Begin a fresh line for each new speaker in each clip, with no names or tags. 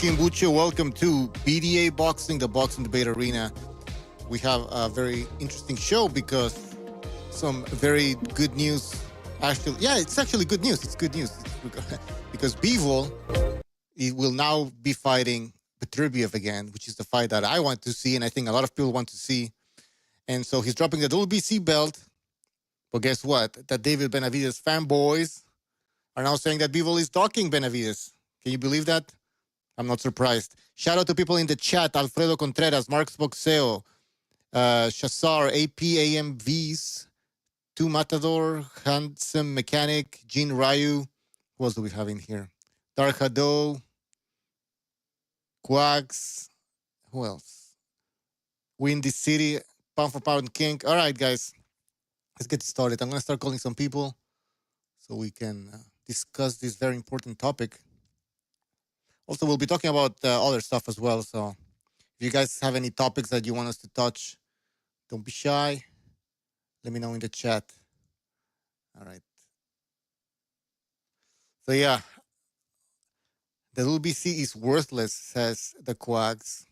Joaquin Buccio. Welcome to BDA Boxing, the Boxing Debate Arena. We have a very interesting show because some very good news. Actually, yeah, it's actually good news. It's good news because Bivol, he will now be fighting Beterbiev again, which is the fight that I want to see, and I think a lot of people want to see. And so he's dropping the WBC belt. But guess what? The David Benavidez fanboys are now saying that Bivol is docking Benavidez. Can you believe that? I'm not surprised. Shout out to people in the chat. Alfredo Contreras, Marks Boxeo, Shazar, APAMVs, Tu Matador, Handsome Mechanic, Gene Ryu. Who else do we have in here? Dark Hado, Quacks. Who else? Windy City, Pound for Pound King. All right, guys. Let's get started. I'm going to start calling some people so we can discuss this very important topic. Also, we'll be talking about other stuff as well. So if you guys have any topics that you want us to touch, don't be shy. Let me know in the chat. All right. So, yeah. The WBC is worthless, says the Quacks.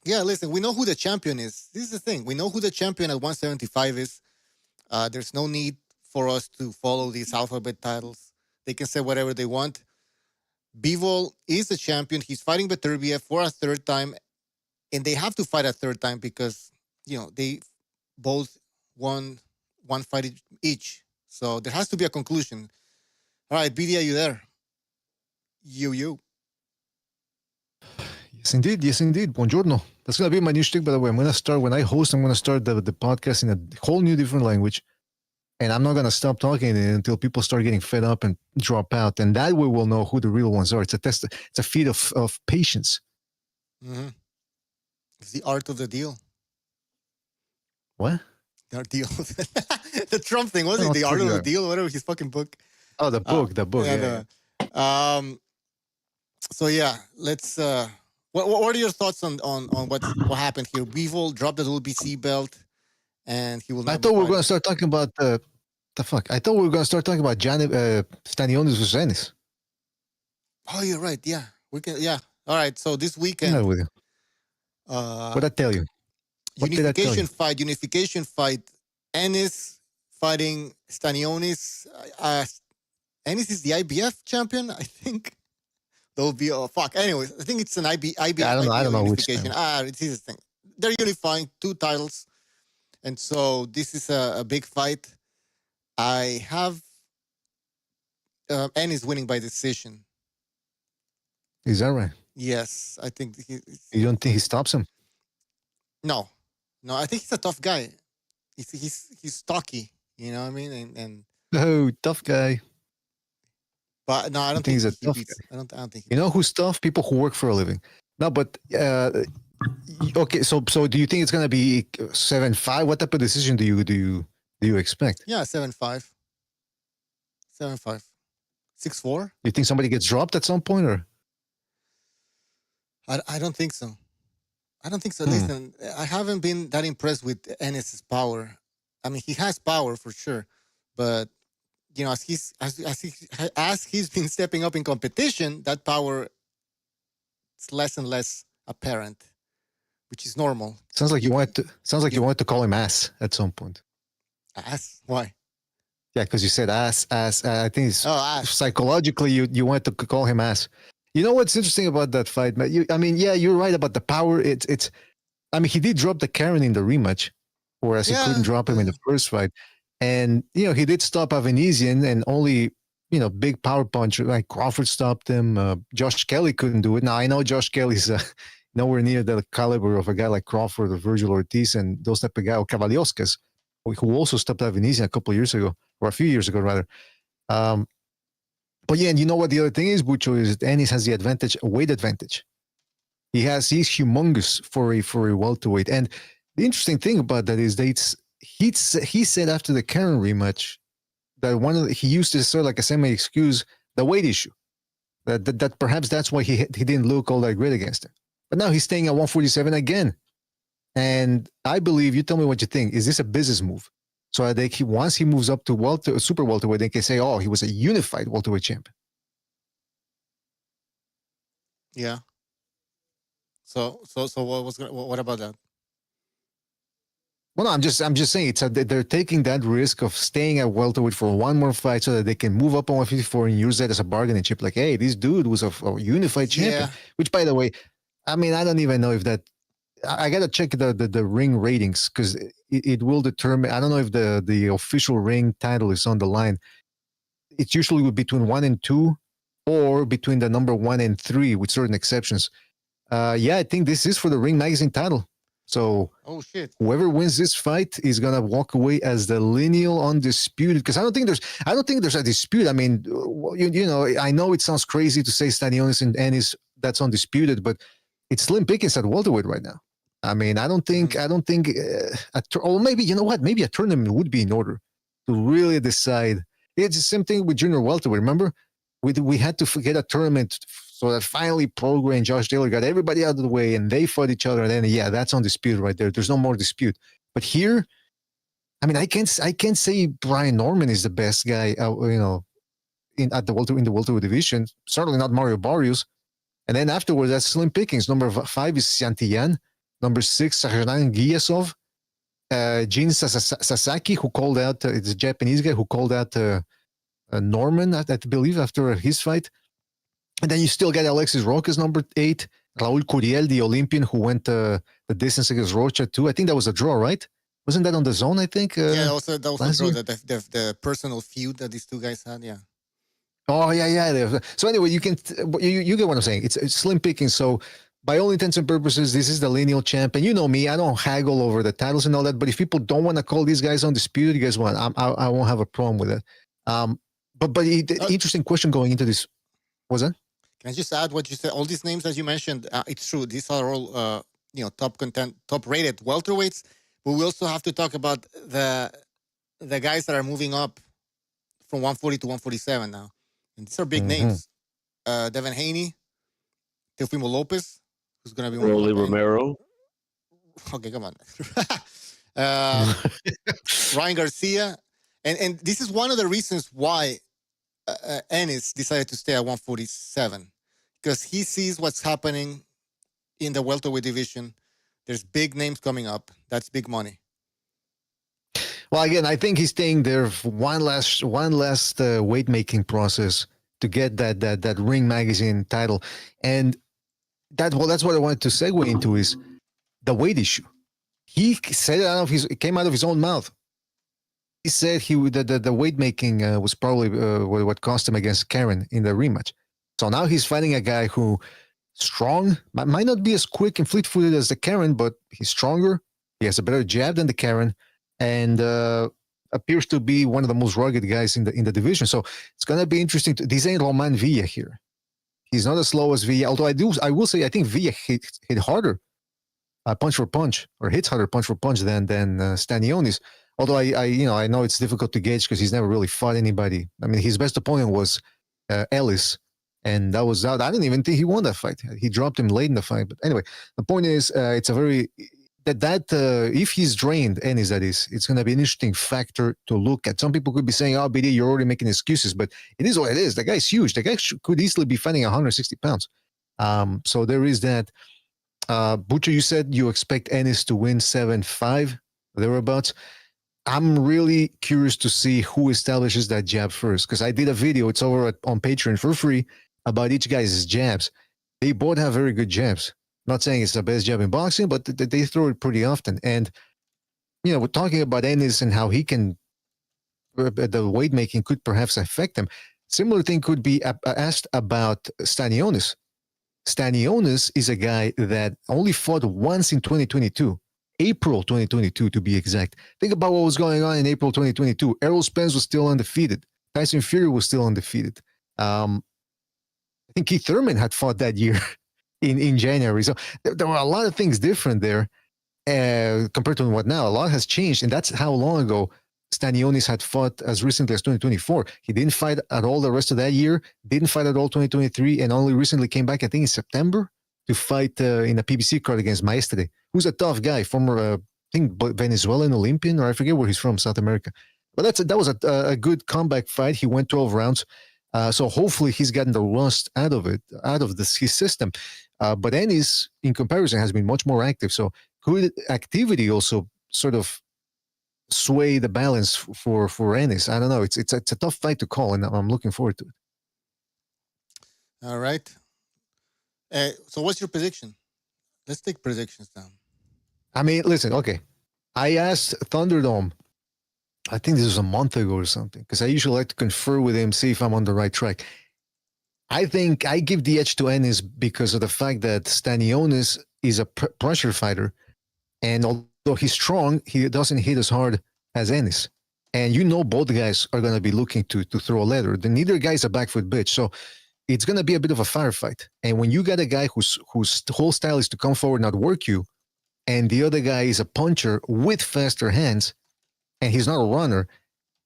Yeah, listen, we know who the champion is. This is the thing. We know who the champion at 175 is. There's no need for us to follow these alphabet titles. They can say whatever they want. Bivol is the champion. He's fighting Beterbiev for a third time. And they have to fight a third time because, they both won one fight each. So there has to be a conclusion. All right, BD, are you there? You.
Yes, indeed. Buongiorno. That's going to be my new shtick, by the way. When I host, I'm going to start the podcast in a whole new different language. And I'm not going to stop talking until people start getting fed up and drop out. And that way we'll know who the real ones are. It's a test. It's a feat of patience.
Mm-hmm. It's the art of the deal.
What?
The deal. The Trump thing. Was it the art of the deal? Whatever his fucking book.
Oh, the book. Yeah.
So, yeah, let's... What are your thoughts on what happened here? Bivol dropped the WBC belt, and he will.
I thought we were going to start talking about the fuck. I thought we were going to start talking about Stanionis versus Ennis.
Oh, you're right. Yeah, we can. Yeah. All right. So this weekend.
Yeah, with you. What I tell you?
Unification fight. Ennis fighting Stanionis. Ennis is the IBF champion, I think. There'll be fuck. Anyways, I think it's an IBF.
I don't know
unification. It is a thing. They're unifying two titles, and so this is a big fight. I have Ennis winning by decision.
Is that right?
Yes, I think.
You don't think he stops him?
No. I think he's a tough guy. He's stocky. You know what I mean? And
oh, tough guy.
But no, I don't think
he's a tough guy.
I don't think.
You know who's tough? People who work for a living. No, but okay. So do you think it's gonna be 7-5? What type of decision do you expect?
Yeah, 7-5. 7-5. 6-4.
You think somebody gets dropped at some point, or?
I don't think so. Listen, I haven't been that impressed with Ennis's power. I mean, he has power for sure, but. As he's been stepping up in competition, that power is less and less apparent, which is normal.
Sounds like you wanted to call him ass at some point.
Ass? Why?
Yeah, because you said ass. I think it's
ass.
Psychologically, you wanted to call him ass. You know what's interesting about that fight, man? You're right about the power. He did drop the Karen in the rematch, whereas he couldn't drop him in the first fight. And, he did stop Avenesian, and only, big power puncher like Crawford stopped him. Josh Kelly couldn't do it. Now, I know Josh Kelly's nowhere near the caliber of a guy like Crawford or Virgil Ortiz and those type of guys, or Cavalioscas, who also stopped Avenesian a couple of years ago, or a few years ago, rather. But yeah, and you know what the other thing is, Bucho, is that Ennis has the advantage, a weight advantage. He's humongous for a welterweight. And the interesting thing about that is that he said after the Karen rematch that he used this sort of like a semi-excuse the weight issue, that perhaps that's why he didn't look all that great against him. But now he's staying at 147 again, and I believe, you tell me what you think. Is this a business move? So I think once he moves up to super welterweight, they can say, oh, he was a unified welterweight champion.
Yeah, So what about that?
Well, no, I'm just saying they're taking that risk of staying at welterweight for one more fight so that they can move up on 154 and use that as a bargaining chip. Like, hey, this dude was a unified champion.
Yeah.
Which, by the way, I mean, I don't even know if that. I gotta check the ring ratings because it will determine. I don't know if the official ring title is on the line. It's usually between 1 and 2, or between the number 1 and 3, with certain exceptions. Yeah, I think this is for the Ring Magazine title. So,
Oh shit.
whoever wins this fight is gonna walk away as the lineal undisputed. Because I don't think there's a dispute. I mean, I know it sounds crazy to say Stanionis and Ennis that's undisputed, but it's slim pickings at welterweight right now. I mean, I don't think, or maybe, you know what? Maybe a tournament would be in order to really decide. It's the same thing with junior welterweight. Remember, we had to get a tournament so that finally Prograis and Josh Taylor got everybody out of the way and they fought each other. And then, yeah, that's undisputed right there. There's no more dispute. But here, I mean, I can't say Brian Norman is the best guy, in the welterweight division. Certainly not Mario Barrios. And then afterwards, that's slim pickings. Number 5 is Santillan. Number 6, Hernan Giasov. Jin Sasaki, who called out, it's a Japanese guy who called out Norman, I believe, after his fight. And then you still get Alexis Roca's number 8, Raul Curiel, the Olympian, who went the distance against Rocha too. I think that was a draw, right? Wasn't that on the zone, I think?
Yeah, that was a draw, the personal feud that these two guys had, yeah.
Oh, yeah. So anyway, you get what I'm saying. It's slim picking. So by all intents and purposes, this is the lineal champ. And you know me, I don't haggle over the titles and all that. But if people don't want to call these guys undisputed, guess what? I won't have a problem with it. But interesting question going into this. Was that?
Can I just add what you said? All these names that you mentioned, it's true. These are all top rated welterweights. But we also have to talk about the guys that are moving up from 140 to 147 now. And these are big names. Devin Haney, Teofimo Lopez, who's going to be
Rolly Romero.
Okay, come on. Ryan Garcia. And this is one of the reasons why Ennis decided to stay at 147, because he sees what's happening in the welterweight division. There's big names coming up. That's big money.
Well, again, I think he's staying there for one last weight making process to get that Ring Magazine title, and that's what I wanted to segue into is the weight issue. He said it came out of his own mouth. He said the weight making was probably what cost him against Karen in the rematch. So now he's fighting a guy who strong, might not be as quick and fleet-footed as the Karen, but he's stronger. He has a better jab than the Karen, and appears to be one of the most rugged guys in the division. So it's gonna be interesting. This ain't Roman Villa here. He's not as slow as Villa. Although I will say I think Villa hit harder, punch for punch, or hits harder punch for punch than Stanionis. Although I know it's difficult to gauge because he's never really fought anybody. I mean, his best opponent was Ellis, and that was out. I didn't even think he won that fight. He dropped him late in the fight. But anyway, the point is, it's a very if he's drained, Ennis, that is, it's going to be an interesting factor to look at. Some people could be saying, "Oh, BD, you're already making excuses," but it is what it is. The guy's huge. The guy could easily be fighting 160 pounds. So there is that. Butcher, you said you expect Ennis to win 7-5, thereabouts. I'm really curious to see who establishes that jab first, because I did a video, it's over on Patreon for free, about each guy's jabs. They both have very good jabs. Not saying it's the best jab in boxing, but they throw it pretty often. And, we're talking about Ennis and how he can, the weight making could perhaps affect him. Similar thing could be asked about Stanionis. Stanionis is a guy that only fought once in 2022. April 2022, to be exact. Think about what was going on in April 2022. Errol Spence was still undefeated. Tyson Fury was still undefeated. I think Keith Thurman had fought that year in January. So there were a lot of things different there compared to what now. A lot has changed, and that's how long ago Stanionis had fought as recently as 2024. He didn't fight at all the rest of that year, didn't fight at all 2023, and only recently came back, I think, in September to fight in a PBC card against Maestre, who's a tough guy, former, I think, Venezuelan Olympian, or I forget where he's from, South America. But that was a good comeback fight. He went 12 rounds. So hopefully he's gotten the rust out of his system. But Ennis, in comparison, has been much more active. So could activity also sort of sway the balance for Ennis? I don't know. It's a tough fight to call, and I'm looking forward to it.
All right. So what's your prediction? Let's take predictions down.
I mean, listen, okay. I asked Thunderdome, I think this was a month ago or something, because I usually like to confer with him, see if I'm on the right track. I think I give the edge to Ennis because of the fact that Stanionis is a pressure fighter. And although he's strong, he doesn't hit as hard as Ennis. And you know both guys are going to be looking to throw a leather. Neither guy's a back foot bitch. So it's going to be a bit of a firefight. And when you got a guy whose whole style is to come forward and outwork you, and the other guy is a puncher with faster hands, and he's not a runner,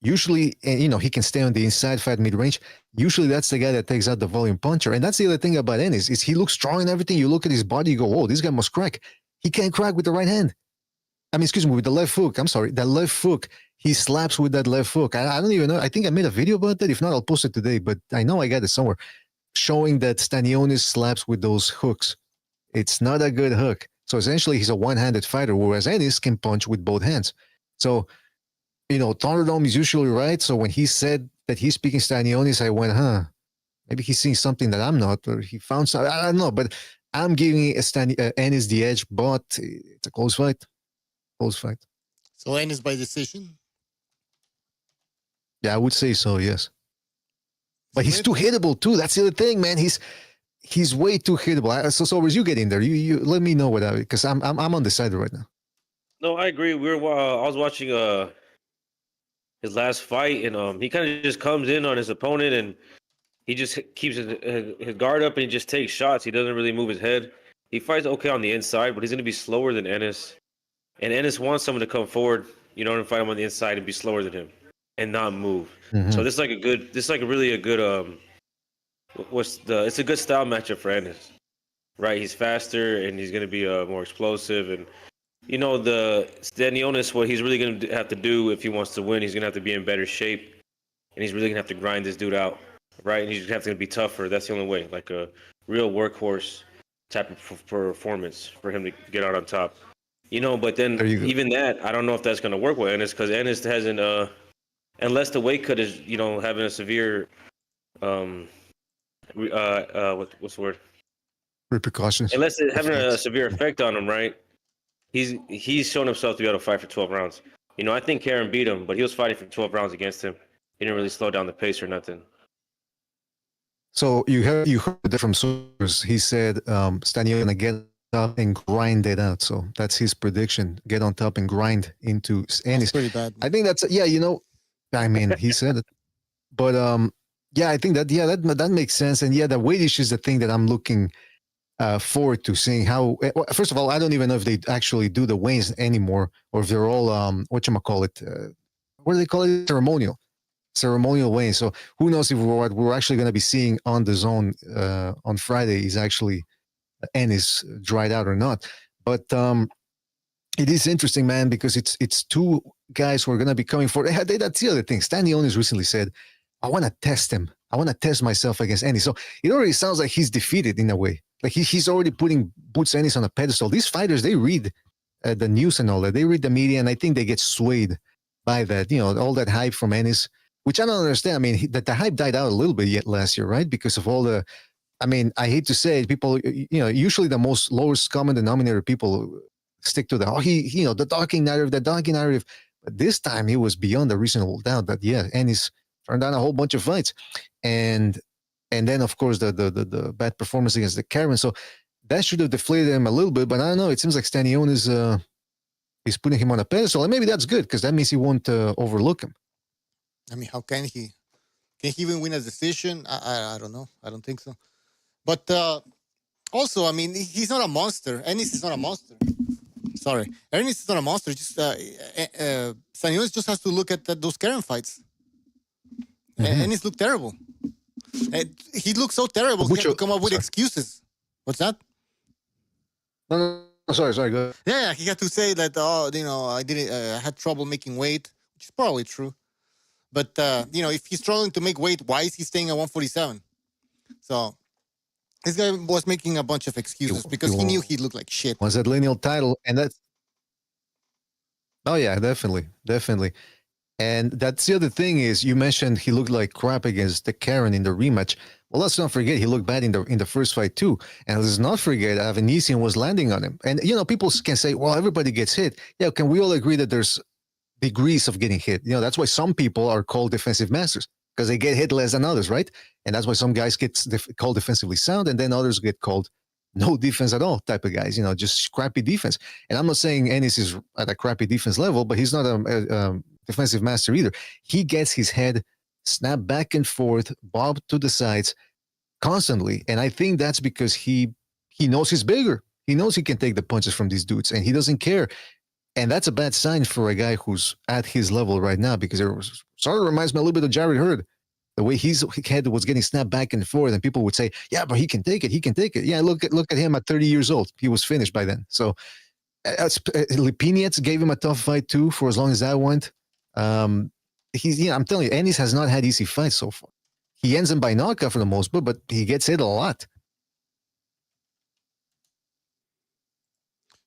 usually, and he can stay on the inside, fight mid-range. Usually that's the guy that takes out the volume puncher. And that's the other thing about Ennis, is he looks strong and everything. You look at his body, you go, oh, this guy must crack. He can't crack with the right hand. I mean, excuse me, with the left hook. I'm sorry, the left hook. He slaps with that left hook. I don't even know. I think I made a video about that. If not, I'll post it today. But I know I got it somewhere, showing that Stanionis slaps with those hooks. It's not a good hook. So essentially, he's a one-handed fighter, whereas Ennis can punch with both hands. So, Thunderdome is usually right. So when he said that he's speaking Stanionis, I went, maybe he's seeing something that I'm not, or he found something. I don't know, but I'm giving Ennis the edge, but it's a close fight. Close fight.
So Ennis by decision?
Yeah, I would say so, yes. But he's too hittable, too. That's the other thing, man. He's way too hittable. So as you get in there, you let me know what because I'm undecided right now.
No, I agree. I was watching his last fight, and he kind of just comes in on his opponent, and he just keeps his guard up, and he just takes shots. He doesn't really move his head. He fights okay on the inside, but he's going to be slower than Ennis. And Ennis wants someone to come forward, and fight him on the inside and be slower than him and not move. Mm-hmm. So this is really a good it's a good style matchup for Ennis, right? He's faster and he's going to be more explosive, and the Stanionis, what he's really going to have to do if he wants to win, he's going to have to be in better shape, and he's really going to have to grind this dude out, right? And he's going to have to be tougher. That's the only way, like a real workhorse type of performance for him to get out on top. But then even that, I don't know if that's going to work with Ennis, because Ennis hasn't, unless the weight cut is, having a severe, what's the word?
Repercussions.
Unless it's having a severe effect on him, right? He's shown himself to be able to fight for 12 rounds. I think Karen beat him, but he was fighting for 12 rounds against him. He didn't really slow down the pace or nothing.
So you heard that from sources. He said Stanionis gonna get up and grind it out. So that's his prediction. Get on top and grind into Ennis.
Pretty bad.
I think that's I mean, he said it. But I think that makes sense. And the weight issue is the thing that I'm looking forward to seeing how. First of all, I don't even know if they actually do the weigh-ins anymore, or if they're all what do they call it? Ceremonial weigh-ins. So who knows if what we're actually going to be seeing on the zone on Friday is actually Ennis dried out or not. But it is interesting, man, because it's two guys who are going to be coming forward. That's the other thing. Stanionis recently said, I want to test him. I want to test myself against Ennis. So it already sounds like he's defeated in a way. Like he's already putting Boots Ennis on a pedestal. These fighters, they read the news and all that. They read the media, and I think they get swayed by that. All that hype from Ennis, which I don't understand. I mean, that the hype died out a little bit yet last year, right? Because of all the, I mean, I hate to say it, people, usually the most lowest common denominator people stick to the docking narrative. But this time he was beyond a reasonable doubt that, Ennis turned down a whole bunch of fights. And then, of course, the bad performance against the Karen. So that should have deflated him a little bit. But I don't know. It seems like Stanionis is putting him on a pedestal. And maybe that's good, because that means he won't overlook him.
I mean, how can he? Can he even win a decision? I don't know. I don't think so. But also, I mean, he's not a monster. Ennis is not a monster. Sorry. Ennis is not a monster. Just Stanionis just has to look at those Karen fights. Mm-hmm. Ennis looked terrible. He looked so terrible. He had to come up with excuses. What's that?
No, sorry, go ahead.
Yeah, he had to say that, I didn't, I had trouble making weight, which is probably true. But if he's struggling to make weight, why is he staying at 147? So this guy was making a bunch of excuses because he knew he looked like shit.
Was that lineal title, and that's definitely. And that's the other thing is you mentioned he looked like crap against the Karen in the rematch. Well, let's not forget he looked bad in the first fight too. And let's not forget Venetian was landing on him. And people can say, well, everybody gets hit. Yeah, can we all agree that there's degrees of getting hit? That's why some people are called defensive masters because they get hit less than others, right? And that's why some guys get called defensively sound, and then others get called no defense at all type of guys. Just crappy defense. And I'm not saying Ennis is at a crappy defense level, but he's not a defensive master either. He gets his head snapped back and forth, bobbed to the sides constantly. And I think that's because he knows he's bigger. He knows he can take the punches from these dudes, and he doesn't care. And that's a bad sign for a guy who's at his level right now, because it sort of reminds me a little bit of Jared Hurd. The way his head was getting snapped back and forth, and people would say, yeah, but he can take it. He can take it. Yeah, look at him at 30 years old. He was finished by then. So Lipinets gave him a tough fight too for as long as that went. I'm telling you, Ennis has not had easy fights so far. He ends them by knockout for the most part, but he gets hit a lot.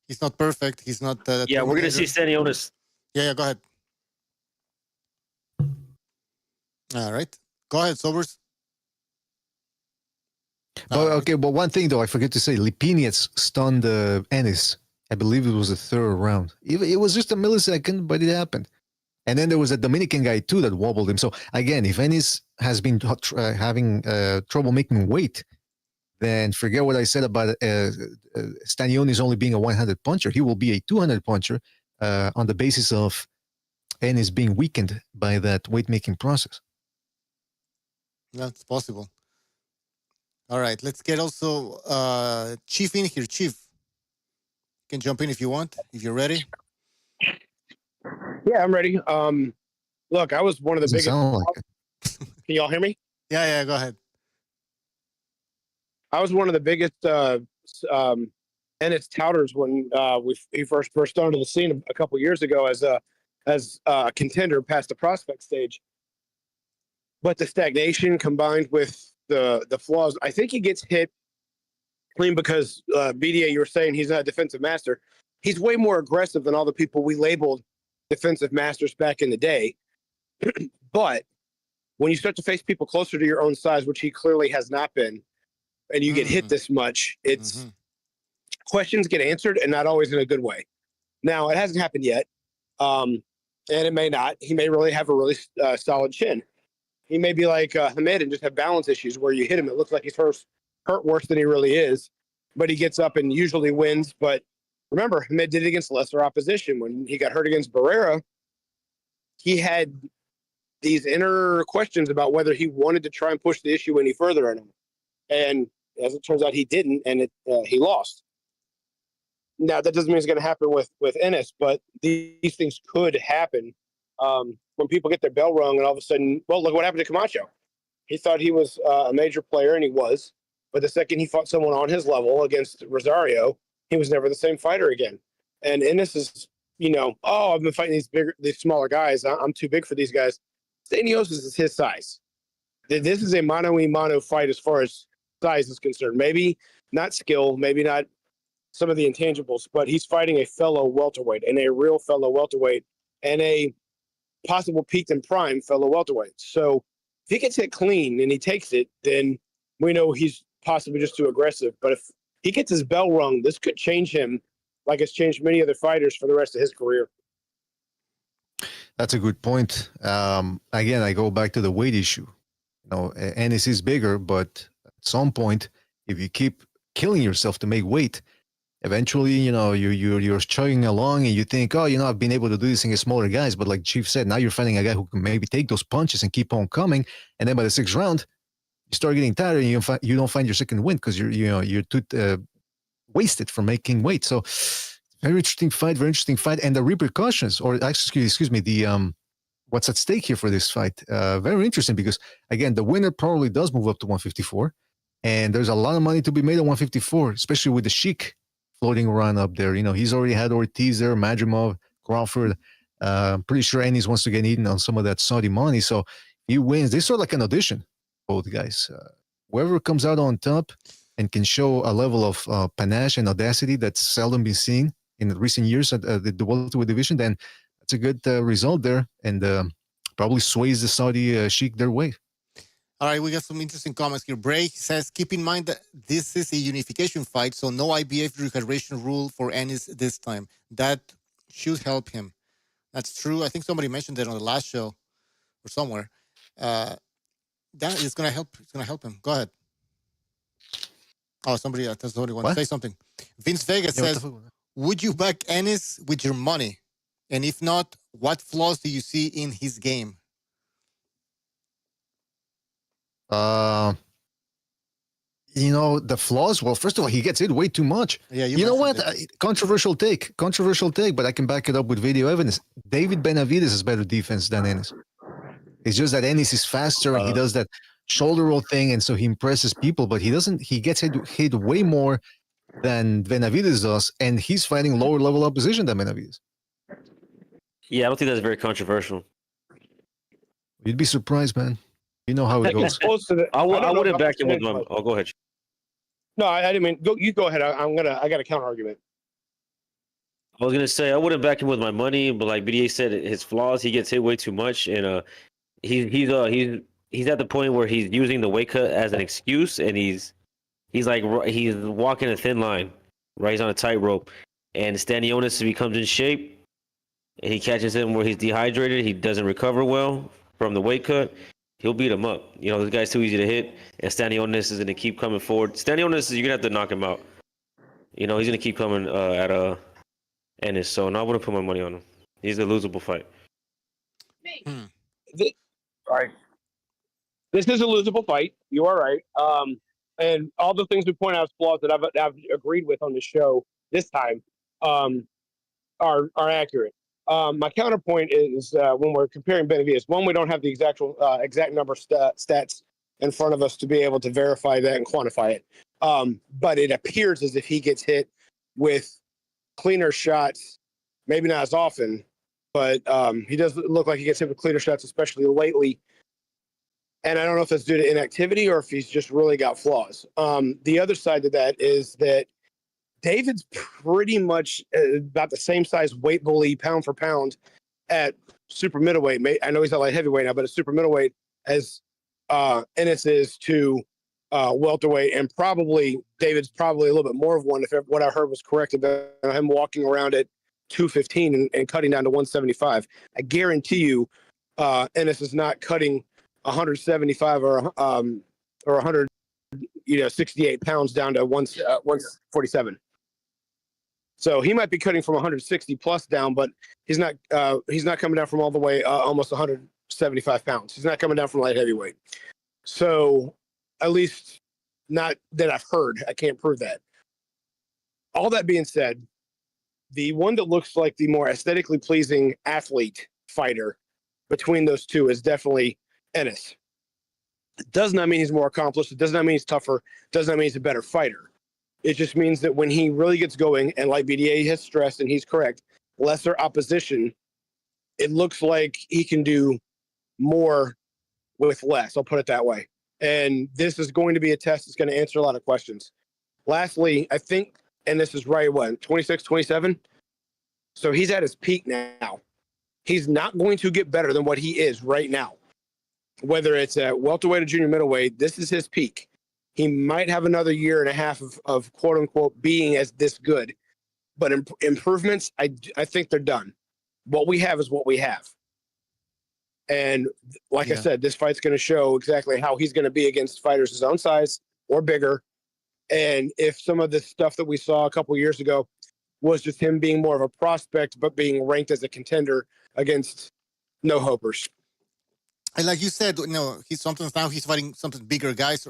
He's not perfect. He's not.
We're going to see Stanionis.
Yeah, go ahead. All right. Go ahead, Sobers.
But one thing though, I forget to say, Lipinets stunned Ennis. I believe it was the third round. It was just a millisecond, but it happened. And then there was a Dominican guy too that wobbled him. So again, if Ennis has been having trouble making weight, then forget what I said about Stanionis only being a 100 puncher. He will be a 200 puncher on the basis of Ennis being weakened by that weight making process.
That's possible. All right, let's get also Chief in here. Chief, you can jump in if you want, if you're ready.
Yeah, I'm ready. Look, I was one of the biggest. Can y'all hear me?
Yeah, go ahead.
I was one of the biggest Ennis touters when we first burst onto the scene a couple years ago as a contender past the prospect stage. But the stagnation combined with the flaws, I think he gets hit clean because BDA, you were saying he's not a defensive master. He's way more aggressive than all the people we labeled defensive masters back in the day. But when you start to face people closer to your own size, which he clearly has not been, and you get hit this much, it's questions get answered, and not always in a good way. Now, it hasn't happened yet, and it may not. He may really have a really solid chin. He may be like Hamid and just have balance issues where you hit him, it looks like he's hurt worse than he really is, but he gets up and usually wins. But remember, Hamid did it against lesser opposition. When he got hurt against Barrera, he had these inner questions about whether he wanted to try and push the issue any further on him. And as it turns out, he didn't, and he lost. Now, that doesn't mean it's going to happen with Ennis, but these things could happen when people get their bell rung and all of a sudden, well, look what happened to Camacho. He thought he was a major player, and he was. But the second he fought someone on his level against Rosario, he was never the same fighter again. And Ennis is, I've been fighting these smaller guys. I'm too big for these guys. Stanionis is his size. This is a mano-a-mano fight as far as size is concerned. Maybe not skill, maybe not some of the intangibles, but he's fighting a fellow welterweight, and a real fellow welterweight, and a possible peaked and prime fellow welterweight. So if he gets hit clean and he takes it, then we know he's possibly just too aggressive. But if he gets his bell rung, this could change him like it's changed many other fighters for the rest of his career.
That's a good point. Again, I go back to the weight issue. Ennis is bigger, but at some point, if you keep killing yourself to make weight, eventually, you're chugging along and you think, I've been able to do this against smaller guys. But like Chief said, now you're fighting a guy who can maybe take those punches and keep on coming. And then by the sixth round, you start getting tired and you don't find your second win because you're too wasted from making weight. So very interesting fight. And the repercussions, or excuse me, the what's at stake here for this fight, very interesting because, again, the winner probably does move up to 154. And there's a lot of money to be made at 154, especially with the Sheik floating around up there. He's already had Ortiz there, Madrimov, Crawford. I'm pretty sure Ennis wants to get eaten on some of that Saudi money. So he wins. They sort of like an audition, both guys. Whoever comes out on top and can show a level of panache and audacity that's seldom been seen in recent years at the welterweight division, then that's a good result there, and probably sways the Saudi sheik their way.
All right, we got some interesting comments here. Bray says, keep in mind that this is a unification fight, so no IBF rehydration rule for Ennis this time. That should help him. That's true. I think somebody mentioned that on the last show or somewhere. That is going to help. It's going to help him. Go ahead. Oh, somebody wants to say something. Vince Vega says, would you back Ennis with your money? And if not, what flaws do you see in his game?
The flaws. Well, first of all, he gets hit way too much.
Yeah,
you know what? Controversial take, but I can back it up with video evidence. David Benavidez has better defense than Ennis. It's just that Ennis is faster and he does that shoulder roll thing, and so he impresses people. But he doesn't. He gets hit way more than Benavidez does, and he's fighting lower level opposition than Benavidez.
Yeah, I don't think that's very controversial.
You'd be surprised, man. You know how it goes.
I wouldn't back him with my. Oh, go ahead.
No, I didn't mean. You go ahead. I got a counter argument.
I was gonna say I wouldn't back him with my money, but like BDA said, his flaws. He gets hit way too much, and he's at the point where he's using the weight cut as an excuse, and he's walking a thin line, right? He's on a tightrope, and Stanionis becomes in shape, and he catches him where he's dehydrated. He doesn't recover well from the weight cut. He'll beat him up. This guy's too easy to hit, and Stanionis is going to keep coming forward. Stanionis, you're going to have to knock him out. He's going to keep coming at Ennis, so no, I wouldn't put my money on him. He's a losable fight.
Right. This is a losable fight. You are right. And all the things we point out as flaws that I've agreed with on the show this time are accurate. My counterpoint is when we're comparing Benavidez, one, we don't have the exact number stats in front of us to be able to verify that and quantify it. But it appears as if he gets hit with cleaner shots, maybe not as often, but he does look like he gets hit with cleaner shots, especially lately. And I don't know if that's due to inactivity or if he's just really got flaws. The other side of that is that David's pretty much about the same size weight bully pound for pound at super middleweight. I know he's not light heavyweight now, but at super middleweight as Ennis is to welterweight, and probably David's probably a little bit more of one if what I heard was correct about him walking around at 215 and cutting down to 175. I guarantee you Ennis is not cutting 175 or 100 68 pounds down to 147. So he might be cutting from 160 plus down, but he's not coming down from all the way almost 175 pounds. He's not coming down from light heavyweight. So at least not that I've heard. I can't prove that. All that being said, the one that looks like the more aesthetically pleasing athlete fighter between those two is definitely Ennis. It does not mean he's more accomplished. It does not mean he's tougher. It does not mean he's a better fighter. It just means that when he really gets going, and like BDA has stressed, and he's correct, lesser opposition, it looks like he can do more with less. I'll put it that way. And this is going to be a test that's going to answer a lot of questions. Lastly, I think, and this is right, 26, 27? So he's at his peak now. He's not going to get better than what he is right now. Whether it's at welterweight or junior middleweight, this is his peak. He might have another year and a half of quote unquote being as this good, but improvements, I think they're done. What we have is what we have. And like I said, this fight's going to show exactly how he's going to be against fighters his own size or bigger. And if some of the stuff that we saw a couple of years ago was just him being more of a prospect, but being ranked as a contender against no hopers.
And like you said, he's fighting something bigger guys.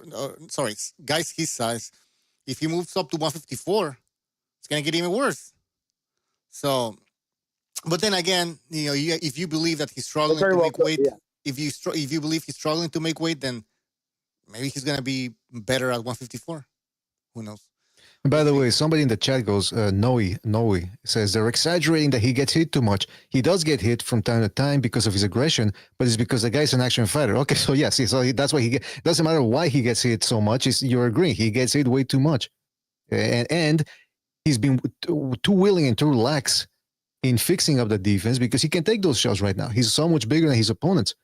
Guys his size. If he moves up to 154, it's gonna get even worse. So, but then again, if you believe that he's struggling to make weight, if you believe he's struggling to make weight, then maybe he's gonna be better at 154. Who knows?
And by the way, somebody in the chat goes, Noe says they're exaggerating that he gets hit too much. He does get hit from time to time because of his aggression, but it's because the guy's an action fighter. Okay, so yes, that's why doesn't matter why he gets hit so much. You're agreeing he gets hit way too much, and he's been too willing and too lax in fixing up the defense because he can take those shots right now. He's so much bigger than his opponents,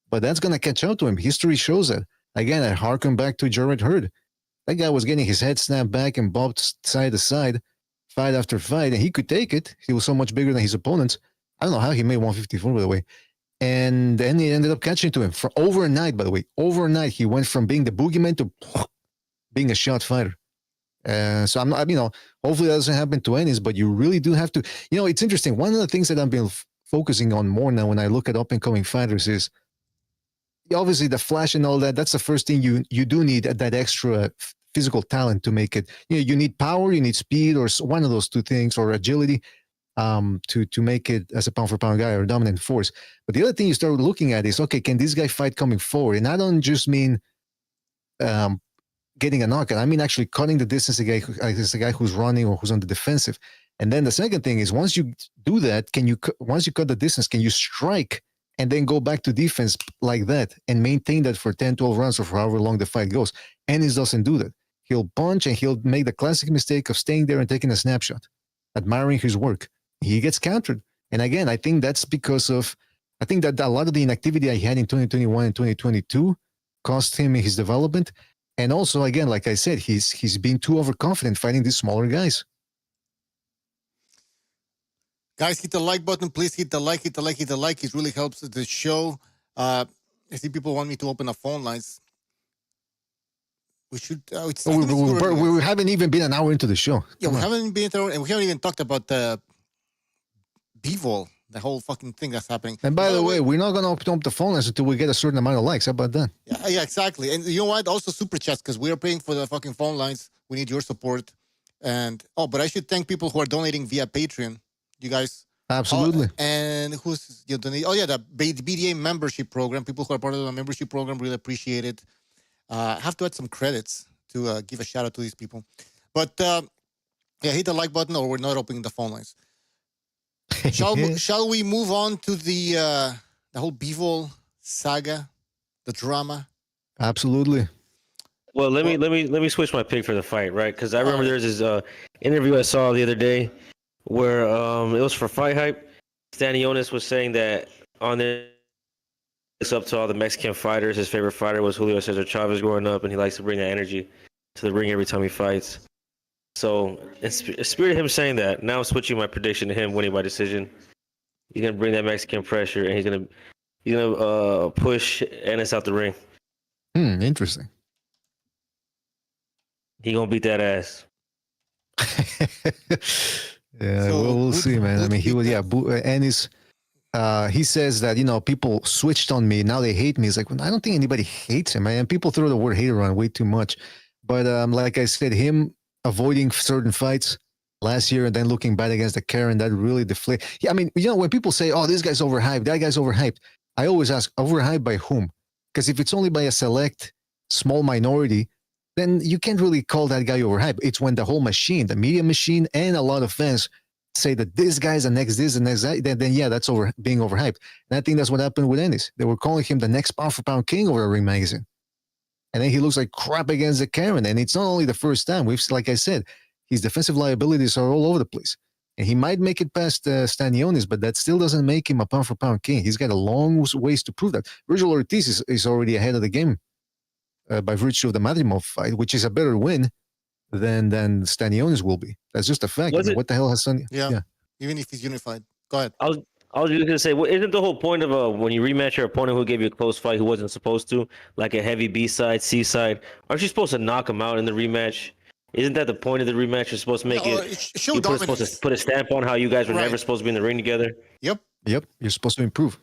but that's gonna catch up to him. History shows that. Again, I harken back to Jarrett Hurd. That guy was getting his head snapped back and bobbed side to side, fight after fight, and he could take it. He was so much bigger than his opponents. I don't know how he made 154, by the way. And then he ended up catching to him for overnight, by the way. Overnight, he went from being the boogeyman to being a shot fighter. So hopefully that doesn't happen to Ennis, but you really do have to. It's interesting. One of the things that I've been focusing on more now when I look at up-and-coming fighters is obviously the flash and all that. That's the first thing you do need, that extra physical talent to make it. You need power, you need speed, or one of those two things, or agility, to make it as a pound for pound guy or dominant force. But the other thing you start looking at is, okay, can this guy fight coming forward? And I don't just mean getting a knockout. I mean actually cutting the distance against a guy who's running or who's on the defensive. And then the second thing is, once you do that, once you cut the distance, can you strike and then go back to defense like that and maintain that for 10, 12 rounds or for however long the fight goes? Ennis doesn't do that. He'll punch and he'll make the classic mistake of staying there and taking a snapshot, admiring his work. He gets countered. And again, I think that's because I think that a lot of the inactivity I had in 2021 and 2022 cost him his development. And also, again, like I said, he's been too overconfident fighting these smaller guys.
Guys, hit the like button. Please hit the like. It really helps the show. I see people want me to open up phone lines. We should.
We haven't even been an hour into the show.
Yeah, we haven't been there, and we haven't even talked about the Bivol, the whole fucking thing that's happening.
And by the way, we're not going to open up the phone lines until we get a certain amount of likes. How about that?
Yeah, exactly. And you know what? Also, super chats, because we are paying for the fucking phone lines. We need your support. And but I should thank people who are donating via Patreon. You guys.
Absolutely.
And who's donating? Oh yeah, the BDA membership program. People who are part of the membership program really appreciate it. I have to add some credits to give a shout out to these people. But hit the like button, or we're not opening the phone lines. Shall we move on to the whole Bivol saga, the drama?
Absolutely.
Well, let me switch my pick for the fight, right? Because I remember there's this interview I saw the other day where it was for Fight Hype. Stanionis was saying that on there, it's up to all the Mexican fighters. His favorite fighter was Julio Cesar Chavez growing up, and he likes to bring that energy to the ring every time he fights. So, in spirit of him saying that, now I'm switching my prediction to him winning by decision. He's gonna bring that Mexican pressure, and he's gonna push Ennis out the ring.
Interesting.
He gonna beat that ass.
Yeah, so we'll see, man. I mean, he was, Ennis. He says that, people switched on me. Now they hate me. It's like, well, I don't think anybody hates him, man. People throw the word hate around way too much. But like I said, him avoiding certain fights last year and then looking bad against the Karen, that really deflated. Yeah, I mean, when people say, oh, this guy's overhyped, that guy's overhyped, I always ask, overhyped by whom? Because if it's only by a select small minority, then you can't really call that guy overhyped. It's when the whole machine, the media machine, and a lot of fans say that this guy's the next this, the next that, then yeah, that's being overhyped. And I think that's what happened with Ennis. They were calling him the next pound-for-pound king over a Ring magazine. And then he looks like crap against the Karen. And it's not only the first time. Like I said, his defensive liabilities are all over the place. And he might make it past Stanionis, but that still doesn't make him a pound-for-pound king. He's got a long ways to prove that. Virgil Ortiz is already ahead of the game by virtue of the Madrimov fight, which is a better win than Stanionis will be. That's just a fact. What the hell has Stanionis?
Yeah, even if he's unified. Go ahead.
I was just going to say, isn't the whole point of when you rematch your opponent who gave you a close fight who wasn't supposed to, like a heavy B side, C side, aren't you supposed to knock him out in the rematch? Isn't that the point of the rematch? You're supposed to make supposed to put a stamp on how you guys were never supposed to be in the ring together?
Yep.
You're supposed to improve.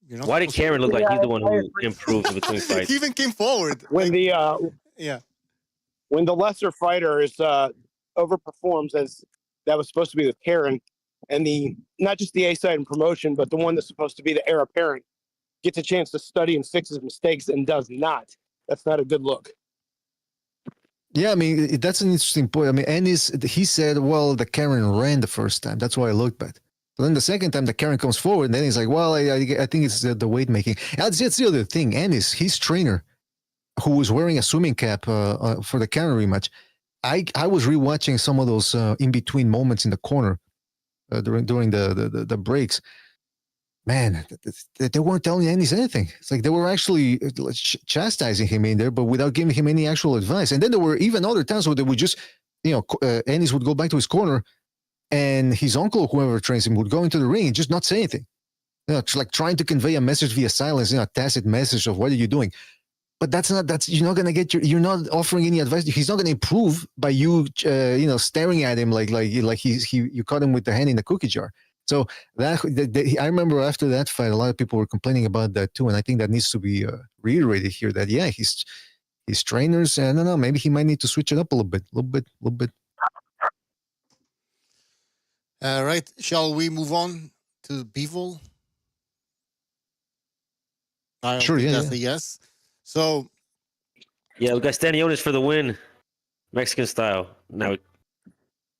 Why did Cameron look like he's the one who improved between fights?
He even came forward.
When when the lesser fighter is overperforms, as that was supposed to be with Karen, and not just the A side in promotion, but the one that's supposed to be the heir apparent, gets a chance to study and fix his mistakes and does not. That's not a good look.
Yeah, I mean, that's an interesting point. I mean, Ennis, he said, well, the Karen ran the first time. That's why I looked bad. But then the second time, the Karen comes forward, and then he's like, well, I think it's the weight making. That's the other thing. Ennis, his trainer, who was wearing a swimming cap for the Karen rematch, I was rewatching some of those in between moments in the corner during the breaks. Man, they weren't telling Ennis anything. It's like they were actually chastising him in there, but without giving him any actual advice. And then there were even other times where they would just, Ennis would go back to his corner, and his uncle, whoever trains him, would go into the ring and just not say anything. It's like trying to convey a message via silence, a tacit message of what are you doing. But you're not going to you're not offering any advice. He's not going to improve by you, staring at him like you caught him with the hand in the cookie jar. So I remember after that fight, a lot of people were complaining about that too, and I think that needs to be reiterated here. That his trainers, I don't know, maybe he might need to switch it up a little bit.
All right, shall we move on to Bivol?
Sure,
that's a yes. So,
yeah, we got Stanionis for the win, Mexican style. Now,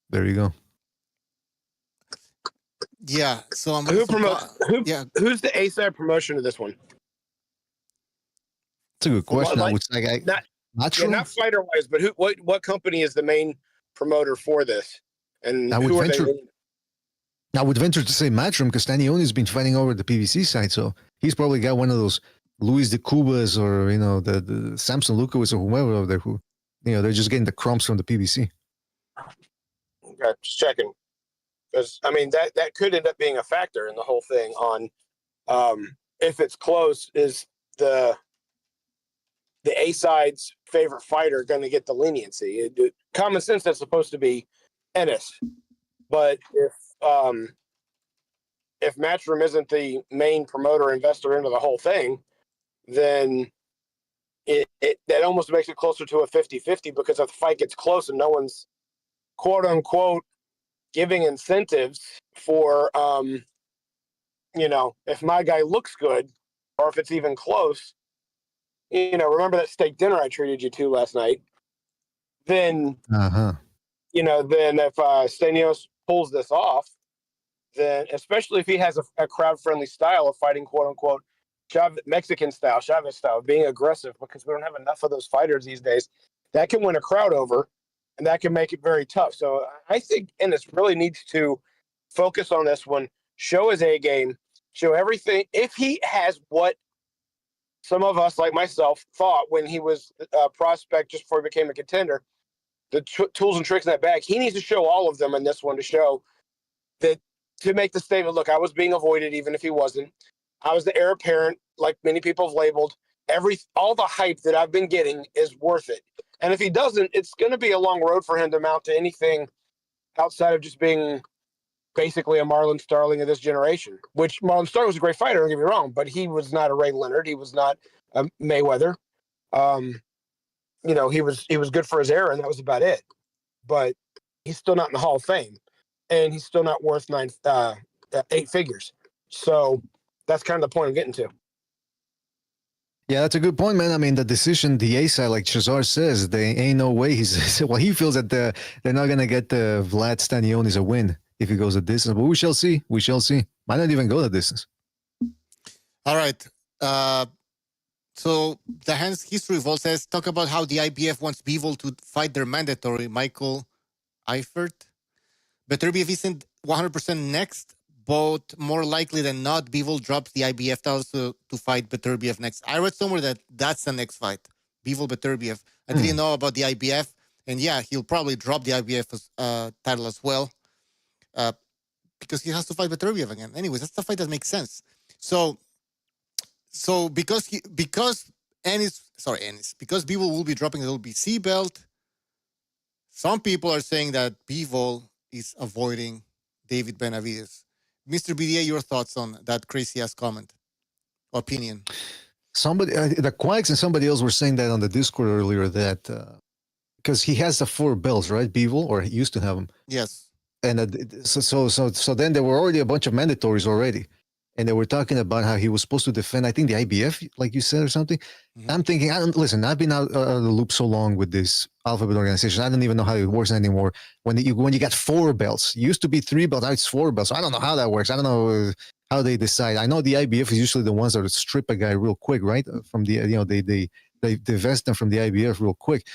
there you go.
Yeah, so I'm
who's the A-side promotion of this one?
That's a good question. I would say
not fighter wise, but what company is the main promoter for this? And
I would venture to say Matchroom, because Stanionis has been fighting over the PVC side, so he's probably got one of those Luis de Cubas or the Samson Lukowitz or whoever over there who they're just getting the crumbs from the PVC.
Okay, just checking. Because I mean that could end up being a factor in the whole thing. On if it's close, is the A side's favorite fighter going to get the leniency? Common sense, that's supposed to be Ennis, but if Matchroom isn't the main promoter investor into the whole thing, then that almost makes it closer to a 50-50, because if the fight gets close and no one's quote unquote giving incentives for, if my guy looks good, or if it's even close, remember that steak dinner I treated you to last night? Then, then if Stanionis pulls this off, then especially if he has a crowd-friendly style of fighting, quote unquote, Mexican style, Chavez style, being aggressive, because we don't have enough of those fighters these days, that can win a crowd over. And that can make it very tough. So I think Ennis really needs to focus on this one, show his A game, show everything. If he has what some of us, like myself, thought when he was a prospect just before he became a contender, the tools and tricks in that bag, he needs to show all of them in this one to show that, to make the statement, look, I was being avoided even if he wasn't. I was the heir apparent, like many people have labeled. All the hype that I've been getting is worth it. And if he doesn't, it's going to be a long road for him to mount to anything outside of just being basically a Marlon Starling of this generation, which Marlon Starling was a great fighter, don't get me wrong, but he was not a Ray Leonard. He was not a Mayweather. He was good for his era, and that was about it. But he's still not in the Hall of Fame, and he's still not worth 8 figures. So that's kind of the point I'm getting to.
Yeah, that's a good point, man. I mean, the decision, the A side, like Cesar says, they ain't no way. He feels that they're not gonna get the Vlad Stanionis a win if he goes the distance. But we shall see. We shall see. Might not even go the distance.
All right. So the Hans History Vault says, talk about how the IBF wants Bivol to fight their mandatory Michael Eifert. Beterbiev isn't 100% next, but more likely than not, Bivol drops the IBF titles to fight Beterbiev next. I read somewhere that that's the next fight, Bivol Beterbiev. I didn't know about the IBF, and yeah, he'll probably drop the IBF title as well, because he has to fight Beterbiev again. Anyways, that's the fight that makes sense. So because Bivol will be dropping the LBC belt, some people are saying that Bivol is avoiding David Benavidez. Mr. BDA, your thoughts on that crazy-ass comment, opinion?
Somebody, the Quacks and somebody else were saying that on the Discord earlier, that because he has the 4 belts, right, Bivol, or he used to have them.
Yes.
And so then there were already a bunch of mandatories already. And they were talking about how he was supposed to defend, I think, the IBF, like you said, or something. Mm-hmm. I'm thinking, listen, I've been out of the loop so long with this. alphabet organizations. I don't even know how it works anymore. When you got 4 belts, it used to be 3 belts, now it's 4 belts. So I don't know how that works. I don't know how they decide. I know the IBF is usually the ones that strip a guy real quick, right? From the they divest them from the IBF real quick,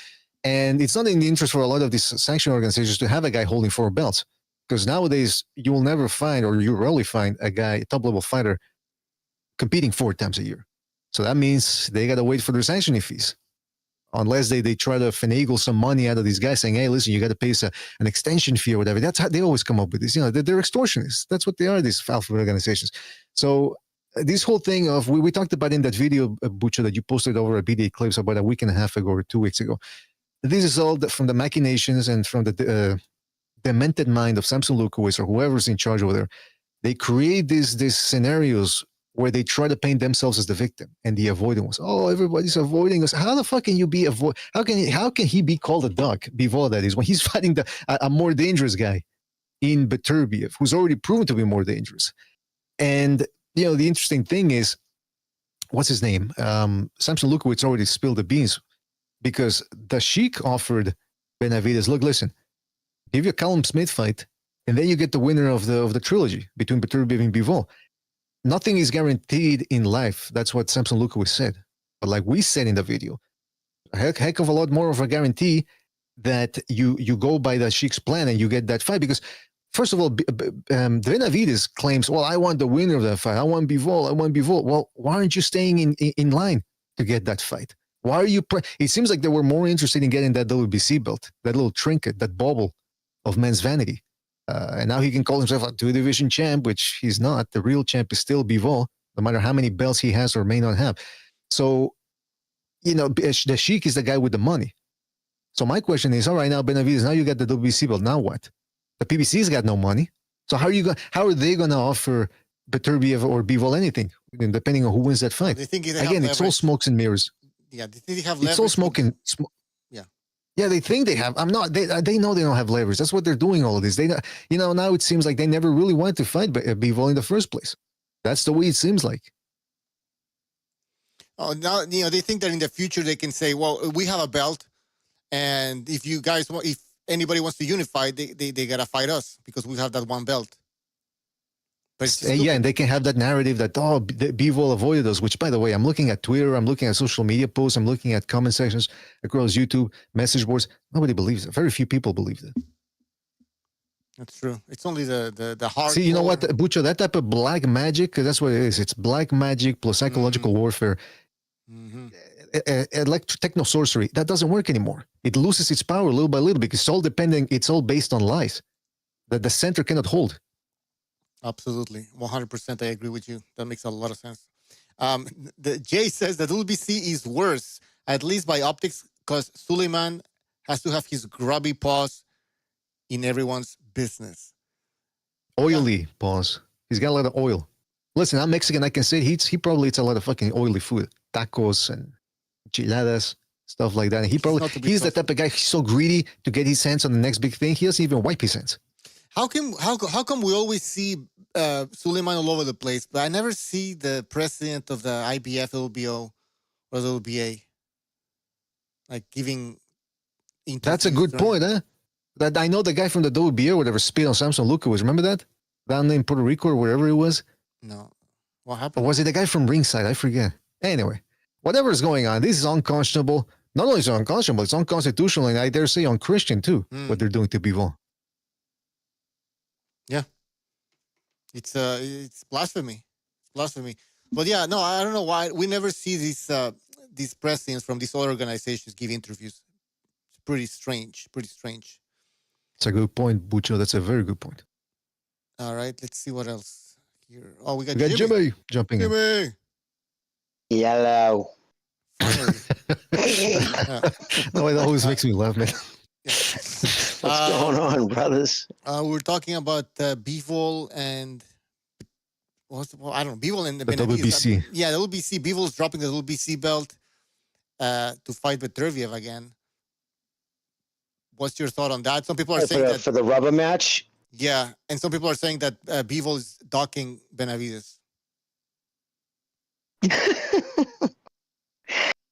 and it's not in the interest for a lot of these sanction organizations to have a guy holding 4 belts, because nowadays you will never find, or you rarely find, a guy, top level fighter, competing 4 times a year. So that means they got to wait for their sanctioning fees. Unless they try to finagle some money out of these guys saying, hey, listen, you got to pay us an extension fee or whatever. That's how they always come up with this. They're extortionists. That's what they are, these alphabet organizations. So this whole thing of, we talked about in that video, Bucho, that you posted over at BDA Clips about a week and a half ago or 2 weeks ago. This is all from the machinations and from the demented mind of Samson Lukowicz or whoever's in charge over there. They create these scenarios where they try to paint themselves as the victim and the avoiding was, oh, everybody's avoiding us. How the fuck can you be how can he be called a dog, Bivol, that is, when he's fighting a more dangerous guy in Beterbiev, who's already proven to be more dangerous? And, the interesting thing is, what's his name? Samson Lukowicz already spilled the beans, because the Sheik offered Benavidez, look, listen, give you a Callum Smith fight, and then you get the winner of the trilogy between Beterbiev and Bivol. Nothing is guaranteed in life. That's what Samson Lukowicz said. But like we said in the video, a heck of a lot more of a guarantee that you go by the Sheik's plan and you get that fight. Because, first of all, Benavidez claims, well, I want the winner of that fight. I want Bivol. Well, why aren't you staying in line to get that fight? Why are you... It seems like they were more interested in getting that WBC belt, that little trinket, that bauble of men's vanity. And now he can call himself a 2-division champ, which he's not. The real champ is still Bivol, no matter how many belts he has or may not have. So, the Sheik is the guy with the money. So my question is, all right, now Benavidez, now you got the WBC belt, now what? The PBC's got no money. So how are they going to offer Beterbiev or Bivol anything, depending on who wins that fight?
They think
Again, it's all smokes and mirrors.
Yeah, they think they have
leverage. It's all smoke and... Yeah, they think they have. They know they don't have leverage. That's what they're doing. All of this. Now it seems like they never really wanted to fight Bivol in the first place. That's the way it seems like.
Oh, now they think that in the future they can say, well, we have a belt, and if anybody wants to unify, they gotta fight us because we have that one belt.
And they can have that narrative that, Bivol avoided us, which, by the way, I'm looking at Twitter, I'm looking at social media posts, I'm looking at comment sections across YouTube, message boards. Nobody believes it. Very few people believe it.
That's true. It's only the hard.
See, you know what, Bucho, that type of black magic, because that's what it is. It's black magic plus psychological warfare. Techno sorcery, that doesn't work anymore. It loses its power little by little because it's all based on lies that the center cannot hold.
Absolutely. 100%. I agree with you. That makes a lot of sense. The Jay says that WBC is worse, at least by optics, because Suleiman has to have his grubby paws in everyone's business.
Oily paws. He's got a lot of oil. Listen, I'm Mexican. I can say he probably eats a lot of fucking oily food. Tacos and enchiladas, stuff like that. And he's the type of guy, he's so greedy to get his hands on the next big thing. He doesn't even wipe his hands.
How come we always see Suleiman all over the place, but I never see the president of the IBF, LBO, or the LBA like giving interviews?
That's a good point, huh? That I know the guy from the WBA or whatever spit on Samson Lukowicz. Remember that? Down in Puerto Rico or wherever it was?
No. What happened?
Or was it the guy from ringside? I forget. Anyway, whatever is going on, this is unconscionable. Not only is it unconscionable, it's unconstitutional, and I dare say unchristian too, what they're doing to Bivol.
Yeah. It's blasphemy. It's blasphemy. But yeah, no, I don't know why we never see these presidents from these other organizations give interviews. It's pretty strange.
It's a good point, Bucho. That's a very good point.
All right, let's see what else here. Oh, we got
Jimmy jumping in.
Yellow.
No, it always makes me laugh, man.
What's going on, brothers?
We're talking about Bivol and I don't know, Bivol and
the WBC.
Yeah, the WBC. Bivol's dropping the WBC belt to fight Beterbiev again. What's your thought on that? Some people are saying that
for the rubber match.
Yeah, and some people are saying that Bivol is docking Benavidez.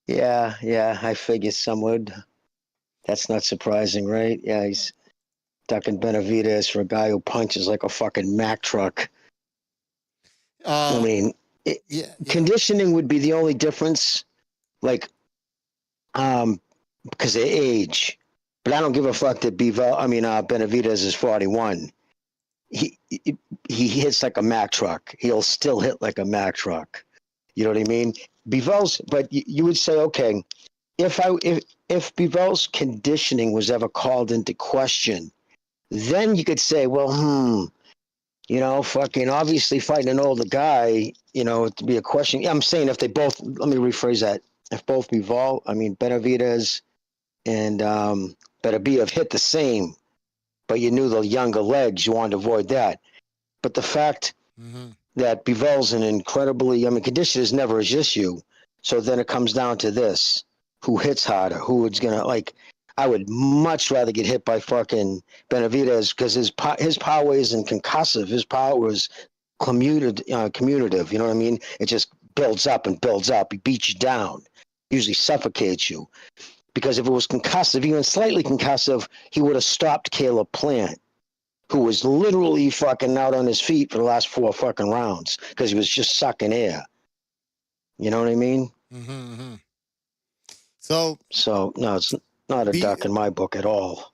Yeah, I figured some would. That's not surprising, right? Yeah, he's ducking Benavidez for a guy who punches like a fucking Mack truck. I mean,
yeah.
conditioning would be the only difference, like, because of age. But I don't give a fuck that Benavidez is 41. He hits like a Mack truck. He'll still hit like a Mack truck. You know what I mean? Bivol's, but you would say, okay, if Bivol's conditioning was ever called into question, then you could say, well, fucking obviously fighting an older guy, to be a question. I'm saying if they both, let me rephrase that. If both Benavidez and Beterbiev hit the same, but you knew the younger legs, you wanted to avoid that. But the fact that Bivol's an incredibly, condition is never his issue. So then it comes down to this: who hits harder? Who is gonna I would much rather get hit by fucking Benavidez because his power isn't concussive. His power is commutative. You know what I mean? It just builds up and builds up. He beats you down, usually suffocates you. Because if it was concussive, even slightly concussive, he would have stopped Caleb Plant, who was literally fucking out on his feet for the last 4 fucking rounds because he was just sucking air. You know what I mean?
Mm-hmm.
So no, it's not a duck in my book at all.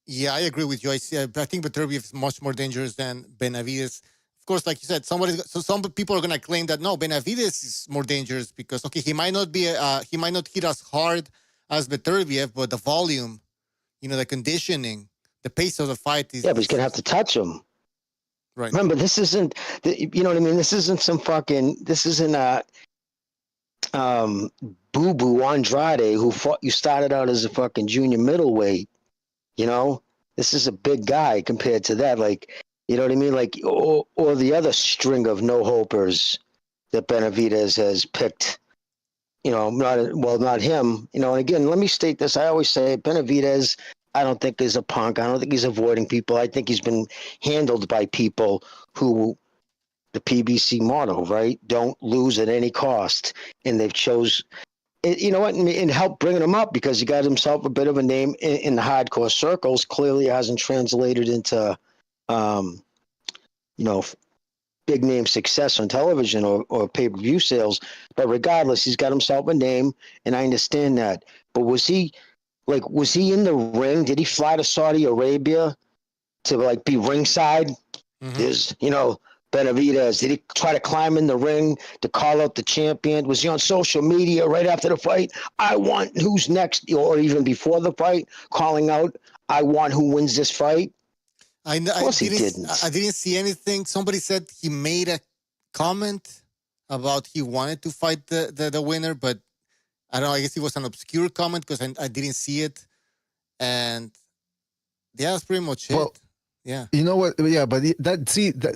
Yeah, I agree with you. I think Beterbiev is much more dangerous than Benavidez. Of course, like you said, some people are going to claim that no, Benavidez is more dangerous because he might not hit as hard as Beterbiev, but the volume, the conditioning, the pace of the fight is.
Yeah, but he's gonna have to touch him.
Right.
Remember, this isn't. You know what I mean? This isn't some fucking. This isn't a. Boo Boo Andrade who fought. You started out as a fucking junior middleweight. This is a big guy compared to that. Like, you know what I mean? Like, or the other string of no hopers that Benavidez has picked. Not him. And again, let me state this. I always say Benavidez, I don't think is a punk. I don't think he's avoiding people. I think he's been handled by people who, the PBC motto, right? Don't lose at any cost. And they've chose, you know what, and helped bringing him up because he got himself a bit of a name in the hardcore circles. Clearly hasn't translated into, big name success on television or pay-per-view sales, but regardless, he's got himself a name, and I understand that. But was he in the ring? Did he fly to Saudi Arabia to be ringside? There's, Benavidez. Did he try to climb in the ring to call out the champion? Was he on social media right after the fight? I want who's next, or even before the fight, calling out, I want who wins this fight?
I didn't see anything. Somebody said he made a comment about he wanted to fight the winner, but I don't know. I guess it was an obscure comment because I didn't see it. And yeah, that's pretty much it. Yeah.
You know what? Yeah, but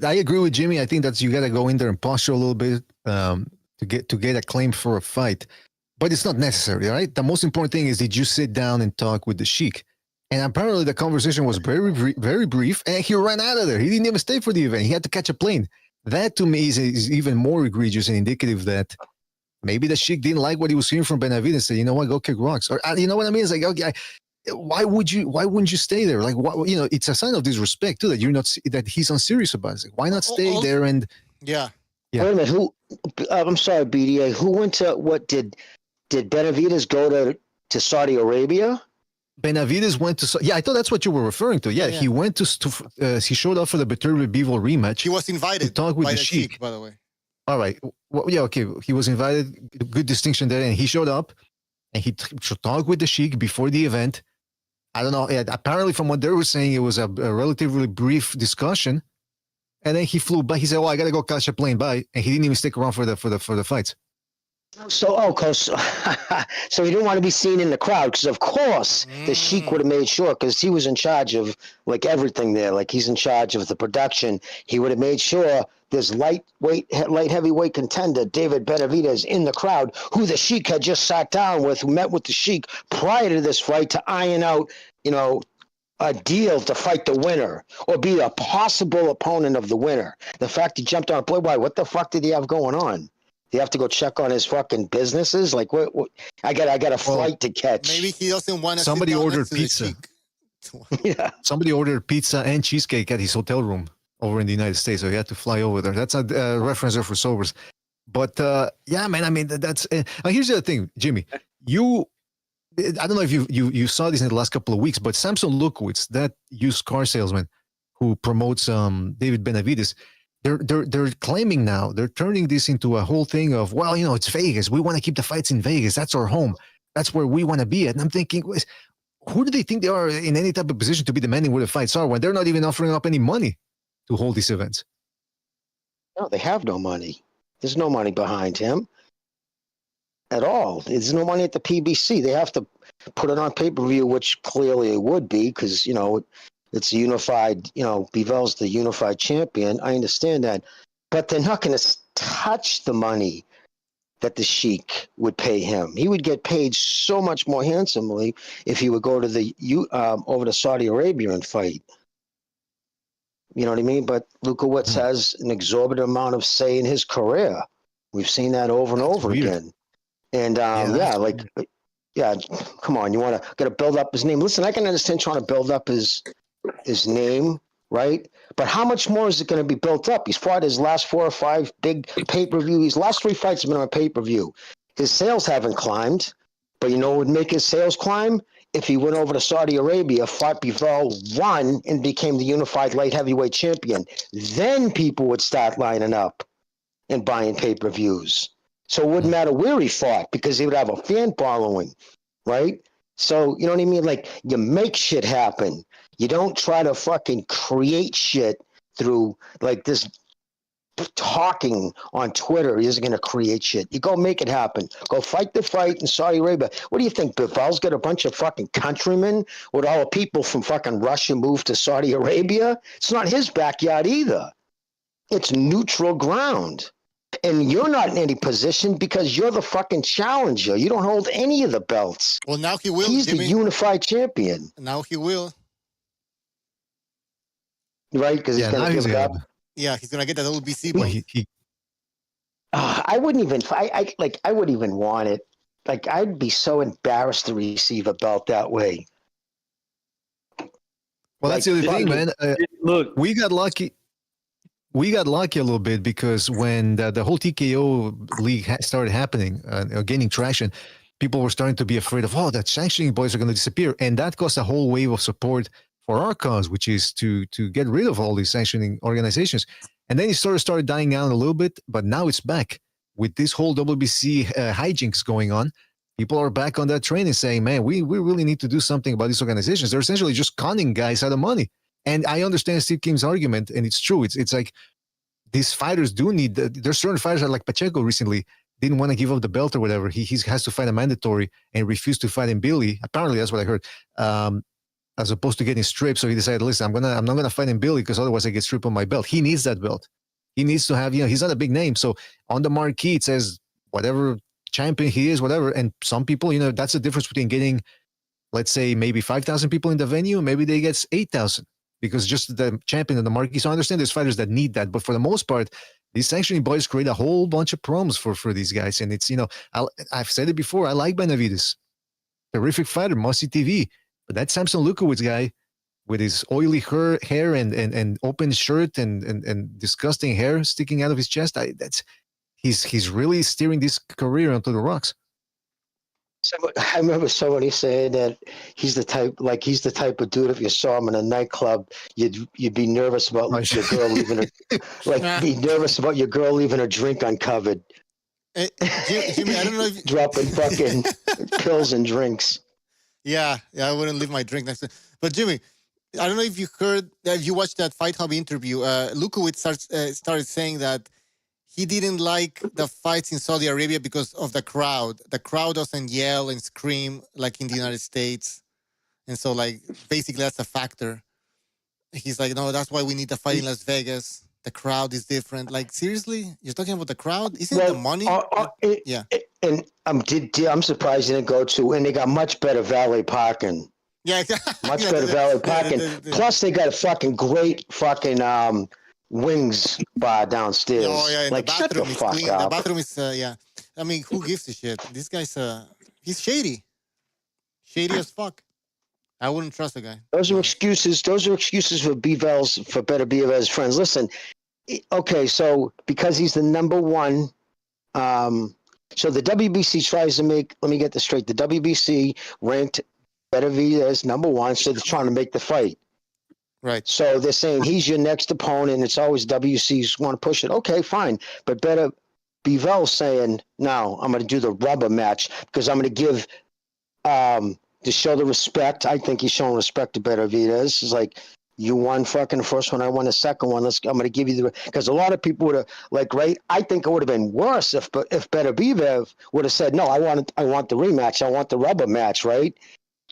I agree with Jimmy. I think that's you got to go in there and posture a little bit to get a claim for a fight. But it's not necessary, right? The most important thing is, did you sit down and talk with the Sheik? And apparently the conversation was very, very brief, and he ran out of there. He didn't even stay for the event. He had to catch a plane. That, to me, is even more egregious and indicative that maybe the Sheik didn't like what he was hearing from Benavidez and said, you know what, go kick rocks. Or, you know what I mean? It's like, okay, why wouldn't you stay there? Like, what, it's a sign of disrespect, too, that he's unserious about it. It's like, why not stay there and...
Yeah.
Wait a minute. I'm sorry, BDA. Who went to, did Benavidez go to Saudi Arabia?
Benavidez went to... Yeah, I thought that's what you were referring to. Yeah. He went to he showed up for the Beterbiev-Bivol rematch.
He was invited
to talk with
by
the Sheik,
by the way.
All right. Well, yeah, okay. He was invited. Good distinction there. And he showed up and he talked with the Sheik before the event. I don't know. Apparently, from what they were saying, it was a relatively brief discussion. And then he flew by. He said, I got to go catch a plane. Bye. And he didn't even stick around for the fights.
So he didn't want to be seen in the crowd because, of course, the Sheik would have made sure, because he was in charge of everything there. Like, he's in charge of the production. He would have made sure there's light heavyweight contender David Benavidez in the crowd, who the Sheik had just sat down with, who met with the Sheik prior to this fight to iron out, a deal to fight the winner or be a possible opponent of the winner. The fact he jumped on, boy, what the fuck did he have going on? They have to go check on his fucking businesses. Like, what I got a flight to catch.
Maybe he doesn't want to.
Somebody ordered pizza.
Yeah.
Somebody ordered pizza and cheesecake at his hotel room over in the United States, so he had to fly over there. That's a reference there for sobers. But yeah, man, I mean, that's here's the other thing, Jimmy. I don't know if you saw this in the last couple of weeks, but Samson Lukowitz, that used car salesman who promotes David Benavidez, they're claiming now, they're turning this into a whole thing of, well, you know, it's Vegas. We want to keep the fights in Vegas. That's our home. That's where we want to be at. And I'm thinking, who do they think they are in any type of position to be demanding where the fights are when they're not even offering up any money to hold these events?
No, they have no money. There's no money behind him at all. There's no money at the PBC. They have to put it on pay-per-view, which clearly it would be because, you know, it's a unified, you know, Bivol's the unified champion. I understand that. But they're not going to touch the money that the Sheik would pay him. He would get paid so much more handsomely if he would go to over to Saudi Arabia and fight. You know what I mean? But Lukowitz has an exorbitant amount of say in his career. We've seen that over and over again. And come on, you want to build up his name. Listen, I can understand trying to build up his name, right? But how much more is it going to be built up? He's fought his last 4 or 5 big pay-per-view. His last 3 fights have been on pay-per-view. His sales haven't climbed, but you know what would make his sales climb? If he went over to Saudi Arabia, fought Bivol, won, and became the unified light heavyweight champion. Then people would start lining up and buying pay-per-views. So it wouldn't matter where he fought because he would have a fan following, right? So, you know what I mean? Like, you make shit happen. You don't try to fucking create shit through, like, this talking on Twitter isn't going to create shit. You go make it happen. Go fight the fight in Saudi Arabia. What do you think? Bivol's got a bunch of fucking countrymen with all the people from fucking Russia moved to Saudi Arabia? It's not his backyard either. It's neutral ground. And you're not in any position because you're the fucking challenger. You don't hold any of the belts.
Well, now he will.
He's
Jimmy.
the unified champion.
Now he will.
Right? Because he's going to give it up.
Yeah, he's gonna get that WBC belt.
I wouldn't even. I wouldn't even want it. Like, I'd be so embarrassed to receive a belt that way.
Well, that's the other thing, man. Look, we got lucky. We got lucky a little bit because when the whole TKO league started happening, gaining traction, people were starting to be afraid of, that sanctioning boys are going to disappear, and that caused a whole wave of support for our cause, which is to get rid of all these sanctioning organizations. And then it sort of started dying down a little bit, but now it's back with this whole WBC hijinks going on. People are back on that train and saying, man, we really need to do something about these organizations. They're essentially just conning guys out of money. And I understand Steve Kim's argument, and it's true. It's like these fighters do need, there's certain fighters like Pacheco recently didn't want to give up the belt or whatever. He has to fight a mandatory and refused to fight in Billy. Apparently, that's what I heard. As opposed to getting stripped. So he decided, listen, I'm not gonna fight in Billy because otherwise I get stripped on my belt. He needs that belt. He needs to have, he's not a big name. So on the marquee, it says whatever champion he is, whatever. And some people, that's the difference between getting, let's say, maybe 5,000 people in the venue. Maybe they get 8,000 because just the champion and the marquee. So I understand there's fighters that need that. But for the most part, these sanctioning boys create a whole bunch of promos for these guys. And it's, I've said it before. I like Benavidez. Terrific fighter, must-see TV. But that Samson Lukowitz guy with his oily hair and open shirt and disgusting hair sticking out of his chest, he's really steering this career onto the rocks.
I remember somebody saying that he's the type of dude, if you saw him in a nightclub, you'd be nervous about your girl leaving her, be nervous about your girl leaving her drink uncovered.
Jimmy, I don't know if
dropping fucking pills and drinks.
Yeah, I wouldn't leave my drink next to. But Jimmy, I don't know if you heard, if you watched that Fight Hub interview. Lukowitz started saying that he didn't like the fights in Saudi Arabia because of the crowd. The crowd doesn't yell and scream like in the United States, and so basically that's a factor. He's like, no, that's why we need the fight in Las Vegas. The crowd is different. Like, seriously, you're talking about the crowd? Isn't the money? Yeah.
And I'm surprised they didn't go to, and they got much better valet parking.
Yeah,
much better valet parking. Plus, they got a fucking great fucking wings bar downstairs.
Oh yeah, and
Like,
the
shut the
bathroom is
fuck
clean. The
up.
bathroom is yeah. I mean, who gives a shit? This guy's he's shady as fuck. I wouldn't trust a guy.
Those are excuses. Those are excuses for Benavidez friends. Listen, okay, so because he's the number one, so the WBC tries to make. Let me get this straight. The WBC ranked Benavidez number one, so they're trying to make the fight.
Right.
So they're saying he's your next opponent. It's always WCs want to push it. Okay, fine, but Bivol saying no. I'm going to do the rubber match because I'm going to give. To show the respect, I think he's showing respect to Benavidez. It's like, you won fucking the first one, I won the second one. I'm going to give you the, because a lot of people would have like, right? I think it would have been worse if Benavidez would have said, no, I want the rematch, I want the rubber match, right?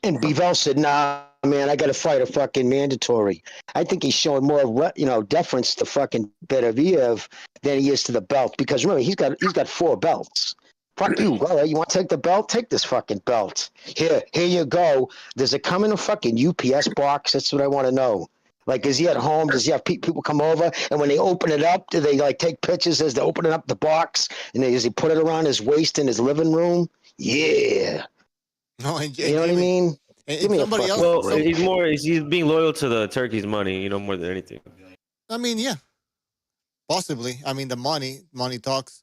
And Bivol said, nah, man, I got to fight a fucking mandatory. I think he's showing more, deference to fucking Benavidez than he is to the belt, because remember, he's got 4 belts. Fuck you. Well, you want to take the belt? Take this fucking belt. Here you go. Does it come in a fucking UPS box? That's what I want to know. Like, is he at home? Does he have people come over? And when they open it up, do they like take pictures as they're opening up the box? And does he put it around his waist in his living room? Yeah.
No, and
you know what I mean?
Give me somebody else.
Well, he's being loyal to the turkey's money, more than anything.
I mean, yeah, possibly. I mean, the money talks,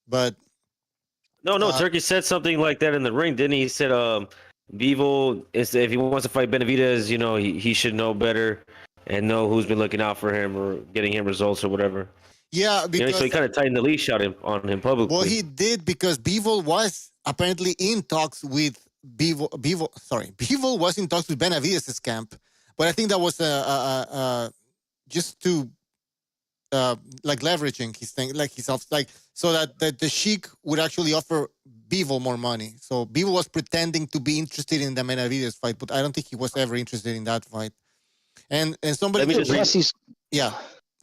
but.
No, Turkey said something like that in the ring, didn't he? He said, Bivol, if he wants to fight Benavidez, he should know better and know who's been looking out for him or getting him results or whatever.
Yeah, because
so he kind of tightened the leash on him publicly.
Well, he did because Bivol was apparently in talks with Bivol was in talks with Benavidez's camp, but I think that was just to like leveraging his thing, like himself, like so that the Sheik would actually offer Bivol more money. So Bivol was pretending to be interested in the Benavidez fight, but I don't think he was ever interested in that fight. And somebody, yeah,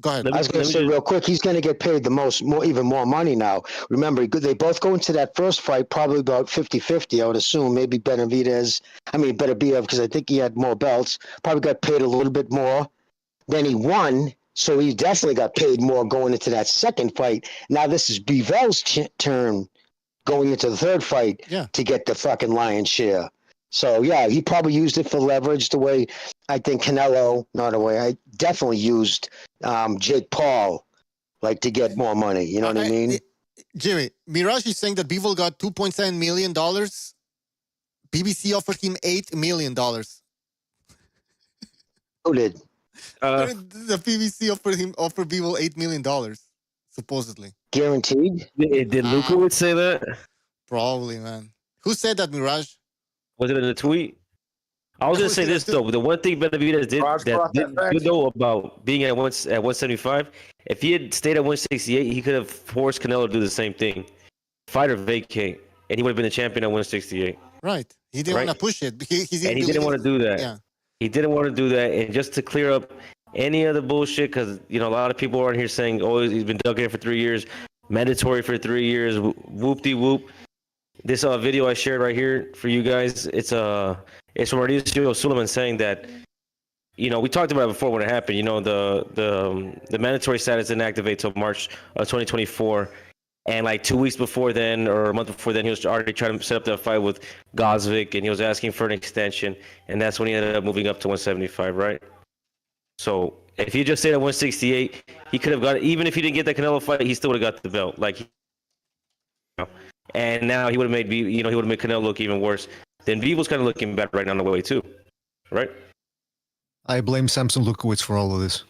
go ahead.
I was going to say real quick, he's going to get paid even more money now. Remember, they both go into that first fight probably about 50-50, I would assume. Maybe Benavidez, because I think he had more belts, probably got paid a little bit more. Then he won. So he definitely got paid more going into that second fight. Now this is Bivol's turn going into the third fight to get the fucking lion's share. So, yeah, he probably used it for leverage the way I think I definitely used Jake Paul, like, to get more money. You know what I mean?
Jimmy, Mirage is saying that Bivol got $2.7 million. BBC offered him $8 million.
Who did?
The BBC offered Bivol $8 million, supposedly.
Guaranteed?
Did Lukowicz say that?
Probably, man. Who said that, Mirage?
Was it in a tweet? I was going to say this, though. The one thing Benavidez did good, though, about being at 175, if he had stayed at 168, he could have forced Canelo to do the same thing. Fight or vacate, and he would have been the champion at 168.
Right. He didn't want to push it. He
didn't want to do that.
Yeah.
He didn't want to do that. And just to clear up any other bullshit, because, a lot of people are on here saying, he's been ducking it for 3 years, mandatory for 3 years, whoop-de-whoop. This video I shared right here for you guys, it's from Mauricio Suleiman saying that, we talked about it before when it happened, the mandatory status didn't activate till March of 2024. And like 2 weeks before then, or a month before then, he was already trying to set up that fight with Gosvick, and he was asking for an extension. And that's when he ended up moving up to 175, right? So if he just stayed at 168, he could have got it. Even if he didn't get that Canelo fight, he still would have got the belt. And now he would have made Canelo look even worse. Then Bivol's kind of looking bad right now on the way too, right?
I blame Samson Lukowicz for all of this.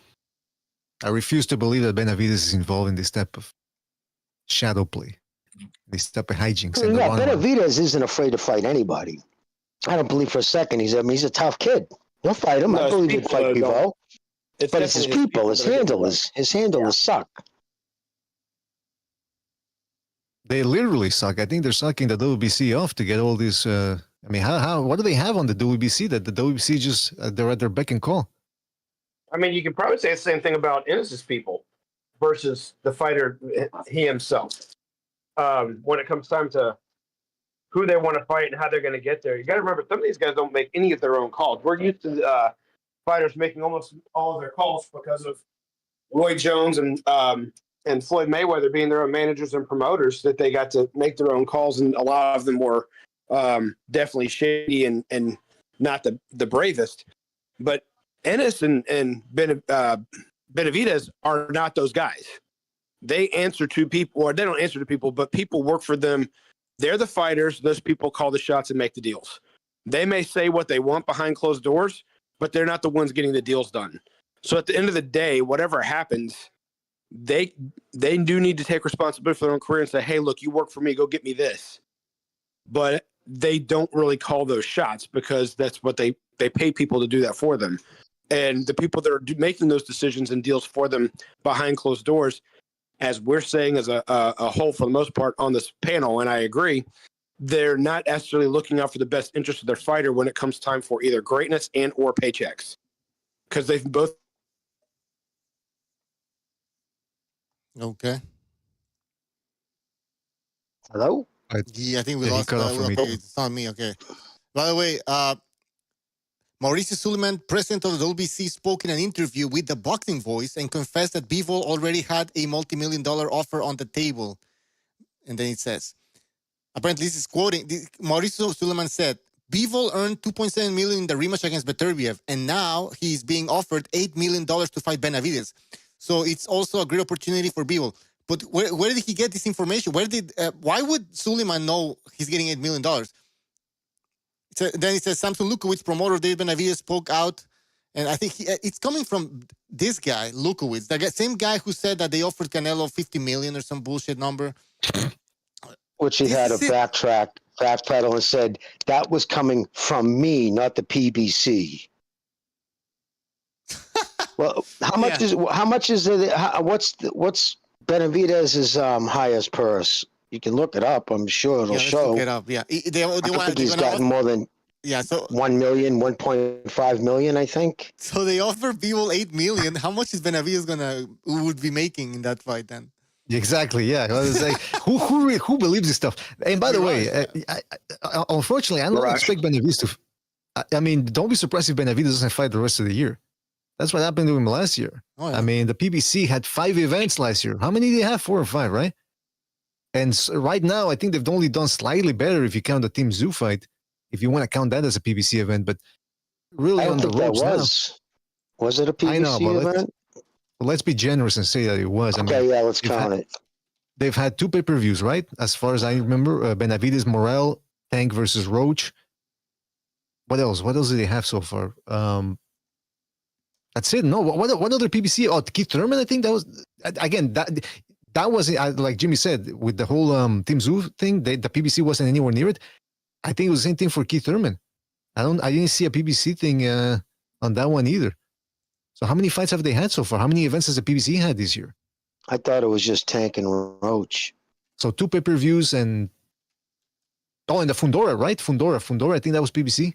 I refuse to believe that Benavidez is involved in this type of shadow play, this type of hijinks.
Benavidez isn't afraid to fight anybody. I don't believe for a second he's a tough kid. He'll fight him. I believe he'd fight Bivol. But it's his people. His handlers suck.
They literally suck. I think they're sucking the WBC off to get all these. What do they have on the WBC that the WBC just they're at their beck and call?
I mean, you can probably say the same thing about Ennis's people versus the fighter he himself. When it comes time to who they want to fight and how they're going to get there, you got to remember some of these guys don't make any of their own calls. We're used to fighters making almost all of their calls because of Roy Jones and Floyd Mayweather being their own managers and promoters, that they got to make their own calls, and a lot of them were definitely shady and not the bravest. But Ennis and Benavidez are not those guys. They answer to people, or they don't answer to people, but people work for them. They're the fighters. Those people call the shots and make the deals. They may say what they want behind closed doors, but they're not the ones getting the deals done. So at the end of the day, whatever happens, they do need to take responsibility for their own career and say, hey, look, you work for me, go get me this. But they don't really call those shots because that's what they pay people to do that for them. And the people that are making those decisions and deals for them behind closed doors, as we're saying as a whole for the most part on this panel, and I agree, they're not necessarily looking out for the best interest of their fighter when it comes time for either greatness and or paychecks. Because they've both.
Okay.
Hello?
Yeah, I think we
Yeah, he
lost.
cut off for me.
It's not me. Okay. By the way, Mauricio Suleiman, president of the WBC, spoke in an interview with the Boxing Voice and confessed that Bivol already had a multi-million-dollar offer on the table. And then it says, apparently this is quoting, Mauricio Suleiman said, Bivol earned $2.7 million in the rematch against Beterbiev, and now he's being offered $8 million to fight Benavidez. So it's also a great opportunity for Bivol. But where did he get this information? Why would Suleiman know he's getting $8 million? Then it says Samson Lukowitz, promoter David Benavidez, spoke out, and I think it's coming from this guy, Lukowitz, the same guy who said that they offered Canelo $50 million or some bullshit number.
Which he had a backpedal and said that was coming from me, not the PBC. Well, how much is it? What's Benavidez's highest purse? You can look it up. I'm sure it'll show.
Look it up. Yeah,
I think he's gotten more than 1 million, 1.5 million, I think.
So they offer Bivol $8 million. How much is Benavidez would be making in that fight then?
Exactly. Yeah. I was like, who believes this stuff? And by the way, unfortunately, I don't expect Benavidez to. I mean, don't be surprised if Benavidez doesn't fight the rest of the year. That's what happened to him last year. Oh, yeah. I mean, the PBC had 5 events last year. How many did they have? 4 or 5, right? And right now, I think they've only done slightly better if you count the Team Zoo fight, if you want to count that as a PBC event. But really,
I don't
on the
think
ropes
that
was.
Now. Was it a PBC event?
Let's be generous and say that it was.
Okay, I mean, let's count it.
They've had 2 pay-per-views, right? As far as I remember, Benavidez Morel, Tank versus Roach. What else? What else did they have so far? That's it. No, what other PBC? Oh, Keith Thurman, I think that was, again, that was, like Jimmy said, with the whole Team Zoo thing, the PBC wasn't anywhere near it. I think it was the same thing for Keith Thurman. I didn't see a PBC thing on that one either. So how many fights have they had so far? How many events has the PBC had this year?
I thought it was just Tank and Roach.
So 2 pay-per-views and the Fundora, right? Fundora, I think that was PBC.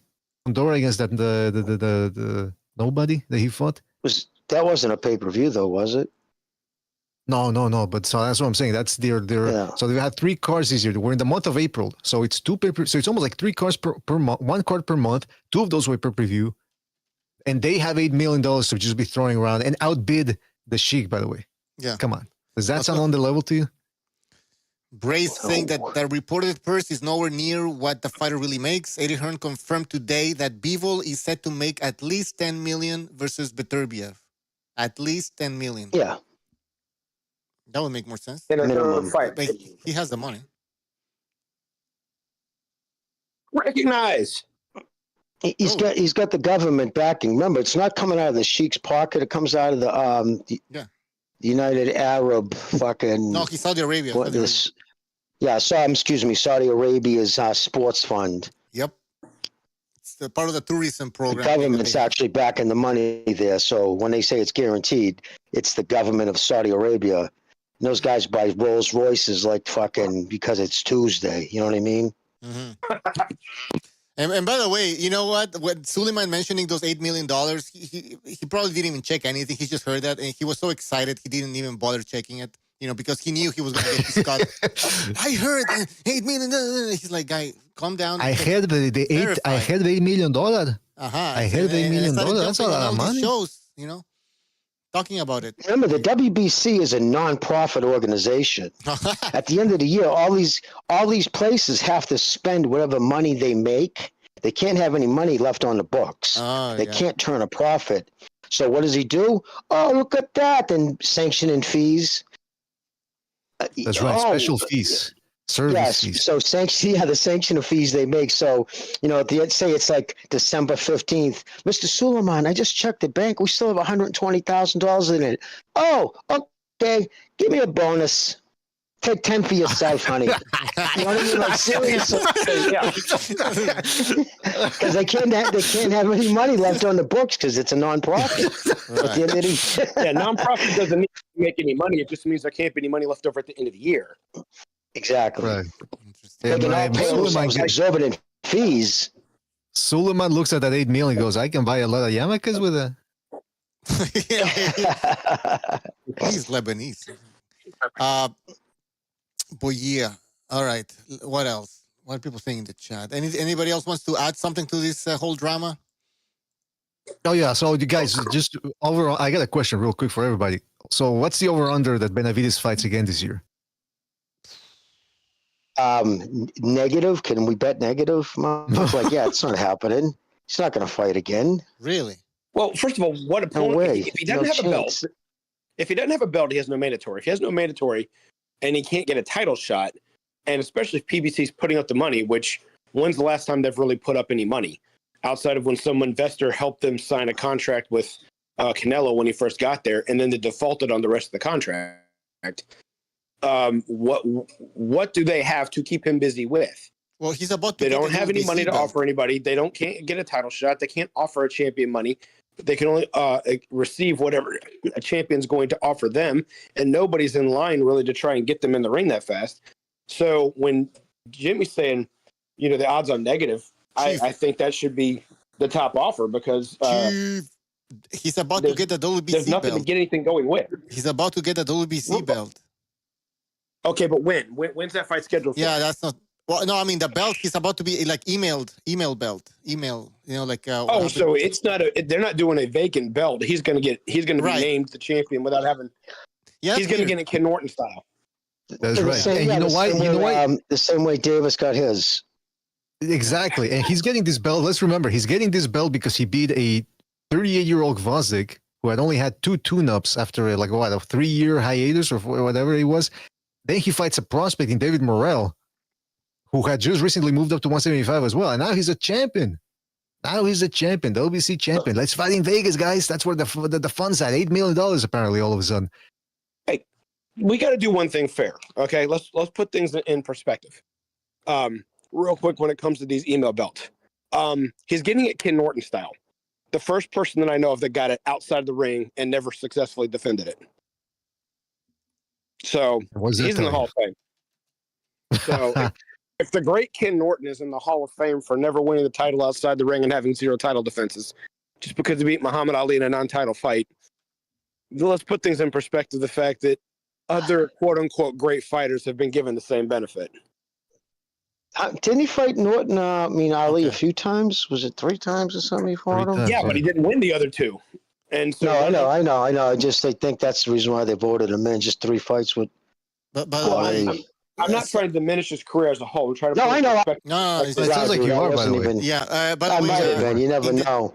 Fundora against the nobody that he fought.
That wasn't a pay-per-view though, was it?
No. But so that's what I'm saying. That's their. Yeah. So they've had 3 cards this year. We're in the month of April, so it's 2 pay-per. So it's almost like 3 cards per month, 1 card per month. 2 of those were pay-per-view, and they have $8 million to just be throwing around and outbid the Sheik. By the way,
yeah.
Come on, does that sound on the level to you?
Brace saying that the reported purse is nowhere near what the fighter really makes. Eddie Hearn confirmed today that Bivol is set to make at least $10 million versus Beterbiev. At least $10 million.
Yeah.
That would make more sense.
Minimum fight.
But he has the money.
Recognize.
He's got the government backing. Remember, it's not coming out of the Sheik's pocket. It comes out of the United Arab fucking.
No, he's Saudi Arabia.
Saudi Arabia's sports fund.
Yep. It's part of the tourism program.
The government's actually backing the money there. So when they say it's guaranteed, it's the government of Saudi Arabia. And those guys buy Rolls Royces like fucking because it's Tuesday. You know what I mean?
Mm-hmm. And by the way, you know what? When Suleiman mentioning those $8 million, he probably didn't even check anything. He just heard that, and he was so excited he didn't even bother checking it. You know, because he knew he was going to get his cut. I heard $8 million. He's like, guy, calm down.
I heard the $8 million.
I
heard $8 million. That's a lot of money.
Shows, you know. talking about it.
Remember, the WBC is a non-profit organization. At the end of the year, all these places have to spend whatever money they make. They can't have any money left on the books. They can't turn a profit. So what does he do? Oh, look at that! And sanctioning fees.
That's right. Special fees. Service fees.
So the sanction fees they make. So, say it's like December 15th. Mr. Suleiman, I just checked the bank. We still have $120,000 in it. Oh, okay. Give me a bonus. Take 10 for yourself, honey. You know what I mean? Like, seriously. Because they can't have any money left on the books because it's a non-profit. At the end of the
yeah, non-profit doesn't mean make any money. It just means there can't be any money left over at the end of the year.
Exactly.
Right.
They can all pay themselves exorbitant fees.
Suleiman looks at that 8 million and goes, I can buy a lot of yarmulkes with a...
He's Lebanese. But yeah, all right. What else? What are people saying in the chat? Anybody else wants to add something to this whole drama?
Oh yeah. So you guys, just overall, I got a question real quick for everybody. So what's the over/under that Benavidez fights again this year?
Negative. Can we bet negative? Like, yeah, it's not happening. He's not going to fight again.
Really?
Well, first of all, what opponent?
No way.
If he doesn't have a belt, if he doesn't have a belt, he has no mandatory. If he has no mandatory, and he can't get a title shot, and especially if PBC's putting up the money, which when's the last time they've really put up any money outside of when some investor helped them sign a contract with Canelo when he first got there, and then they defaulted on the rest of the contract. What do they have to keep him busy with?
Well, he's about to.
They don't have any money to offer anybody. They can't get a title shot. They can't offer a champion money. They can only receive whatever a champion's going to offer them, and nobody's in line really to try and get them in the ring that fast. So when Jimmy's saying, the odds are negative, I think that should be the top offer because
he's about to get the WBC
there's nothing
belt.
to get anything going with.
He's about to get the WBC belt.
Okay, but when's that fight scheduled for?
Yeah, that's not. Well, no, I mean the belt. He's about to be like email belt, like.
So it's not they're not doing a vacant belt. He's going to be named the champion without having. Yeah, he's going to get it Ken Norton style.
That's right. And you know why?
The same way Davis got his.
Exactly, and he's getting this belt. Let's remember, he's getting this belt because he beat a 38-year-old Gvozdyk who had only had 2 tune-ups after a 3-year hiatus or whatever it was. Then he fights a prospect in David Morrell, who had just recently moved up to 175 as well. And now he's a champion. The WBC champion. Let's fight in Vegas, guys. That's where the fun's at. $8 million apparently all of a sudden.
Hey, we got to do one thing fair, okay? Let's put things in perspective. Real quick when it comes to these email belts. He's getting it Ken Norton style. The first person that I know of that got it outside the ring and never successfully defended it. So he's in the Hall of Fame. So if the great Ken Norton is in the Hall of Fame for never winning the title outside the ring and having 0 title defenses, just because he beat Muhammad Ali in a non-title fight, let's put things in perspective. The fact that other quote-unquote great fighters have been given the same benefit.
Didn't he fight Norton? Ali a few times? Was it 3 times or something he fought him?
Yeah, but he didn't win the other 2. And so
I know. I just think that's the reason why they voted him in. Just 3 fights with.
But
I'm not trying to diminish his career as a whole. I'm trying to.
No, I know.
No,
it sounds like you are, by the way.
Yeah, but
I might have been. You never know.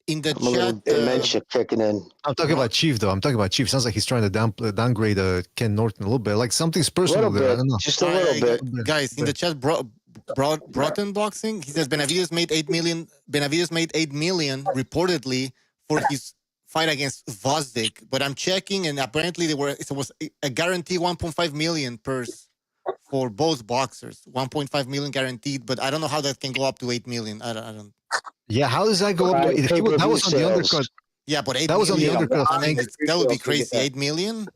In the
chat, dementia kicking in.
I'm talking about Chief, though. Sounds like he's trying to downgrade Ken Norton a little bit. Like something's personal there. I don't know.
Just a little bit.
Guys, in the chat, Broughton Boxing, he says Benavidez made $8 million. Benavidez made $8 million reportedly for his fight against Gvozdyk, but I'm checking, and apparently it was a guarantee 1.5 million purse for both boxers, 1.5 million guaranteed. But I don't know how that can go up to 8 million. I don't.
Yeah, how does that go up? That was on the undercard.
Yeah, but
that was on the undercard.
That would be crazy. 8 million.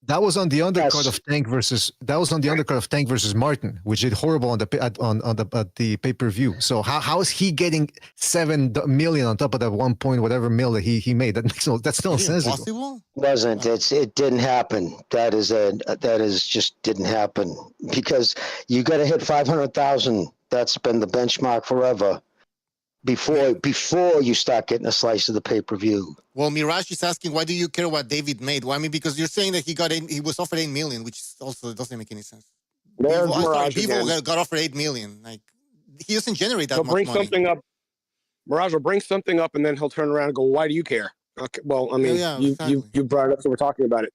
That was on the undercard of Tank versus. That was on the undercard of Tank versus Martin, which did horrible on the pay-per-view. So how is he getting 7 million on top of that 1 point whatever mil that he made? That's still sensible.
Possible?
Wasn't it didn't happen. That is just didn't happen because you got to hit 500,000. That's been the benchmark forever. before you start getting a slice of the pay-per-view.
Well, Mirage is asking, why do you care what David made? Well, I mean, because you're saying that he was offered 8 million, which also doesn't make any sense.
There's
Bivol,
Mirage again.
got offered 8 million. Like, he doesn't generate that
He'll
much
bring
money.
something up. Mirage will bring something up, and then he'll turn around and go, "Why do you care?" Okay, well, I mean,
exactly.
you brought it up, so we're talking about it.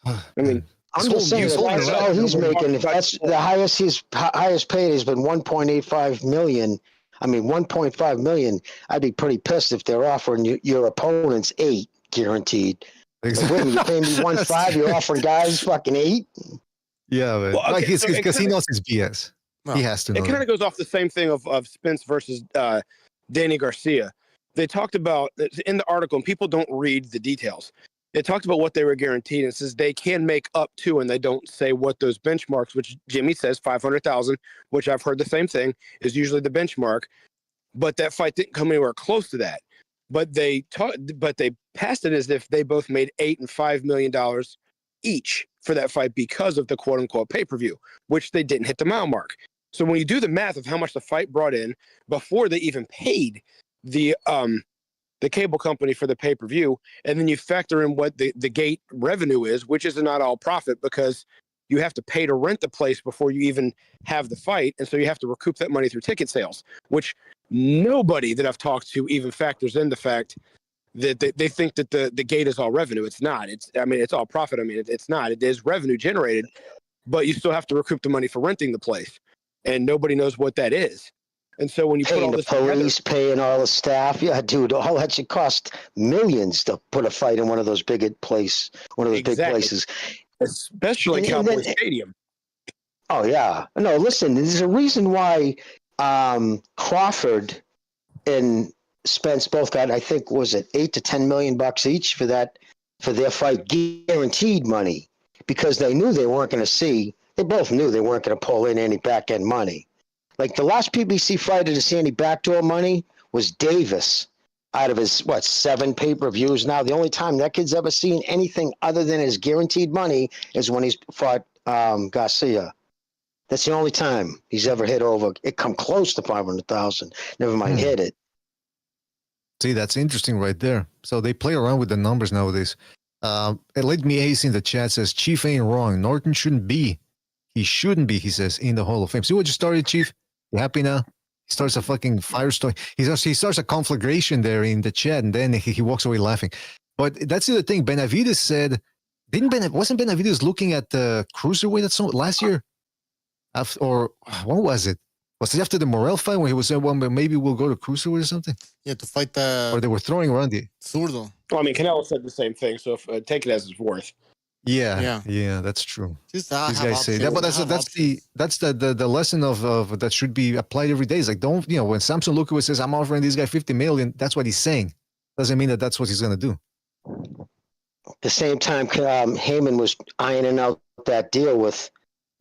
I mean,
I'm just saying, that's all he's making. If that's the highest paid has been 1.85 million. I mean, 1.5 million. I'd be pretty pissed if they're offering your opponents 8 guaranteed. Like, wait a minute, you're paying me 1.5, you're offering guys fucking 8?
Yeah, man.
Well, okay,
because he knows his BS.
Well,
he has to know.
It kind of goes off the same thing of Spence versus Danny Garcia. They talked about in the article, and people don't read the details. It talked about what they were guaranteed, and it says they can make up to, and they don't say what those benchmarks, which Jimmy says 500,000, which I've heard the same thing, is usually the benchmark. But that fight didn't come anywhere close to that. But they passed it as if they both made $8 and $5 million each for that fight because of the quote unquote pay-per-view, which they didn't hit the mile mark. So when you do the math of how much the fight brought in before they even paid the cable company for the pay-per-view, and then you factor in what the gate revenue is, which is not all profit because you have to pay to rent the place before you even have the fight, and so you have to recoup that money through ticket sales, which nobody that I've talked to even factors in the fact that they think that the gate is all revenue. It's not. It's all profit. I mean, it's not. It is revenue generated, but you still have to recoup the money for renting the place, and nobody knows what that is. And so when you put all this
police, paying all the staff, yeah, dude, all that should cost millions to put a fight in one of those big places,
especially Cowboy Stadium.
Oh yeah, no. Listen, there's a reason why Crawford and Spence both got, I think, was it $8 to $10 million each for their fight, guaranteed money, because they knew they weren't going to see. They both knew they weren't going to pull in any back end money. Like the last PBC fighter to see any backdoor money was Davis, out of his 7 pay-per-views now. The only time that kid's ever seen anything other than his guaranteed money is when he's fought Garcia. That's the only time he's ever hit over. It come close to 500,000. Never mind hit it.
See, that's interesting right there. So they play around with the numbers nowadays. Let me ace in the chat says Chief ain't wrong. Norton shouldn't be. He shouldn't be, he says, in the Hall of Fame. See what you started, Chief? You happy now? He starts a fucking firestorm. He starts a conflagration there in the chat, and then he walks away laughing. But that's the other thing. Benavidez said, wasn't Benavidez looking at the cruiserweight last year? Or what was it? Was it after the Morel fight when he was saying, well, maybe we'll go to cruiserweight or something?
Yeah, to fight the...
Or they were throwing around the...
Zurdo.
Well, I mean, Canelo said the same thing, so take it as it's worth.
Yeah, that's true.
These
guys say that, but that's the lesson of that should be applied every day. It's like, don't, when Samson Lukowicz says I'm offering this guy 50 million, that's what he's saying. Doesn't mean that that's what he's going to do.
At the same time, Heyman was ironing out that deal with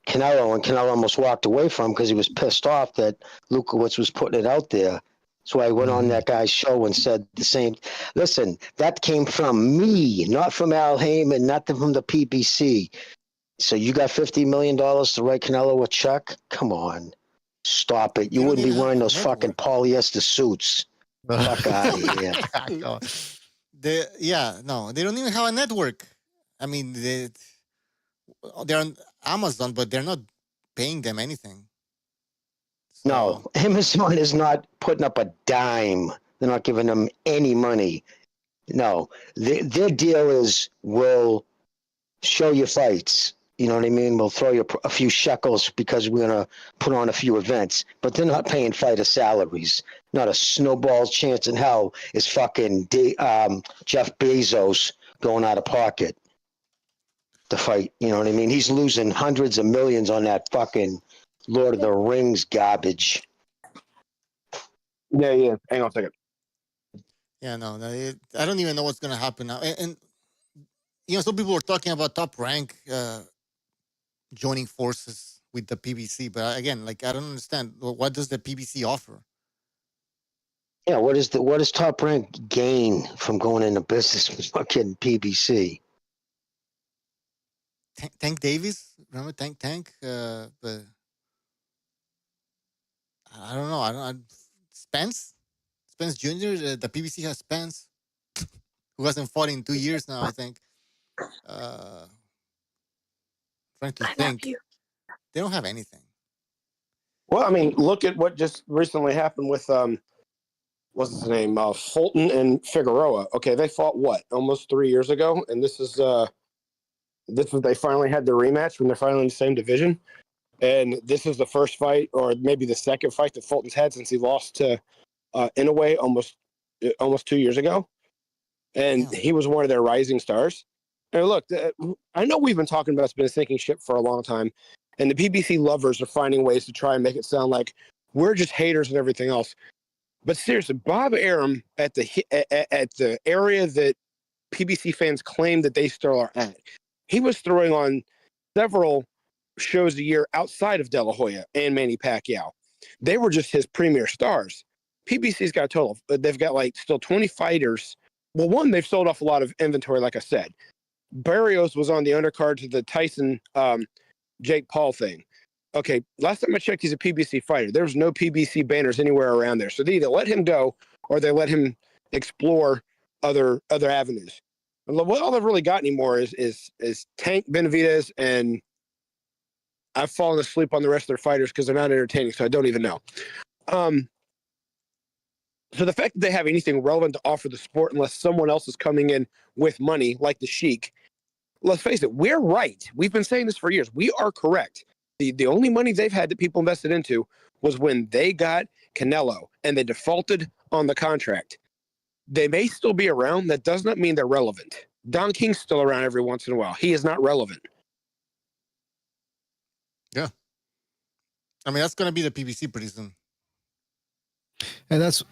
Canelo, and Canelo almost walked away from him because he was pissed off that Lukowicz was putting it out there. So I went on that guy's show and said the same. Listen, that came from me, not from Al Heyman, not from the PBC. So you got $50 million to write Canelo a check? Come on. Stop it. You wouldn't be wearing those fucking polyester suits. Fuck out of here.
They don't even have a network. I mean, they're on Amazon, but they're not paying them anything. So.
No, Amazon is not putting up a dime. They're not giving them any money. No, their deal is we'll show you fights. You know what I mean? We'll throw you a few shekels because we're going to put on a few events. But they're not paying fighter salaries. Not a snowball's chance in hell is fucking Jeff Bezos going out of pocket to fight. You know what I mean? He's losing hundreds of millions on that fucking Lord of the Rings garbage.
Yeah. Hang on a second.
Yeah, no, I don't even know what's going to happen now. And some people were talking about Top Rank joining forces with the PBC. But again, I don't understand. What does the PBC offer?
Yeah, what does Top Rank gain from going into business with fucking PBC?
Tank Davis? Remember Tank? But I don't know. Spence? Spence Jr. The PBC has Spence, who hasn't fought in 2 years now. I think. Trying to think, they don't have anything.
Well, I mean, look at what just recently happened with what's his name, Fulton and Figueroa. Okay, they fought what, almost 3 years ago, and this was they finally had the rematch when they're finally in the same division, and this is the first fight, or maybe the second fight that Fulton's had since he lost to Inoue almost 2 years ago, and he was one of their rising stars. And look, I know we've been talking about it's been a sinking ship for a long time, and the PBC lovers are finding ways to try and make it sound like we're just haters and everything else. But seriously, Bob Arum at the area that PBC fans claim that they still are at, he was throwing on several shows a year outside of De La Hoya and Manny Pacquiao. They were just his premier stars. PBC's got a total, they've got like still 20 fighters. Well, one, they've sold off a lot of inventory, like I said. Barrios was on the undercard to the Tyson Jake Paul thing. Okay, last time I checked, he's a PBC fighter. There's no PBC banners anywhere around there. So they either let him go or they let him explore other avenues. And all they've really got anymore is Tank, Benavidez, and I've fallen asleep on the rest of their fighters because they're not entertaining, so I don't even know. So the fact that they have anything relevant to offer the sport, unless someone else is coming in with money, like the Sheik, let's face it, we're right. We've been saying this for years. We are correct. The only money they've had that people invested into was when they got Canelo and they defaulted on the contract. They may still be around. That does not mean they're relevant. Don King's still around every once in a while. He is not relevant.
Yeah. I mean, that's going to be the PBC pretty soon.
And that's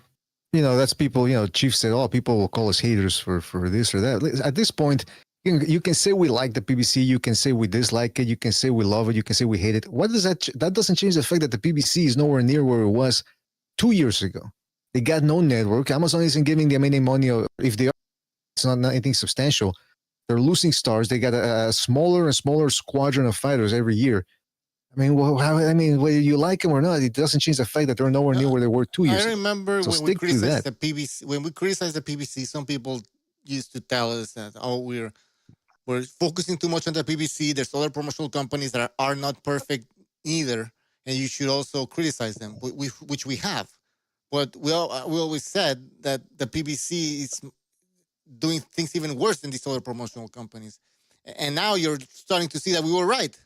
people, Chief said, oh, people will call us haters for this or that. At this point, you can say we like the PBC, you can say we dislike it, you can say we love it, you can say we hate it. What does that doesn't change the fact that the PBC is nowhere near where it was 2 years ago. They got no network. Amazon isn't giving them any money, or if they are, it's not anything substantial. They're losing stars. They got a smaller and smaller squadron of fighters every year. I mean, whether you like them or not, it doesn't change the fact that they're nowhere near where they were 2 years ago.
I remember
so
when we criticized the PBC. When we criticized the PBC, some people used to tell us that, oh, we're focusing too much on the PBC. There's other promotional companies that are not perfect either, and you should also criticize them, which we have. But we always said that the PBC is doing things even worse than these other promotional companies. And now you're starting to see that we were right.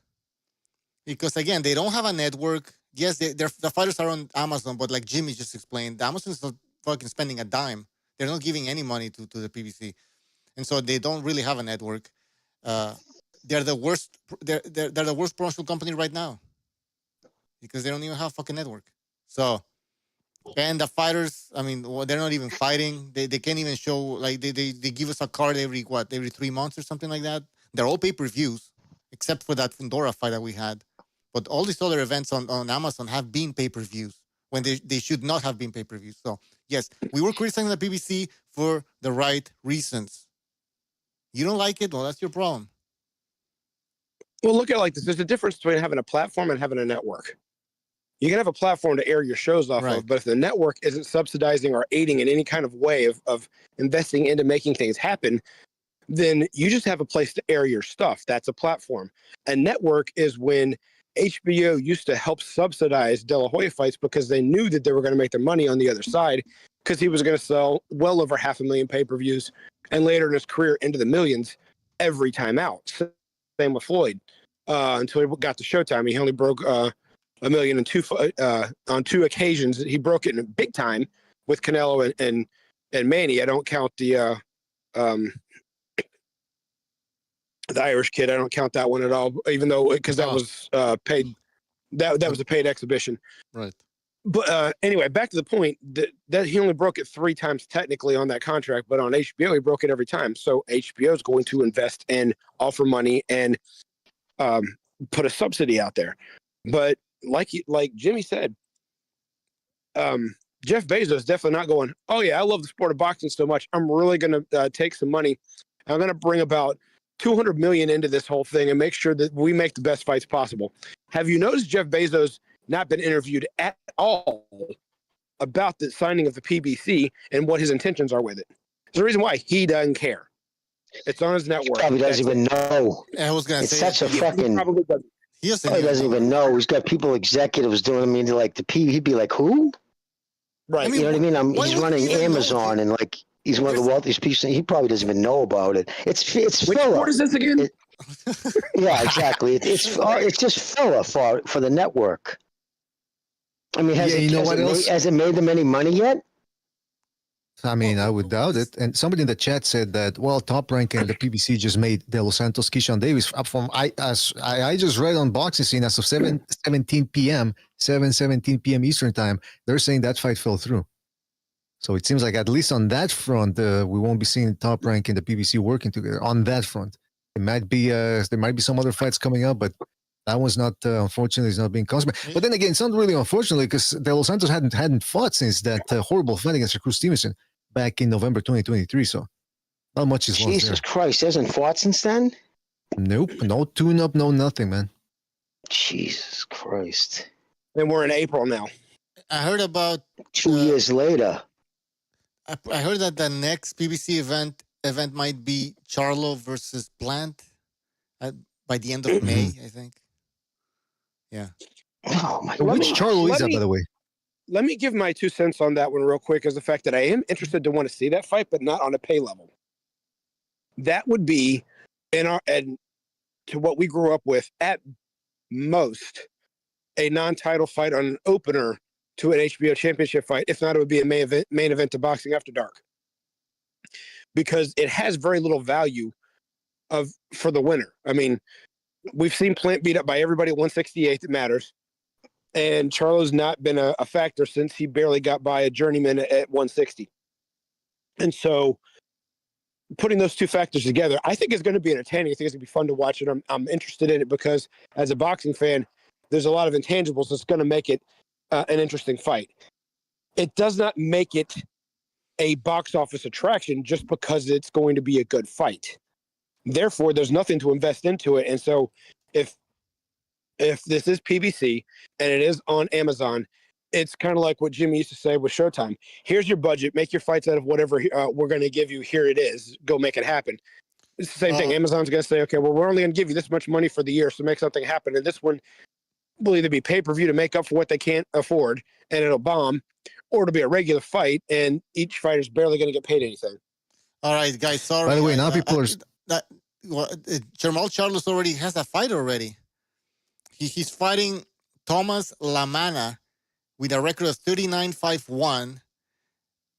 Because, again, they don't have a network. Yes, the fighters are on Amazon, but like Jimmy just explained, Amazon is not fucking spending a dime. They're not giving any money to the PBC. And so they don't really have a network. They're the worst. They're the worst promotional company right now because they don't even have a fucking network. So, and the fighters, I mean, they're not even fighting. They can't even show, like, they give us a card every 3 months or something like that. They're all pay-per-views, except for that Fundora fight that we had. But all these other events on Amazon have been pay-per-views when they should not have been pay-per-views. So, yes, we were criticizing the PBC for the right reasons. You don't like it? Well, that's your problem.
Well, look at it like this. There's a difference between having a platform and having a network. You can have a platform to air your shows off of, but if the network isn't subsidizing or aiding in any kind of way of investing into making things happen, then you just have a place to air your stuff. That's a platform. A network is when HBO used to help subsidize De La Hoya fights because they knew that they were going to make their money on the other side because he was going to sell well over 500,000 pay-per-views and later in his career into the millions every time out. Same with Floyd until he got to Showtime. He only broke $1 million on 2 occasions. He broke it in big time with Canelo and Manny. I don't count the Irish kid. I don't count that one at all, even though because that was paid. That was a paid exhibition.
Right.
But anyway, back to the point that he only broke it 3 times technically on that contract, but on HBO he broke it every time. So HBO is going to invest and offer money and put a subsidy out there. But like Jimmy said, Jeff Bezos is definitely not going, oh yeah, I love the sport of boxing so much, I'm really going to take some money. I'm going to bring about $200 million into this whole thing and make sure that we make the best fights possible. Have you noticed Jeff Bezos not been interviewed at all about the signing of the PBC and what his intentions are with it. There's a reason why he doesn't care. It's on his network.
Probably doesn't even know.
I was gonna
It's
say
such a
he
fucking.
probably doesn't.
He doesn't
He doesn't even know. He's got people, executives doing. I mean, like the P. He'd be like, who?
Right.
I mean,
You know what I mean?
why
He's
would he
running
even know?
Amazon, and like he's one of the wealthiest people. He probably doesn't even know about it. It's
Which
filler.
sport is this again?
Yeah, exactly. It's just filler for the network. I mean, has it made them any money yet?
I mean, I would doubt it. And somebody in the chat said that, well, Top Rank and the PBC just made De Los Santos, Keyshawn Davis up from, I just read on Boxing Scene as of 7:17 p.m., 7:17 p.m. Eastern time, they're saying that fight fell through. So it seems like at least on that front, we won't be seeing Top Rank and the PBC working together on that front. It might be, there might be some other fights coming up, but that one's not, unfortunately, is not being consummated. But then again, it's not really unfortunately because De Los Santos hadn't fought since that horrible fight against Cruz Stevenson back in November 2023. So not much is lost there.
Jesus Christ, hasn't fought since then?
Nope, no tune-up, no nothing, man.
Jesus Christ.
And we're in April now.
I heard about
2 years later.
I heard that the next PBC event might be Charlo versus Plant by the end of May, I think. Yeah.
Oh my
Which Charlo is that, by the way?
Let me give my 2 cents on that one real quick, is the fact that I am interested to want to see that fight, but not on a pay level. That would be and to what we grew up with, at most, a non-title fight on an opener to an HBO championship fight. If not, it would be a main event to Boxing After Dark, because it has very little value for the winner. I mean, we've seen Plant beat up by everybody at 168 that matters. And Charlo's not been a factor since he barely got by a journeyman at 160. And so putting those two factors together, I think it's going to be entertaining. I think it's going to be fun to watch, and I'm interested in it because as a boxing fan, there's a lot of intangibles that's going to make it an interesting fight. It does not make it a box office attraction just because it's going to be a good fight. Therefore, there's nothing to invest into it. And so if this is PBC and it is on Amazon, it's kind of like what Jimmy used to say with Showtime. Here's your budget. Make your fights out of whatever we're going to give you. Here it is. Go make it happen. It's the same thing. Amazon's going to say, okay, well, we're only going to give you this much money for the year, so make something happen. And this one will either be pay-per-view to make up for what they can't afford, and it'll bomb, or it'll be a regular fight, and each fighter's barely going to get paid anything.
All right, guys, sorry.
By the way, now people are...
Jermall Charlos already has a fight already. He's fighting Thomas Lamana with a record of 39-5-1.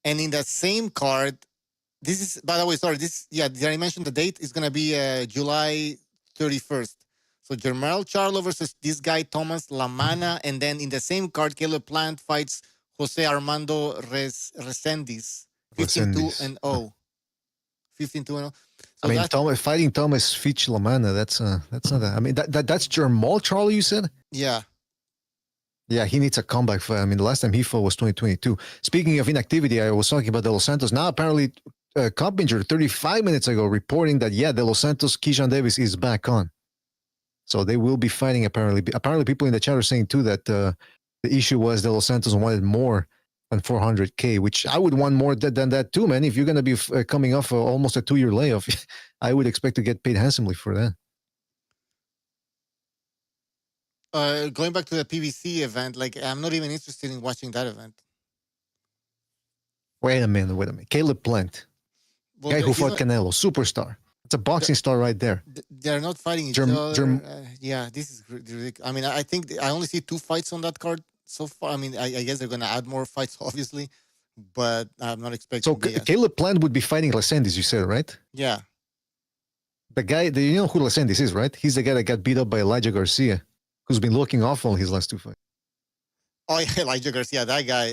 And in that same card, this is, by the way, sorry, did I mention the date? It's going to be July 31st. So Jermall Charlo versus this guy, Thomas Lamana. And then in the same card, Caleb Plant fights Jose Armando Resendiz, 15-2-0. 15-2-0. So
I mean, fighting Thomas Fitch Lamana, that's not that. I mean, that's Jermall Charlo, you said?
Yeah.
Yeah, he needs a comeback fight. I mean, the last time he fought was 2022. Speaking of inactivity, I was talking about De Los Santos. Now, apparently, Coppinger, 35 minutes ago, reporting that, yeah, De Los Santos, Keyshawn Davis is back on. So they will be fighting, apparently. Apparently, people in the chat are saying, too, that the issue was De Los Santos wanted more than $400K, which I would want more than that, too, man. If you're going to be coming off almost a 2-year layoff, I would expect to get paid handsomely for that.
Going back to the PBC event, like, I'm not even interested in watching that event.
Wait a minute. Caleb Plant, guy who fought Canelo, superstar. It's a boxing star right there.
They're not fighting each other. Yeah, this is ridiculous. I mean, I think I only see 2 fights on that card so far. I mean, I guess they're going to add more fights, obviously, but I'm not expecting.
So Caleb Plant would be fighting Resendiz, you said, right?
Yeah.
The guy, you know who Resendiz is, right? He's the guy that got beat up by Elijah Garcia, who's been looking awful in his last 2 fights.
Oh, yeah, Elijah Garcia, that guy.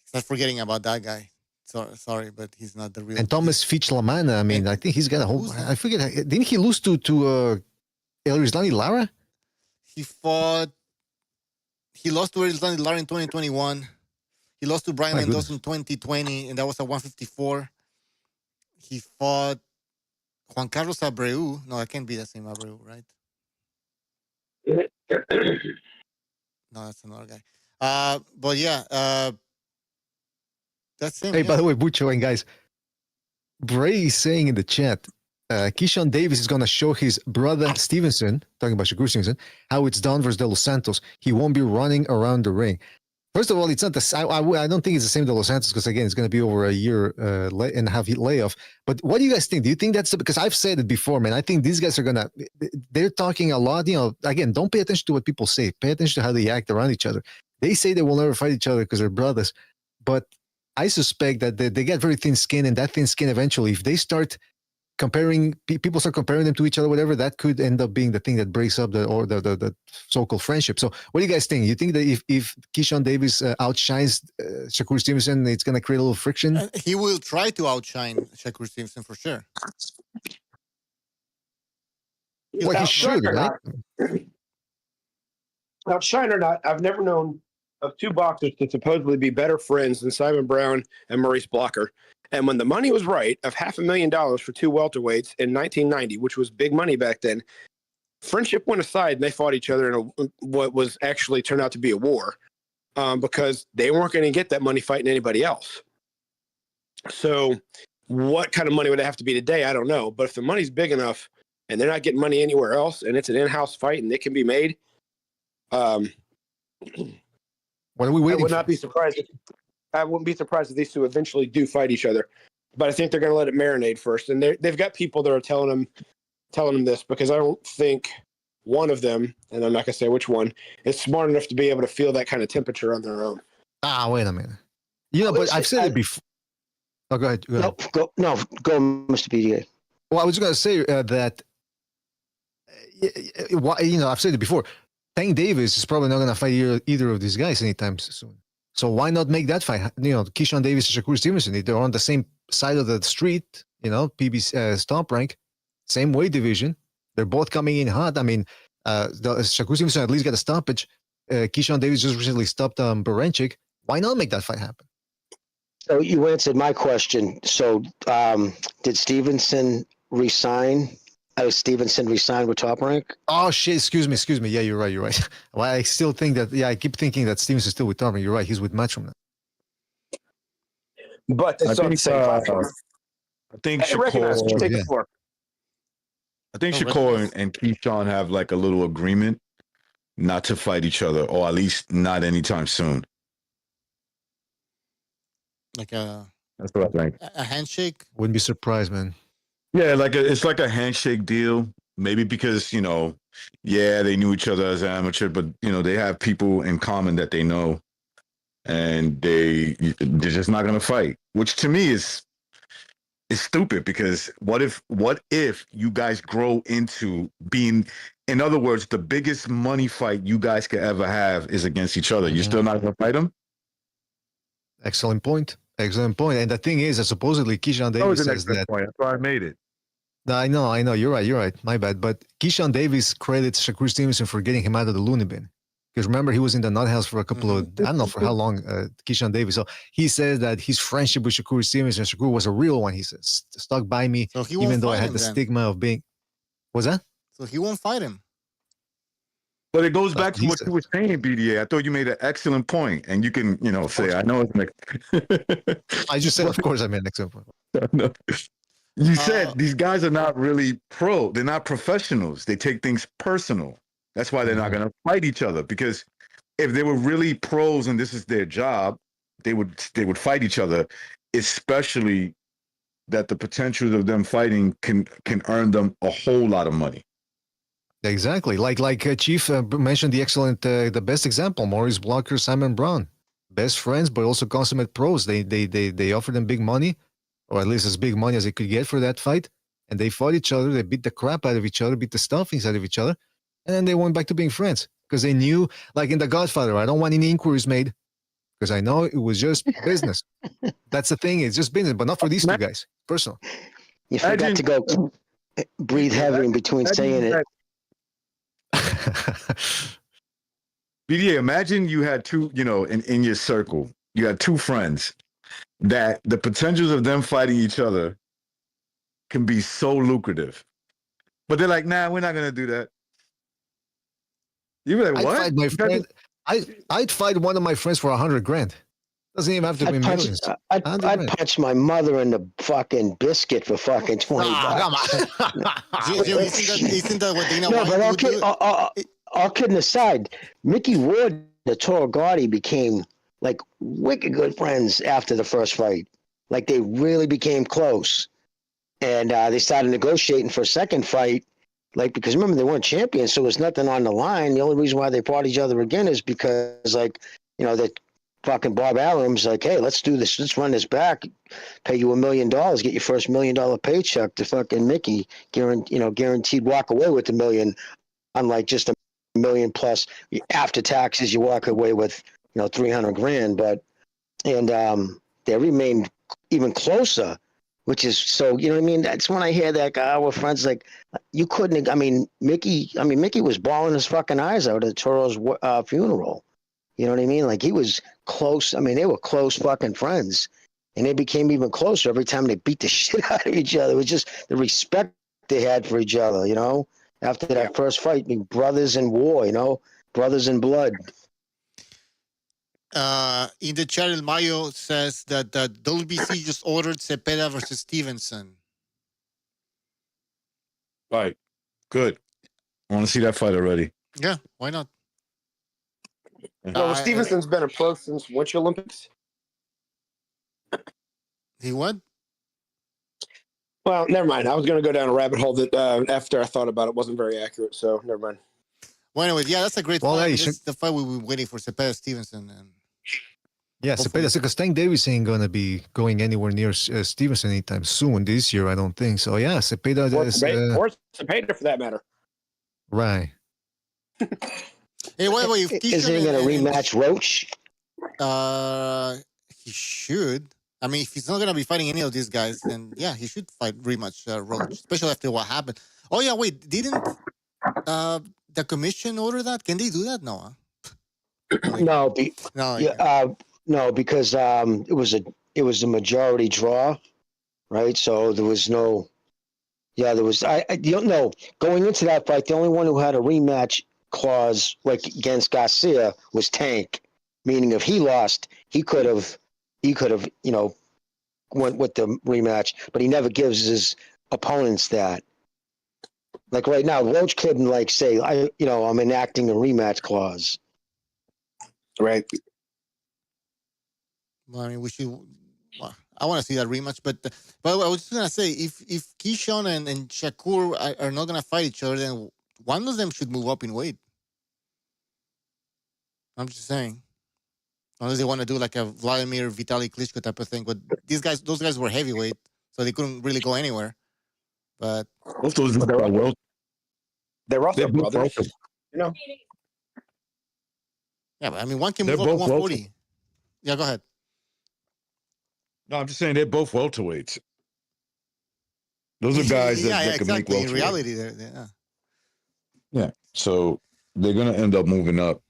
Start forgetting about that guy. Sorry, but he's not the real.
And Thomas Fitch Lamana, I mean, I think he's got a whole. I forget. Didn't he lose to Elislani Lara?
He lost to Elislani Lara in 2021. He lost to Brian Mendoza in 2020, and that was a 154. He fought Juan Carlos Abreu. No, that can't be the same Abreu, right? No, that's another guy. But yeah, that's him.
Hey,
yeah.
by the way, Bucho and guys, Bray is saying in the chat, Keyshawn Davis is going to show his brother Stevenson, talking about Shakur Stevenson, how it's done versus De Los Santos. He won't be running around the ring. First of all, it's not the. I don't think it's the same De Los Santos because again, it's going to be over a year and a half layoff. But what do you guys think? Do you think that's because I've said it before, man? I think these guys are gonna. They're talking a lot. You know, again, don't pay attention to what people say. Pay attention to how they act around each other. They say they will never fight each other because they're brothers, but I suspect that they get very thin skin, and that thin skin eventually, if they start comparing, people start comparing them to each other, whatever, that could end up being the thing that breaks up the so-called friendship. So what do you guys think? You think that if Keyshawn Davis outshines Shakur Stevenson, it's going to create a little friction?
He will try to outshine Shakur Stevenson for sure.
Well, he should, right?
Outshine or not, I've never known of two boxers to supposedly be better friends than Simon Brown and Maurice Blocker. And when the money was right, of $500,000 for two welterweights in 1990, which was big money back then, friendship went aside and they fought each other in what was actually turned out to be a war because they weren't going to get that money fighting anybody else. So what kind of money would it have to be today? I don't know. But if the money's big enough and they're not getting money anywhere else and it's an in-house fight and it can be made,
what are we waiting for?
I wouldn't be surprised if these two eventually do fight each other, but I think they're going to let it marinate first. And they've got people that are telling them this because I don't think one of them, and I'm not going to say which one, is smart enough to be able to feel that kind of temperature on their own.
Wait a minute. You know, but I've said it before. Oh, go ahead.
Go, Mr. BDA.
Well, I was going to say that, you know, I've said it before. Tank Davis is probably not going to fight either of these guys anytime soon. So why not make that fight? You know, Keyshawn Davis and Shakur Stevenson, they're on the same side of the street, you know, PB stomp rank, same weight division. They're both coming in hot. I mean, Shakur Stevenson at least got a stoppage. Keyshawn Davis just recently stopped Berenchik. Why not make that fight happen?
So you answered my question. So did Stevenson resign? Stevenson resigned with Top Rank?
Oh, shit. Excuse me. Yeah, you're right. Well, I still think that, I keep thinking that Stevenson's still with Top Rank. You're right. He's with Matchroom now.
But they still have the same platform.
I think
Shakur,
Shakur and Keyshawn have like a little agreement not to fight each other, or at least not anytime soon.
Like
that's what I think.
A handshake?
Wouldn't be surprised, man.
Yeah, it's like a handshake deal. Maybe because, you know, they knew each other as an amateur, but, you know, they have people in common that they know, and they're just not going to fight, which to me is stupid because what if you guys grow into being, in other words, the biggest money fight you guys could ever have is against each other. You're still not going to fight them?
Excellent point. And the thing is, supposedly Keyshawn Davis says that.
Point. That's why I made it.
I know. You're right. My bad. But Keyshawn Davis credits Shakur Stevenson for getting him out of the loony bin. Because remember, he was in the nut house for a couple of, I don't know for how long, Keyshawn Davis. So he says that his friendship with Shakur Stevenson, Shakur was a real one, he says. Stuck by me,
so
even though I had the stigma of being. What's that?
So he won't fight him.
But it goes back to what you were saying, BDA. I thought you made an excellent point, and you can, you know, say, I know it's
I just said, of course, I made an excellent point.
No. You said these guys are not really pro. They're not professionals. They take things personal. That's why they're not going to fight each other. Because if they were really pros and this is their job, they would fight each other. Especially that the potential of them fighting can earn them a whole lot of money.
Exactly. Like Chief mentioned the best example, Maurice Blocker, Simon Brown, best friends, but also consummate pros. They offered them big money, or at least as big money as they could get for that fight. And they fought each other. They beat the crap out of each other, beat the stuffings out of each other. And then they went back to being friends because they knew, like in The Godfather, I don't want any inquiries made because I know it was just business. That's the thing. It's just business, but not for these two guys. Personal.
You forgot to go breathe heavy in between saying it.
BDA, imagine you had two, you know, in your circle, you had two friends that the potentials of them fighting each other can be so lucrative. But they're like, nah, we're not going to do that. You'd be like, what?
I'd fight my friend. I'd fight one of my friends for $100,000. Doesn't even have to be millions.
I'd punch my mother in the fucking biscuit for fucking $20.
Come on.
Isn't that what Dana
No,
White
but
would do?
all kidding aside, Mickey Ward and Toro Gotti became like wicked good friends after the first fight. Like they really became close, and they started negotiating for a second fight. Like because remember they weren't champions, so there's nothing on the line. The only reason why they fought each other again is because like that fucking Bob Allen's like, hey, let's do this. Let's run this back. Pay you $1 million. Get your first $1 million paycheck to fucking Mickey. Guaranteed walk away with $1 million. Unlike just $1 million plus after taxes, you walk away with $300,000. But they remained even closer, which is so what I mean. That's when I hear that we're friends. Like you couldn't. I mean, Mickey was bawling his fucking eyes out at Toro's funeral. You know what I mean? Like he was close. I mean, they were close fucking friends, and they became even closer every time they beat the shit out of each other. It was just the respect they had for each other. After that first fight, brothers in war. Brothers in blood.
In the chat, El Mayo says that the WBC just ordered Cepeda versus Stevenson.
Right. Good. I want to see that fight already.
Yeah, why not?
Well, Stevenson's been a pro since Winter Olympics.
He what?
Well, never mind. I was going to go down a rabbit hole that after I thought about it wasn't very accurate, so never mind.
Well, anyway, yeah, that's a great
Well,
fight.
hey,
This is the fight we've been waiting for, Cepeda Stevenson. And
Yeah, Cepeda, because Tank Davis ain't going to be going anywhere near Stevenson anytime soon this year, I don't think. So, yeah, Cepeda is...
or Cepeda, for that matter.
Right.
Hey, wait. If
Isn't he going to rematch Roach?
He should. I mean, if he's not going to be fighting any of these guys, then yeah, he should fight rematch Roach, especially after what happened. Oh, yeah, wait. Didn't the commission order that? Can they do that? No.
No, because it was a majority draw, right? So there was no. Yeah, there was. I don't know. Going into that fight, the only one who had a rematch clause like against Garcia was Tank, meaning if he lost, he could have went with the rematch, but he never gives his opponents that. Like right now, Roach couldn't say I'm enacting a rematch clause. Right.
Well, I mean, we should. Well, I want to see that rematch, but I was just gonna say if Keyshawn and Shakur are not gonna fight each other, then one of them should move up in weight. I'm just saying, unless they want to do like a Vladimir Vitaly Klitschko type of thing. But those guys were heavyweight, so they couldn't really go anywhere. But
both those are well.
They're also brothers.
Yeah, but I mean, one can
They're
move up to
both
140. Yeah, go ahead.
No, I'm just saying they're both welterweights. Those are guys that can make welterweight.
In reality,
Yeah, so they're gonna end up moving up.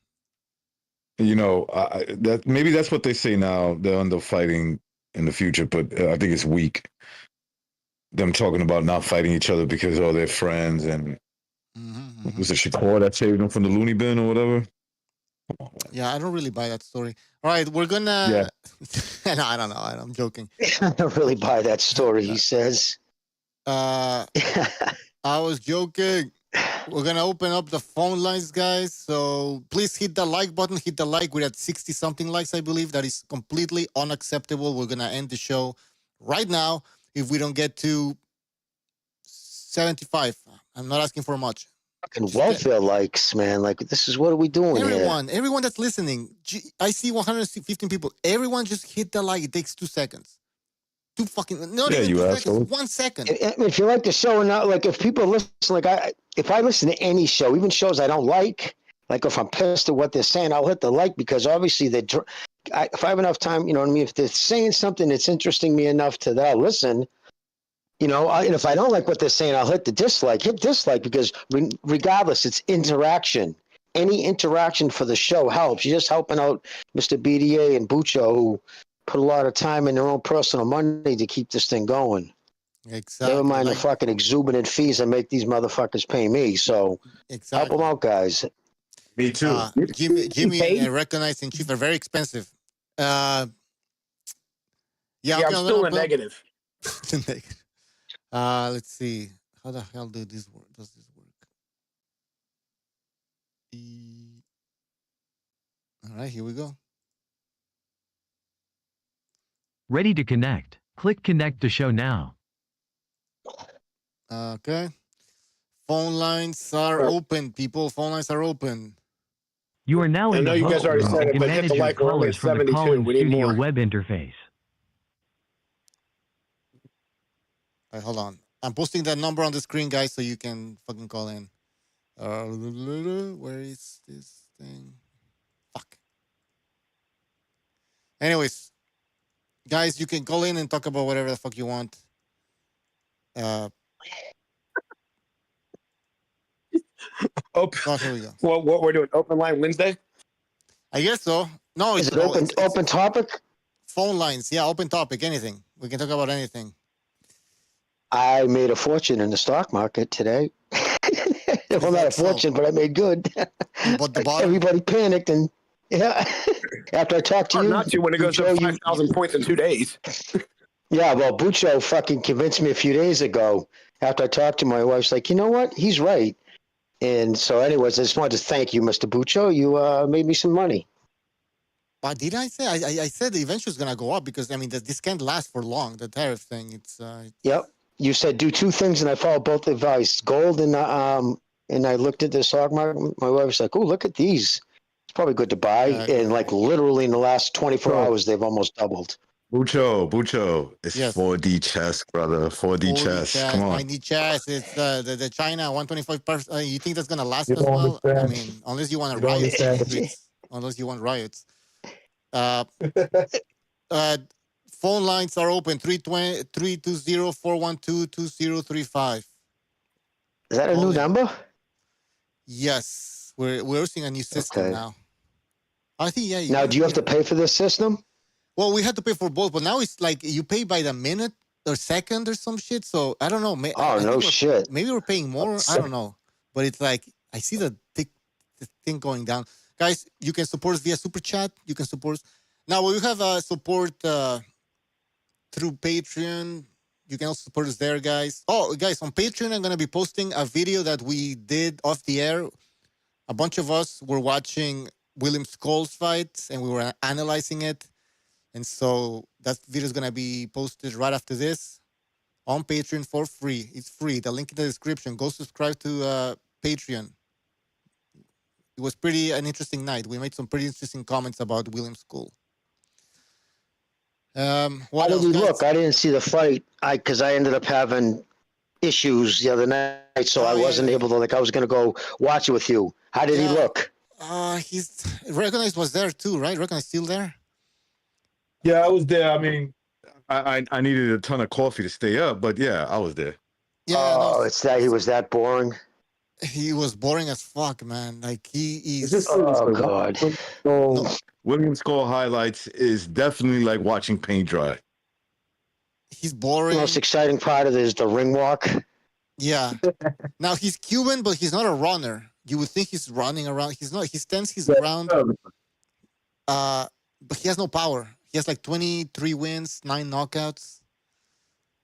That maybe that's what they say now. They'll end up fighting in the future, but I think it's weak. Them talking about not fighting each other because they're friends, and was it Shakur that saved them from the loony bin or whatever?
Yeah, I don't really buy that story. All right, we're gonna. Yeah. No, I don't know. I'm joking.
I don't really buy that story. He says.
I was joking. We're gonna open up the phone lines, guys. So please hit the like button. Hit the like. We're at 60-something likes, I believe. That is completely unacceptable. We're gonna end the show right now if we don't get to 75. I'm not asking for much.
Fucking welfare likes, man. Like, this is what are we doing
everyone that's listening. I see 115 people. Everyone just hit the like. It takes 2 seconds. Not even 2 seconds. 1 second.
If you like the show or not, like if people listen, if I listen to any show, even shows I don't like if I'm pissed at what they're saying, I'll hit the like because obviously if I have enough time, you know what I mean? If they're saying something that's interesting me enough that I'll listen. And if I don't like what they're saying, I'll hit dislike because regardless, it's interaction. Any interaction for the show helps. You're just helping out Mr. BDA and Bucho, who put a lot of time in their own personal money to keep this thing going.
Exactly.
Never mind the fucking exuberant fees I make these motherfuckers pay me. So help them out, guys.
Me too.
Jimmy
paid?
and Recognized in Chief are very expensive. Yeah,
Yeah,
okay,
I'm still in the
well,
negative.
negative. Let's see. How the hell does this work? All right, here we go.
Ready to connect. Click connect to show now.
Okay. Phone lines are open, people. Phone lines are open.
You are now
I
in
know
the
you
host
guys already
room
said
and
it,
can
but hit
manage
the
your
like. We're only
callers
at
from the
72.
calling
We need
studio
more.
web interface.
All right, hold on. I'm posting that number on the screen, guys, so you can fucking call in. Where is this thing? Fuck. Anyways, guys, you can call in and talk about whatever the fuck you want.
Oh,
Here we go.
what we're doing? Open line Wednesday?
I guess so. No,
Is
it's
it open
it's
open topic?
phone lines. Yeah, open topic. Anything. We can talk about anything.
I made a fortune in the stock market today. Well, not a fortune, but I made good.
You bought the bottom?
Everybody panicked, and yeah. After I talked to
Hard
you,
not to when it goes up
Bucho,
5,000 points in 2 days.
yeah, well, Bucho fucking convinced me a few days ago. After I talked to my wife's like, you know what? He's right. And so, anyways, I just wanted to thank you, Mr. Bucho. You made me some money.
But did I say? I said eventually it's gonna go up because I mean this can't last for long. The tariff thing. It's
Yep. You said do two things, and I followed both advice. Gold and I looked at the stock market. My wife's like, "Oh, look at these. It's probably good to buy." And like literally in the last 24 hours, they've almost doubled.
Bucho, it's
Yes.
4D chess, brother. 4D chess. Come on.
9D chess. It's the China 125%. You think that's gonna last as well? I mean, unless you want to riot in the streets. Unless you want riots. Phone lines are open 320-412-2035.
Is that a new number?
Yes, we're using a new system now. I think
Now, do you have to pay for this system?
Well, we had to pay for both, but now it's like you pay by the minute or second or some shit. So I don't know.
No shit.
Maybe we're paying more. I don't know. But it's like I see the thing going down. Guys, you can support us via Super Chat. You can support us. Now, we have support through Patreon. You can also support us there, guys. Oh, guys, on Patreon, I'm going to be posting a video that we did off the air. A bunch of us were watching William Scholl's fight, and we were analyzing it. And so that video is going to be posted right after this on Patreon for free. It's free. The link in the description. Go subscribe to Patreon. It was an interesting night. We made some pretty interesting comments about William Scholl.
How did he look? I didn't see the fight because I ended up having issues the other night, so I wasn't able to. I was going to go watch it with you. How did he look?
He's Recognized was there too, right? Recognized still there.
Yeah, I was there. I mean, I needed a ton of coffee to stay up, but yeah, I was there.
Yeah, it's that he was that boring.
He was boring as fuck, man. Like he's.
Oh God.
William Scholl highlights is definitely like watching paint dry.
He's boring.
The most exciting part of it is the ring walk.
Yeah. Now he's Cuban, but he's not a runner. You would think he's running around. He's not. He stands his ground. But he has no power. He has like 23 wins, 9 knockouts.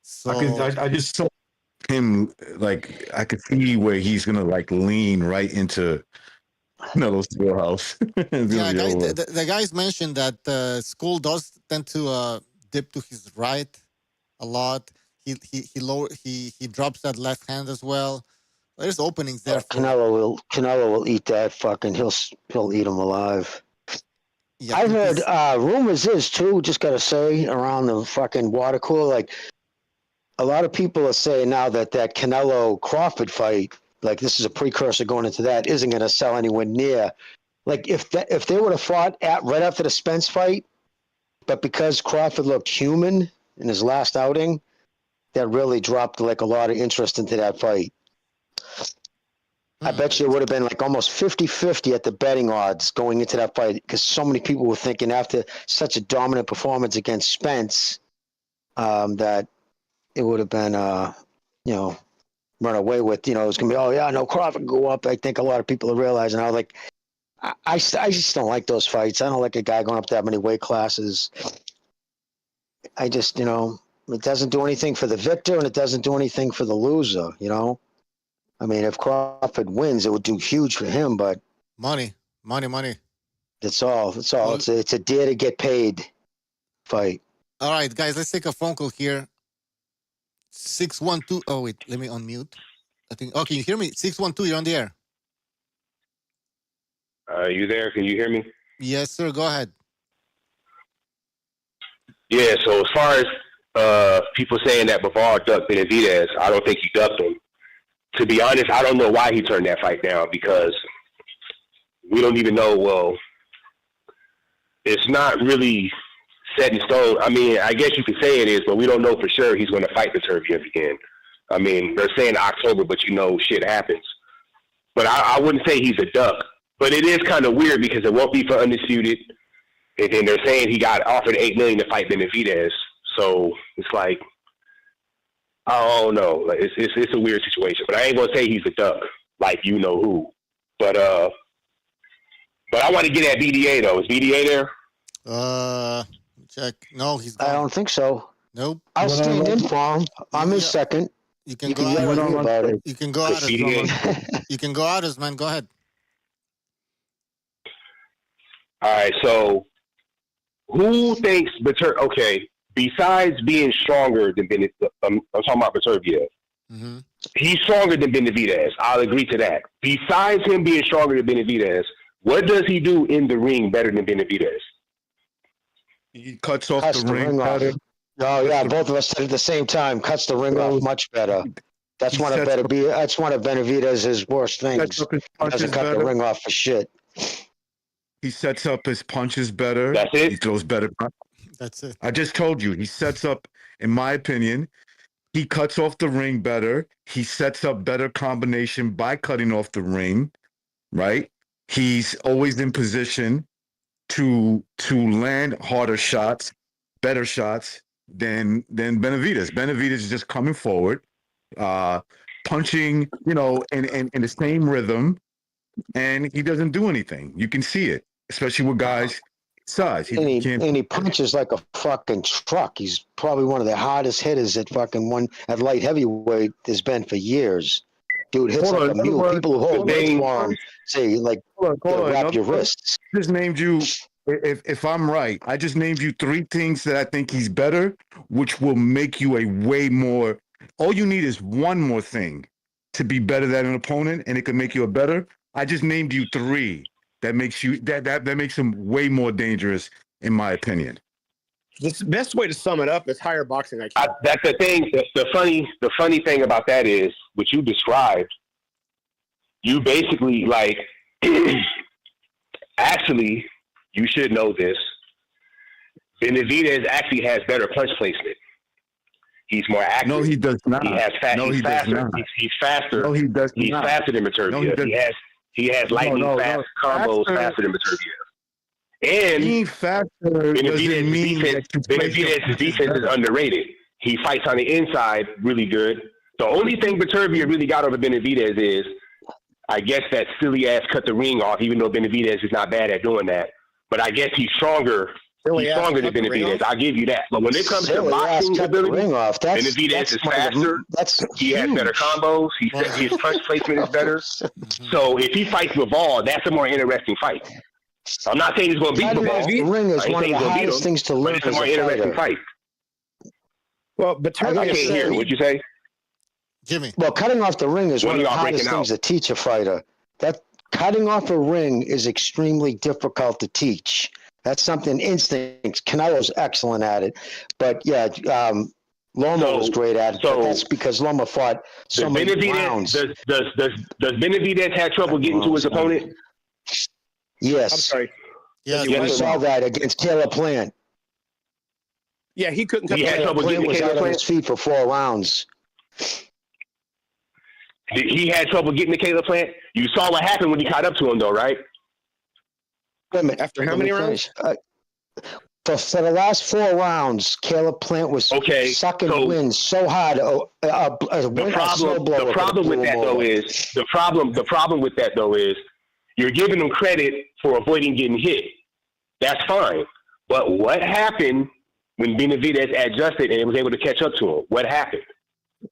So
I just saw him like I could see where he's gonna like lean right into Canelo's wheelhouse.
Yeah, the guys mentioned that Scholl does tend to dip to his right a lot. He drops that left hand as well. There's openings there.
Canelo will eat that fucking. He'll eat him alive. Yeah, I heard rumors is too. Just gotta say around the fucking water cooler, like a lot of people are saying now that Canelo Crawford fight, like this is a precursor going into that, isn't gonna sell anywhere near. Like if they would have fought right after the Spence fight, but because Crawford looked human in his last outing, that really dropped like a lot of interest into that fight. I bet you it would have been like almost 50-50 at the betting odds going into that fight because so many people were thinking after such a dominant performance against Spence that it would have been, run away with, it was going to be, oh, yeah, no, Crawford go up. I think a lot of people are realizing. I was like, I just don't like those fights. I don't like a guy going up that many weight classes. I just, it doesn't do anything for the victor and it doesn't do anything for the loser, I mean, if Crawford wins, it would do huge for him, but
Money.
that's all.
Well-
It's a dare to get paid fight.
All right, guys, let's take a phone call here. 612. Oh, wait, let me unmute. I think. Oh, can you hear me? 612, you're on the air.
You there? Can you hear me?
Yes, sir. Go ahead.
Yeah, so as far as people saying that Bivol ducked Benavidez, I don't think he ducked him. To be honest, I don't know why he turned that fight down because we don't even know. Well, it's not really set in stone. I mean, I guess you could say it is, but we don't know for sure he's going to fight Beterbiev again. I mean, they're saying October, but shit happens. But I wouldn't say he's a duck. But it is kind of weird because it won't be for undisputed. And then they're saying he got offered $8 million to fight Benavidez. So it's like, I don't know. Like, it's a weird situation. But I ain't gonna say he's a duck, like you know who. But I want to get at BDA though. Is BDA there?
Check. No, he's gone.
I don't think so.
Nope.
I'll stand in for him. I'm his second.
You can
You
go
can yell
out.
at me about it.
You can go out as
BDA.
You can go out as man. Go ahead.
All right. So who thinks okay, besides being stronger than Benavidez, I'm talking about Beterbiev.
Mm-hmm.
He's stronger than Benavidez. I'll agree to that. Besides him being stronger than Benavidez, what does he do in the ring better than Benavidez?
He cuts off
Cuts
the ring
off.
better.
Oh yeah, both of us said at the same time. Cuts the ring off much better. That's
He
one of
sets up-
That's one of Benavidez's worst things.
Sets up his
He
punches
doesn't cut the
better.
ring off for shit.
He sets up his punches better.
That's it?
He throws better.
That's it.
I just told you, he sets up, in my opinion, he cuts off the ring better. He sets up better combination by cutting off the ring, right? He's always in position to land harder shots, better shots than Benavidez. Benavidez is just coming forward, punching, in the same rhythm, and he doesn't do anything. You can see it, especially with guys size.
And he punches like a fucking truck. He's probably one of the hardest hitters at light heavyweight has been for years. Dude hits
Hold
like
on,
a mule.
hold on.
People who hold weights
Hold
for him say like
Hold on.
wrap your wrists.
Just named you. If I'm right, I just named you 3 things that I think he's better, which will make you a way more. All you need is one more thing to be better than an opponent, and it can make you a better. I just named you 3 that makes you that makes him way more dangerous, in my opinion.
The best way to sum it up is higher boxing IQ.
That's the thing. The funny thing about that is what you described. You basically like. Actually, you should know this. Benavidez actually has better punch placement. He's more active.
No, he does not.
He has fast.
No,
he's
he does
faster.
not.
He's faster.
No, he does
He's
not.
faster than Beterbiev.
No, he does-
He has lightning fast combos faster than Beterbiev. And
Being faster doesn't mean that you place your
Benavidez's
punches
defense is
better.
underrated. He fights on the inside really good. The only thing Beterbiev really got over Benavidez is, I guess, that silly ass cut the ring off, even though Benavidez is not bad at doing that. But I guess he's stronger.
Silly
He's
ass
stronger than
cut the ring
Benavidez.
off?
I'll give you that. But when it comes to
Silly ass
boxing
cut the
ability,
ring off.
Benavidez is faster.
That's
he has better
huge.
combos. His punch placement is better. So if he fights Bivol, that's a more interesting fight. I'm not saying he's going to beat
Cutting off the
Bivol.
ring is
I ain't
one of
saying
the
he's gonna beat
hardest
him,
things to
but
learn
it's a
as
more
a
interesting
fighter.
fight.
Well,
I
I
gotta
can't
say-
hear. What'd you say?
Jimmy.
Well, cutting off the ring is
When
one of the
y'all
hardest
breaking
things
out?
to teach a fighter. That cutting off a ring is extremely difficult to teach. That's something instincts. Canelo's excellent at it, but yeah, Loma
So-
was great at it. But
so-
that's because Loma fought so
Does
many
Benavidez,
rounds.
does Benavidez have trouble getting to his opponent?
Yes,
I'm sorry.
Yes.
Yeah,
I
but-
saw that against Caleb Plant.
Yeah, he couldn't cut
He
the
had
ring off.
trouble
Plant
getting
was
to
out
Caleb
on his feet for 4 rounds.
He had trouble getting to Caleb Plant. You saw what happened when he caught up to him, though, right?
Wait a minute,
After how
let me
many rounds?
finish. For the last 4 rounds, Caleb Plant was
Okay,
sucking
so-
wind so hard.
The problem with that though is You're giving him credit for avoiding getting hit. That's fine. But what happened when Benavidez adjusted and was able to catch up to him? What happened?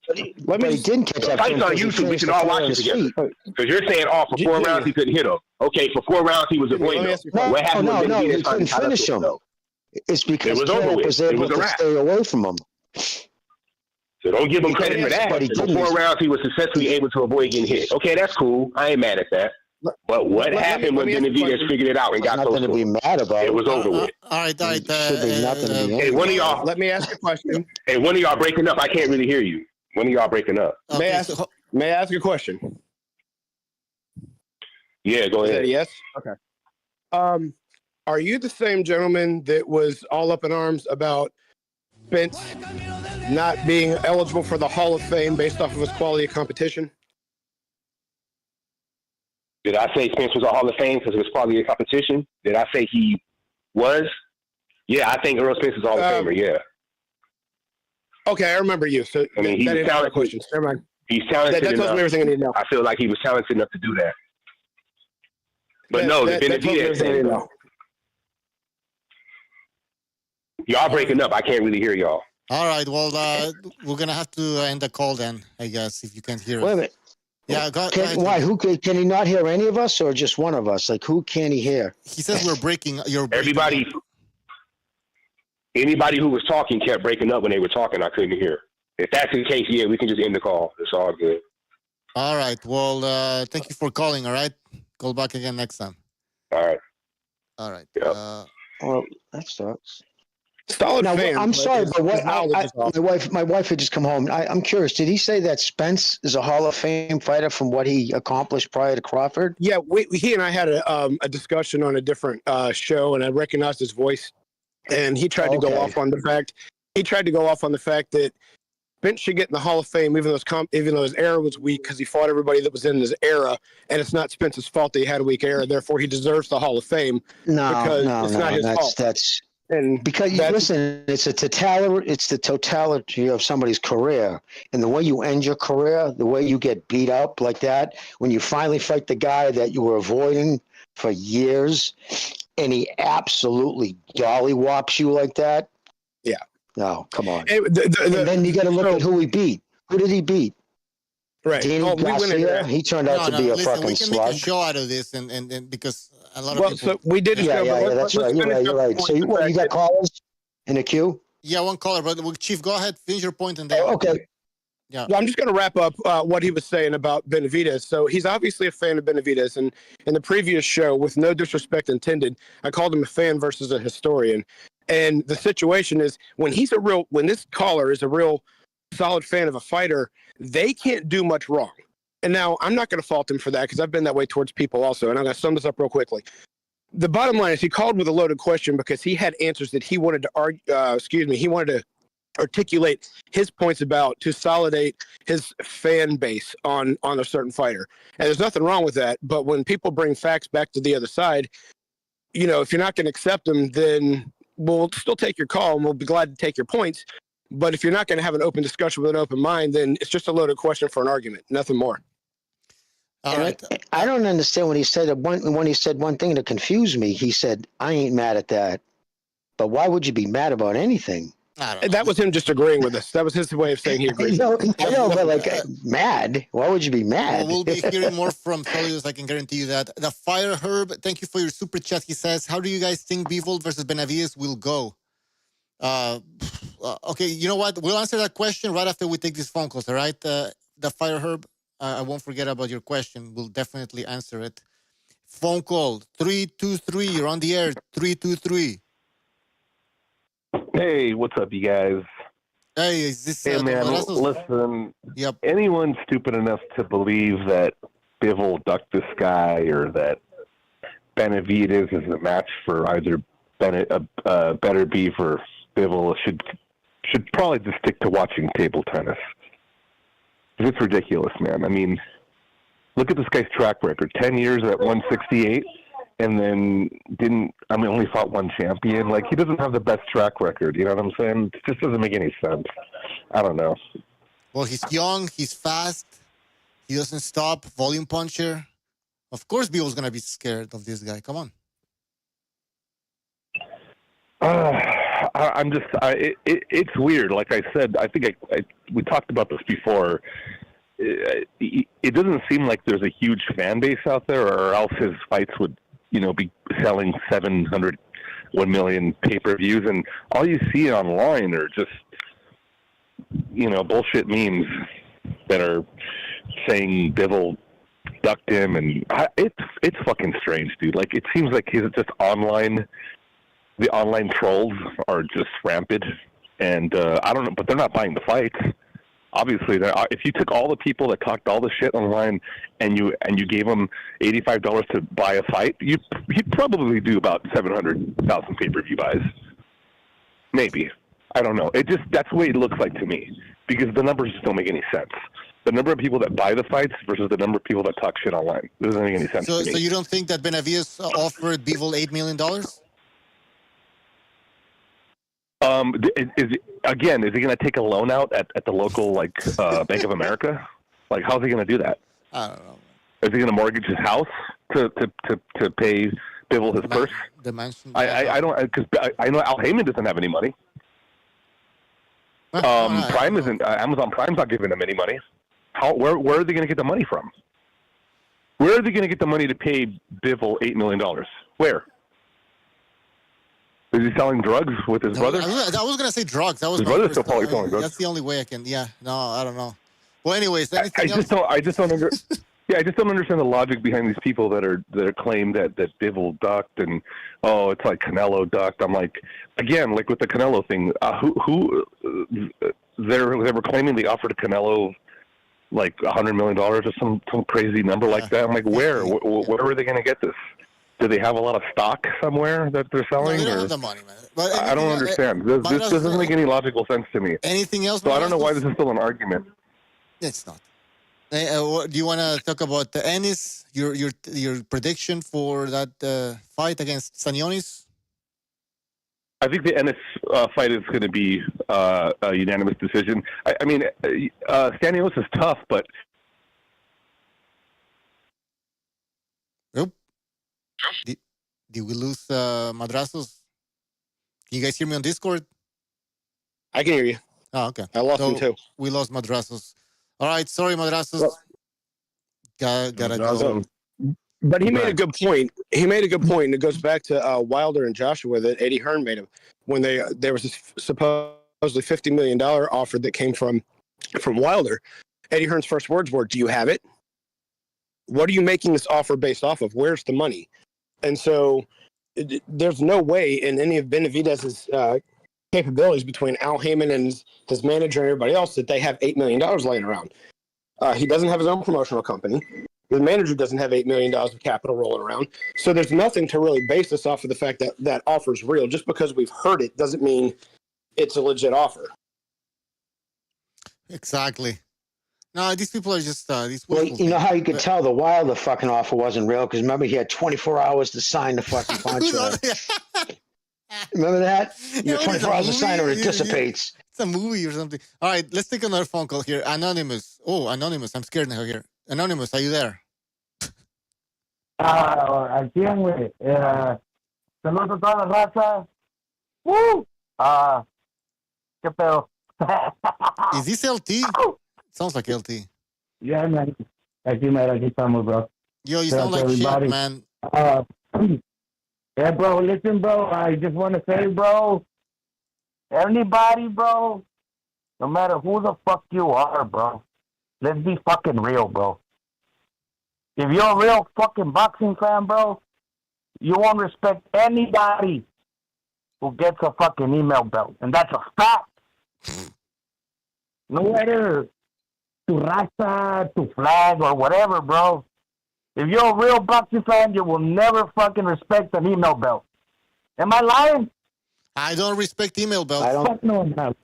But he didn't catch up to him.
Fight's on YouTube. We can all watch it together. Because you're saying, for 4 rounds he couldn't hit him. Okay, for 4 rounds he was avoiding him. What happened?
No, he couldn't finish him. It's because Caleb was able to stay away from him.
So don't give him credit for that. For 4 rounds he was successfully able to avoid getting hit. Okay, that's cool. I ain't mad at that. But what happened when Benavidez figured it out and got close to him?
Nothing to be mad about.
It was over with.
All right.
Should be nothing to be
Hey, one of y'all.
Let me ask a question.
Hey, one of y'all breaking up. I can't really hear you. One of y'all breaking up.
May I ask a question?
Yeah, go ahead.
Yes. Okay. Are you the same gentleman that was all up in arms about Spence not being eligible for the Hall of Fame based off of his quality of competition?
Did I say Spence was a Hall of Fame because of his quality of competition? Did I say he was? Yeah, I think Earl Spence is a Hall of Famer, yeah.
Okay, I remember you. So
I mean,
that answers my questions. Never mind.
He's talented
that tells me everything I need to know.
I feel like he was talented enough to do that. But no, the Benavidez thing. Y'all breaking up. I can't really hear y'all.
All right. Well, we're gonna have to end the call then, I guess, if you can't hear us.
Wait a minute.
Yeah. Go ahead.
Why? Can he not hear any of us, or just one of us? Like, who can he hear?
He says we're breaking.
Everybody. Anybody who was talking kept breaking up when they were talking. I couldn't hear. If that's the case, yeah, we can just end the call. It's all good.
All right. Well, thank you for calling. All right. Call back again next time.
All right.
All right.
Yep.
Well, that sucks.
Solid
now,
fan.
I'm sorry, but what my wife had just come home. I'm curious. Did he say that Spence is a Hall of Fame fighter from what he accomplished prior to Crawford?
Yeah, he and I had a discussion on a different show, and I recognized his voice. And he tried to go off on the fact. He tried to go off on the fact that Spence should get in the Hall of Fame, even though his era was weak, because he fought everybody that was in his era, and it's not Spence's fault that he had a weak era. Therefore, he deserves the Hall of Fame. It's not his fault. And because listen, it's the totality of somebody's career, and the way you end your career, the way you get beat up like that, when you finally fight the guy that you were avoiding for years, and he absolutely dollywops you like that. Yeah. No, come on. And then you got to look at who he beat. Who did he beat? Right.
Garcia, he turned out to be a fucking slug.
We can make a show out of this, and because a lot of people.
So we did a show.
Yeah, that's right. You're right. So you got callers in the queue?
Yeah, one caller, but Chief, go ahead, finish your point, and then.
Okay.
Yeah. Well, I'm just going to wrap up what he was saying about Benavidez. So he's obviously a fan of Benavidez, and in the previous show, with no disrespect intended, I called him a fan versus a historian. And the situation is when this caller is a real solid fan of a fighter, they can't do much wrong. And now I'm not going to fault him for that because I've been that way towards people also. And I'm going to sum this up real quickly. The bottom line is he called with a loaded question because he had answers that he wanted to argue. He wanted to articulate his points about to consolidate his fan base on a certain fighter. And there's nothing wrong with that. But when people bring facts back to the other side, if you're not going to accept them, then we'll still take your call and we'll be glad to take your points. But if you're not going to have an open discussion with an open mind, then it's just a loaded question for an argument, nothing more.
All right.
I don't understand when he said one thing to confuse me. He said, "I ain't mad at that." But why would you be mad about anything?
That was him just agreeing with us. That was his way of saying he agreed.
I know, but mad. Why would you be mad?
Well, we'll be hearing more from Solius. I can guarantee you that. The Fire Herb, thank you for your super chat. He says, "How do you guys think Bivol versus Benavidez will go?" Okay, you know what? We'll answer that question right after we take these phone calls. All right, the Fire Herb. I won't forget about your question. We'll definitely answer it. Phone call 323. You're on the air. 323.
Hey, what's up, you guys?
Hey, is this?
Hey, man, listen.
Yep.
Anyone stupid enough to believe that Bivol ducked this guy or that Benavidez is a match for either Better Beef or Bivol should probably just stick to watching table tennis. It's ridiculous, man. I mean, look at this guy's track record. 10 years at 168. And then only fought one champion. Like, he doesn't have the best track record. You know what I'm saying? It just doesn't make any sense. I don't know.
Well, he's young. He's fast. He doesn't stop. Volume puncher. Of course, Bivol's gonna be scared of this guy. Come on.
I'm just. It's weird. Like I said, I think we talked about this before. It doesn't seem like there's a huge fan base out there, or else his fights would, be selling 700, 1 million pay-per-views, and all you see online are just, bullshit memes that are saying Bivol ducked him, and it's fucking strange, dude. Like, it seems like he's just online. The online trolls are just rampant, and I don't know, but they're not buying the fights. Obviously, if you took all the people that talked all the shit online and you gave them $85 to buy a fight, you'd probably do about 700,000 pay-per-view buys. Maybe. I don't know. That's the way it looks like to me, because the numbers just don't make any sense. The number of people that buy the fights versus the number of people that talk shit online. It doesn't make any sense to me.
So you don't think that Benavidez offered Bivol $8 million?
Is he going to take a loan out at the local Bank of America? Like, how's he going to do that?
I don't know.
Is he going to mortgage his house to pay Bivol his purse?
The mansion.
I don't, because I know Al Heyman doesn't have any money. Prime isn't. Amazon Prime's not giving him any money. Where are they going to get the money from? Where are they going to get the money to pay Bivol $8 million? Where? Is he selling drugs with his brother?
I was going to say drugs. That was
his brother's still probably selling drugs.
That's the only way I can. Yeah. No, I don't know. Well, anyways,
I just don't understand the logic behind these people that claim that Bivol ducked and it's like Canelo ducked. I'm like, again, like with the Canelo thing, they were claiming they offered Canelo like $100 million or some crazy number like that. I'm like, where are they going to get this? Do they have a lot of stock somewhere that they're selling?
No, they don't have the money, man. But
I don't understand. This doesn't make any logical sense to me.
Anything else?
So I don't know why this is still an argument.
It's not. Do you want to talk about the Ennis? Your prediction for that fight against Stanionis?
I think the Ennis fight is going to be a unanimous decision. I mean, Stanionis is tough, but.
Nope. Did we lose Madrazos? Can you guys hear me on Discord?
I can hear you.
Oh, okay.
I lost him too.
We lost Madrazos. All right, sorry, Madrazos. Well, gotta go.
But he made a good point. And it goes back to Wilder and Joshua that Eddie Hearn made him when there was this supposedly $50 million offer that came from Wilder. Eddie Hearn's first words were, "Do you have it? What are you making this offer based off of? Where's the money?" And so there's no way in any of Benavidez's capabilities between Al Heyman and his manager and everybody else that they have $8 million laying around. He doesn't have his own promotional company. The manager doesn't have $8 million of capital rolling around. So there's nothing to really base this off of the fact that that offer is real. Just because we've heard it doesn't mean it's a legit offer.
Exactly. No, these people are just these.
Well, you know how you could tell the Wilder fucking offer wasn't real? Because remember, he had 24 hours to sign the fucking contract. Remember that? You have 24 hours to sign or it dissipates.
It's a movie or something. All right, let's take another phone call here. Anonymous. Oh, Anonymous. I'm scared now here. Anonymous, are you there?
Aquí, güey. Saludos a toda la raza. ¡Woo! ¿Qué pedo?
Is this LT? Sounds like LT.
Yeah, man. Aquí estamos, bro.
Yo, you sound like shit, man.
Yeah, bro, listen, bro. I just want to say, bro, anybody, bro, no matter who the fuck you are, bro, let's be fucking real, bro. If you're a real fucking boxing fan, bro, you won't respect anybody who gets a fucking email belt. And that's a fact. No matter to raza, to flag, or whatever, bro. If you're a real boxing fan, you will never fucking respect an email belt. Am I lying?
I don't respect email belts.
I don't.
Fuck no, I'm not.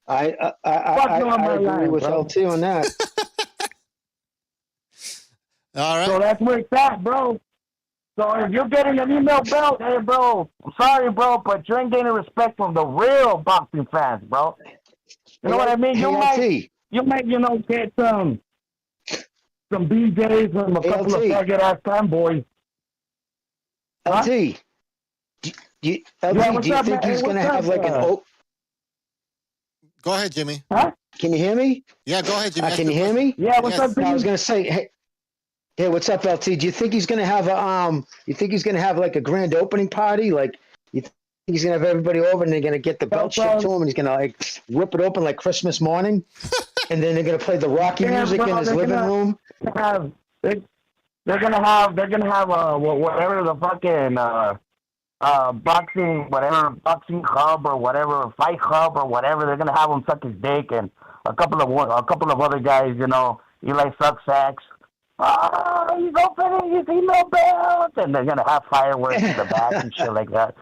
I agree with LT on that.
All right.
So that's where it's at, bro. So if you're getting an email belt, hey, bro, I'm sorry, bro, but you ain't getting respect from the real boxing fans, bro. You know what I mean? You might, get some. some BJs and a couple of
LT.
faggot ass fanboys. Huh?
LT,
what's
do you
up,
think
man?
he's
Hey,
going to
what's
have
up,
like an
Go ahead, Jimmy.
Huh?
Can you hear me?
Yeah, go ahead, Jimmy. Ask
Can you
your
hear
question.
me?
Yeah, what's
Yes.
up,
No, I
Jimmy?
was going to say, hey, what's up, LT? Do you think he's going to have you think he's going to have like a grand opening party? Like, you think he's going to have everybody over and they're going to get the belt shipped to him and he's going to like rip it open like Christmas morning? And then they're going to play the Rocky music in his living room?
They're gonna have whatever the fucking boxing hub or whatever fight hub or whatever. They're gonna have him suck his dick and a couple of other guys. You know, Eli sucks sacks. Oh, he's opening his email belt, and they're gonna have fireworks in the back and shit like that.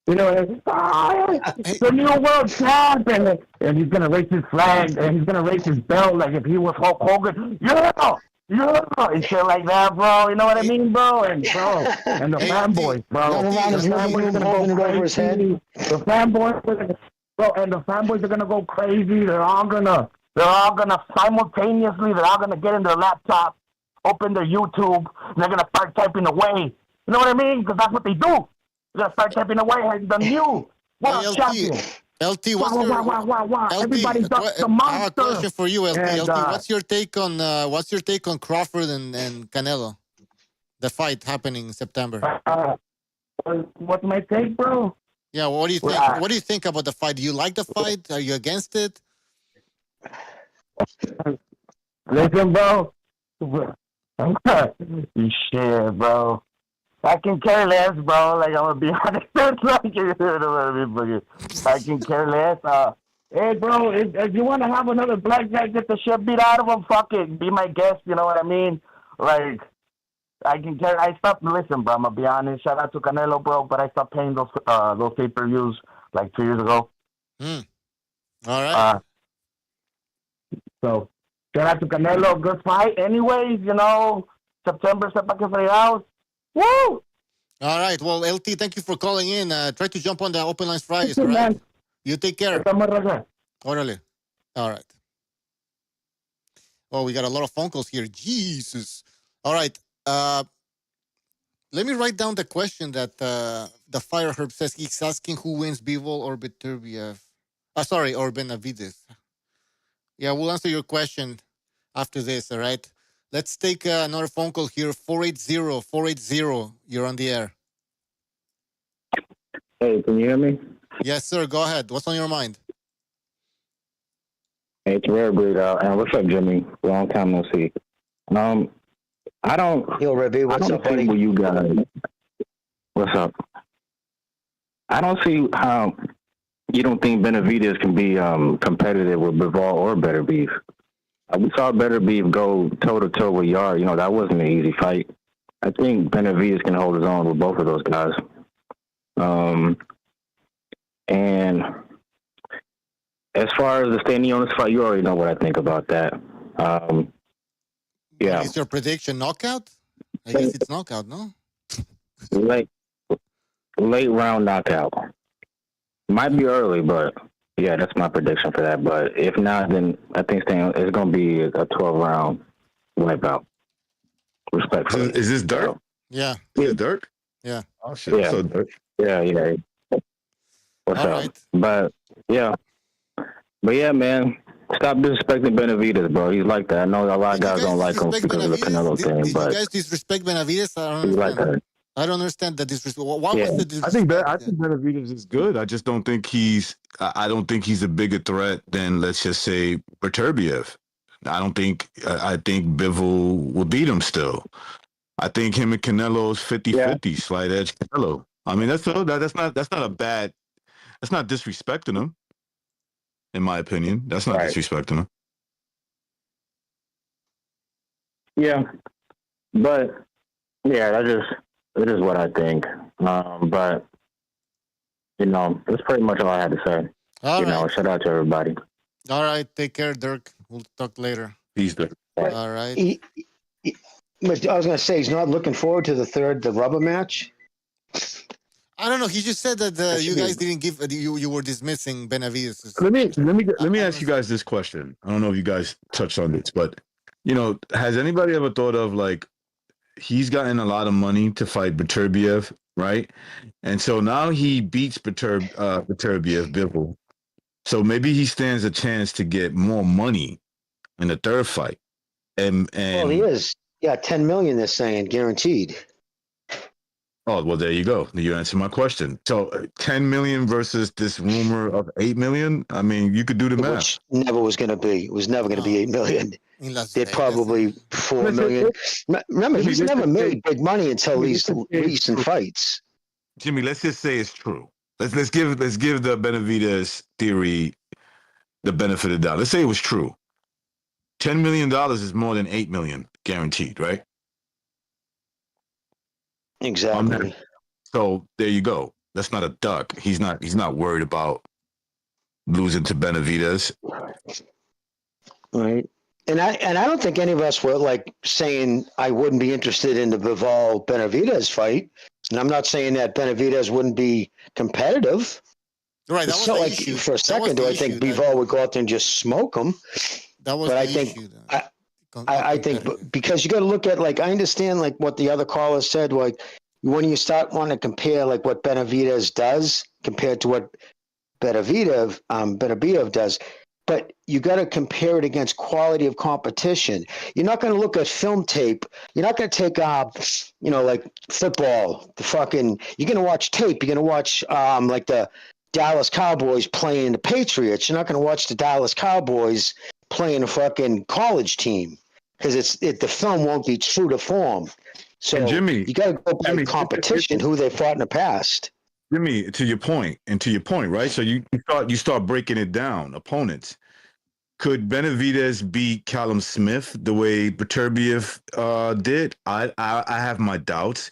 You know, the new world champ, and he's gonna raise his flag and he's gonna raise his belt like if he was Hulk Hogan. Yeah, and shit like that, bro. You know what I mean, bro? And the fanboys, bro.
Run around his living room holding it over his head.
The fanboys, bro, and the fanboys are gonna go crazy. They're all gonna simultaneously. They're all gonna get in their laptop, open their YouTube, and they're gonna start typing away. You know what I mean? Because that's what they do. They're gonna start typing away the new world champion.
LT, what's your
Wow.
LT,
Everybody ducks the
I
monster.
have a question for you, LT.
And,
LT, what's your take on Crawford and Canelo? The fight happening in September.
What's my take, bro?
Yeah, what do you think? What do you think about the fight? Do you like the fight? Are you against it?
Listen, bro. Shit, bro. I can care less, bro. Like, I'm gonna be honest. I can care less. Hey, bro, if you want to have another black guy get the shit beat out of him, fuck it. Be my guest, you know what I mean? Like, I can care. I stopped. Listen, bro, I'm gonna be honest. Shout out to Canelo, bro, but I stopped paying those pay-per-views like 2 years ago.
All right.
So, shout out to Canelo. Good fight. Anyways, you know, September, sepa que fregados. Woo!
All right. Well, LT, thank you for calling in. Try to jump on the open lines Fridays, all right?
Man.
You take care. Orale. All right. Oh, we got a lot of phone calls here. Jesus. All right. Let me write down the question that the Fire Herb says. He's asking who wins, Bivol or Beterbiev. Or Benavidez. Yeah, we'll answer your question after this, all right? Let's take another phone call here. 480. You're on the air.
Hey, can you hear me?
Yes, sir. Go ahead. What's on your mind?
Hey, it's Rare Breed. And what's up, Jimmy? Long time no see. I don't.
Yo, Rebby, what's up, buddy?
You guys. What's up? I don't see how you don't think Benavidez can be competitive with Bivol or Better Beef. We saw Better Beef go toe-to-toe with Yard. You know, that wasn't an easy fight. I think Benavidez can hold his own with both of those guys. And as far as the Stanionis fight, you already know what I think about that. Yeah.
Is your prediction knockout? I guess it's knockout, no?
Late round knockout. Might be early, but yeah, that's my prediction for that. But if not, then I think it's going to be a 12-round wipeout. Respectfully.
Is this Dirk?
Yeah.
Is it Dirk?
Yeah.
Oh, shit.
Yeah.
So Dirk.
Yeah. What's
All
up?
right.
But yeah, man. Stop disrespecting Benavidez, bro. He's like that. I know a lot of guys don't like him because of the Canelo thing,
did
but
you guys disrespect Benavidez? I don't
he's
understand.
like that.
I don't understand the disrespect. Why
Yeah.
was the disrespect?
I think Benavidez is good. I just don't think I don't think he's a bigger threat than, let's just say, Beterbiev. I think Bivol will beat him still. I think him and Canelo is 50-50, slight edge Canelo. I mean, that's not disrespecting him, in my opinion. That's not disrespecting him.
Yeah, but yeah, it is what I think. But you know, that's pretty much all I had to say.
All right.
Shout out to everybody.
All right. Take care, Dirk. We'll talk later.
He's Dirk.
All right.
I was going to say, he's not looking forward to the rubber match.
I don't know. He just said that you guys didn't give you were dismissing Benavidez.
Let me ask you guys this question. I don't know if you guys touched on this, but has anybody ever thought of like he's gotten a lot of money to fight Beterbiev, right? And so now he beats Beterbiev, Bivol. So maybe he stands a chance to get more money in the third fight. And
Well, he is. Yeah, 10 million. They're saying guaranteed.
Oh, well, there you go. You answered my question. So 10 million versus this rumor of 8 million. I mean, you could do the math.
Which never was going to be. It was never going to be 8 million. They're probably 4 million. Remember, he's never made big money until these recent fights.
Jimmy, let's just say it's true. Let's give the Benavidez theory the benefit of the doubt. Let's say it was true. $10 million is more than 8 million guaranteed, right?
Exactly.
So there you go. That's not a duck. He's not worried about losing to Benavidez.
Right. And I don't think any of us were like saying I wouldn't be interested in the Bivol Benavidez fight. And I'm not saying that Benavidez wouldn't be competitive.
Right. That was the
like
issue.
for a second, do I think Bivol would go out there and just smoke him?
That was
but
the issue.
I think because you got to look at like I understand like what the other caller said, like when you want to compare like what Benavidez does compared to what Benavidez does, but you got to compare it against quality of competition. You're not going to look at film tape. You're not going to take like football. You're going to watch tape. You're going to watch like the Dallas Cowboys playing the Patriots. You're not going to watch the Dallas Cowboys playing a fucking college team because the film won't be true to form. So
Jimmy,
you got to go by competition, who they fought in the past.
Jimmy, to your point, right? So you start breaking it down. Opponents. Could Benavidez beat Callum Smith the way Beterbiev did? I have my doubts.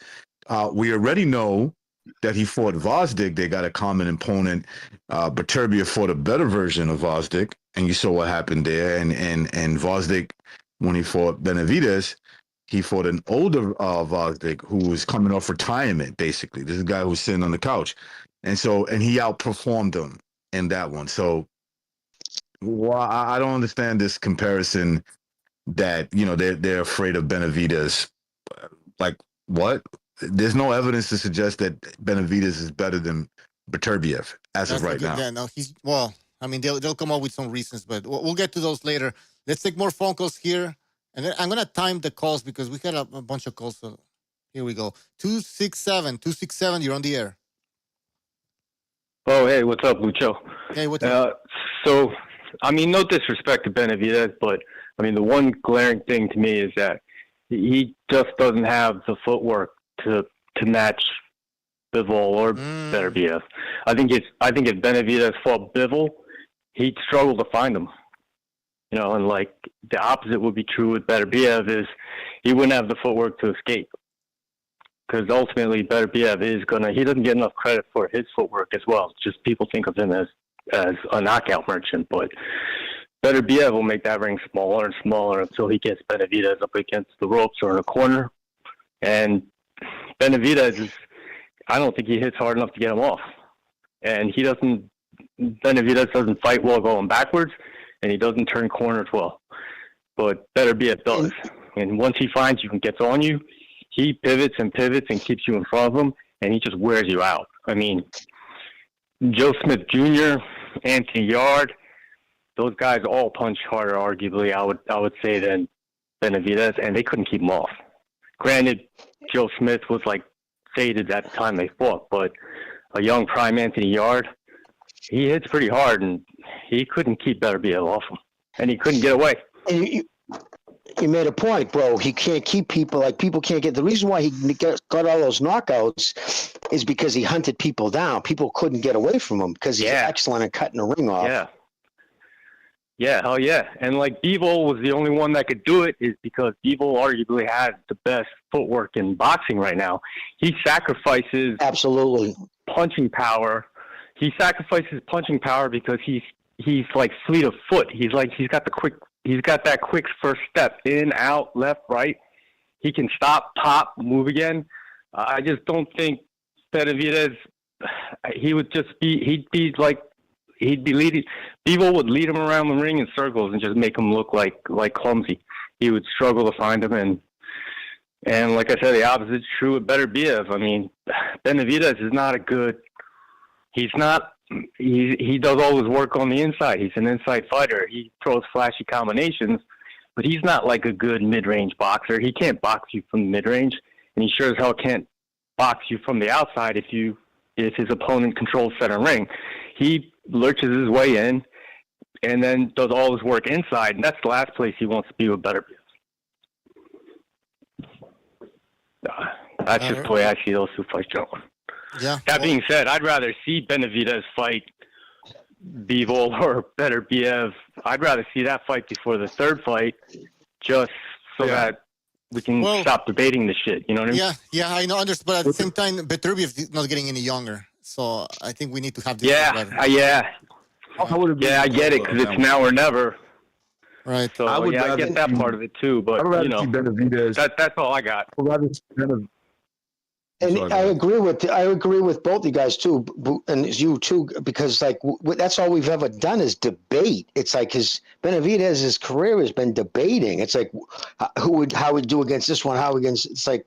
We already know that he fought Vosdik. They got a common opponent. Beterbiev fought a better version of Vosdik, and you saw what happened there. And Vosdik, when he fought Benavidez, he fought an older Vosdik who was coming off retirement, basically. This is a guy who was sitting on the couch. And he outperformed him in that one. So I don't understand this comparison that, they're afraid of Benavidez. Like, what? There's no evidence to suggest that Benavidez is better than Beterbiev as of right now.
Yeah, no, they'll come up with some reasons, but we'll get to those later. Let's take more phone calls here. And then I'm going to time the calls because we got a bunch of calls. So here we go. 267, you're on the air.
Oh, hey, what's up, Lucho?
Hey, what's up?
So, no disrespect to Benavidez, but, the one glaring thing to me is that he just doesn't have the footwork to match Bivol or Beterbiev. I think if Benavidez fought Bivol, he'd struggle to find him. And like the opposite would be true with Beterbiev is he wouldn't have the footwork to escape. Because ultimately Beterbiev he doesn't get enough credit for his footwork as well. Just people think of him as a knockout merchant, but Beterbiev will make that ring smaller and smaller until he gets Benavidez up against the ropes or in a corner. And Benavidez I don't think he hits hard enough to get him off. And Benavidez doesn't fight well going backwards, and he doesn't turn corners well. But Beterbiev does. And once he finds you and gets on you, he pivots and keeps you in front of him, and he just wears you out. Joe Smith Jr., Anthony Yard, those guys all punch harder, arguably, I would say, than Benavidez, and they couldn't keep him off. Granted, Joe Smith was faded at the time they fought, but a young prime Anthony Yard, he hits pretty hard, and he couldn't keep Beterbiev off him, and he couldn't get away.
And you made a point, bro. He can't keep people, people can't get, the reason why he got all those knockouts is because he hunted people down. People couldn't get away from him because he's excellent at cutting a ring off.
Yeah, hell yeah. And Bivol was the only one that could do it is because Bivol arguably had the best footwork in boxing right now. He sacrifices punching power. He sacrifices punching power because he's fleet of foot. He's got that quick first step, in, out, left, right. He can stop, pop, move again. I just don't think Benavidez, he'd be leading. Bivol would lead him around the ring in circles and just make him look like clumsy. he would struggle to find him. And like I said, the opposite's true with Beterbiev. I mean, Benavidez is not a good. He's not. He does all his work on the inside. He's an inside fighter. He throws flashy combinations, but he's not like a good mid-range boxer. He can't box you from the mid-range, and he sure as hell can't box you from the outside if his opponent controls center ring. He lurches his way in and then does all his work inside, and that's the last place he wants to be with Beterbiev. That's just the way I see those two fights going.
Yeah.
That being said, I'd rather see Benavidez fight Bivol or Beterbiev. I'd rather see that fight before the third fight, just so that we can stop debating the shit. You know what I mean?
Yeah, I know. But at the same time, Beterbiev is not getting any younger, so I think we need to have this.
I get it because it's now or never.
Right.
So I get that part of it too, but that's all I got.
And I agree with both you guys too, and you too, because like that's all we've ever done is debate. It's like Benavidez's career has been debating. It's like how would do against this one, it's like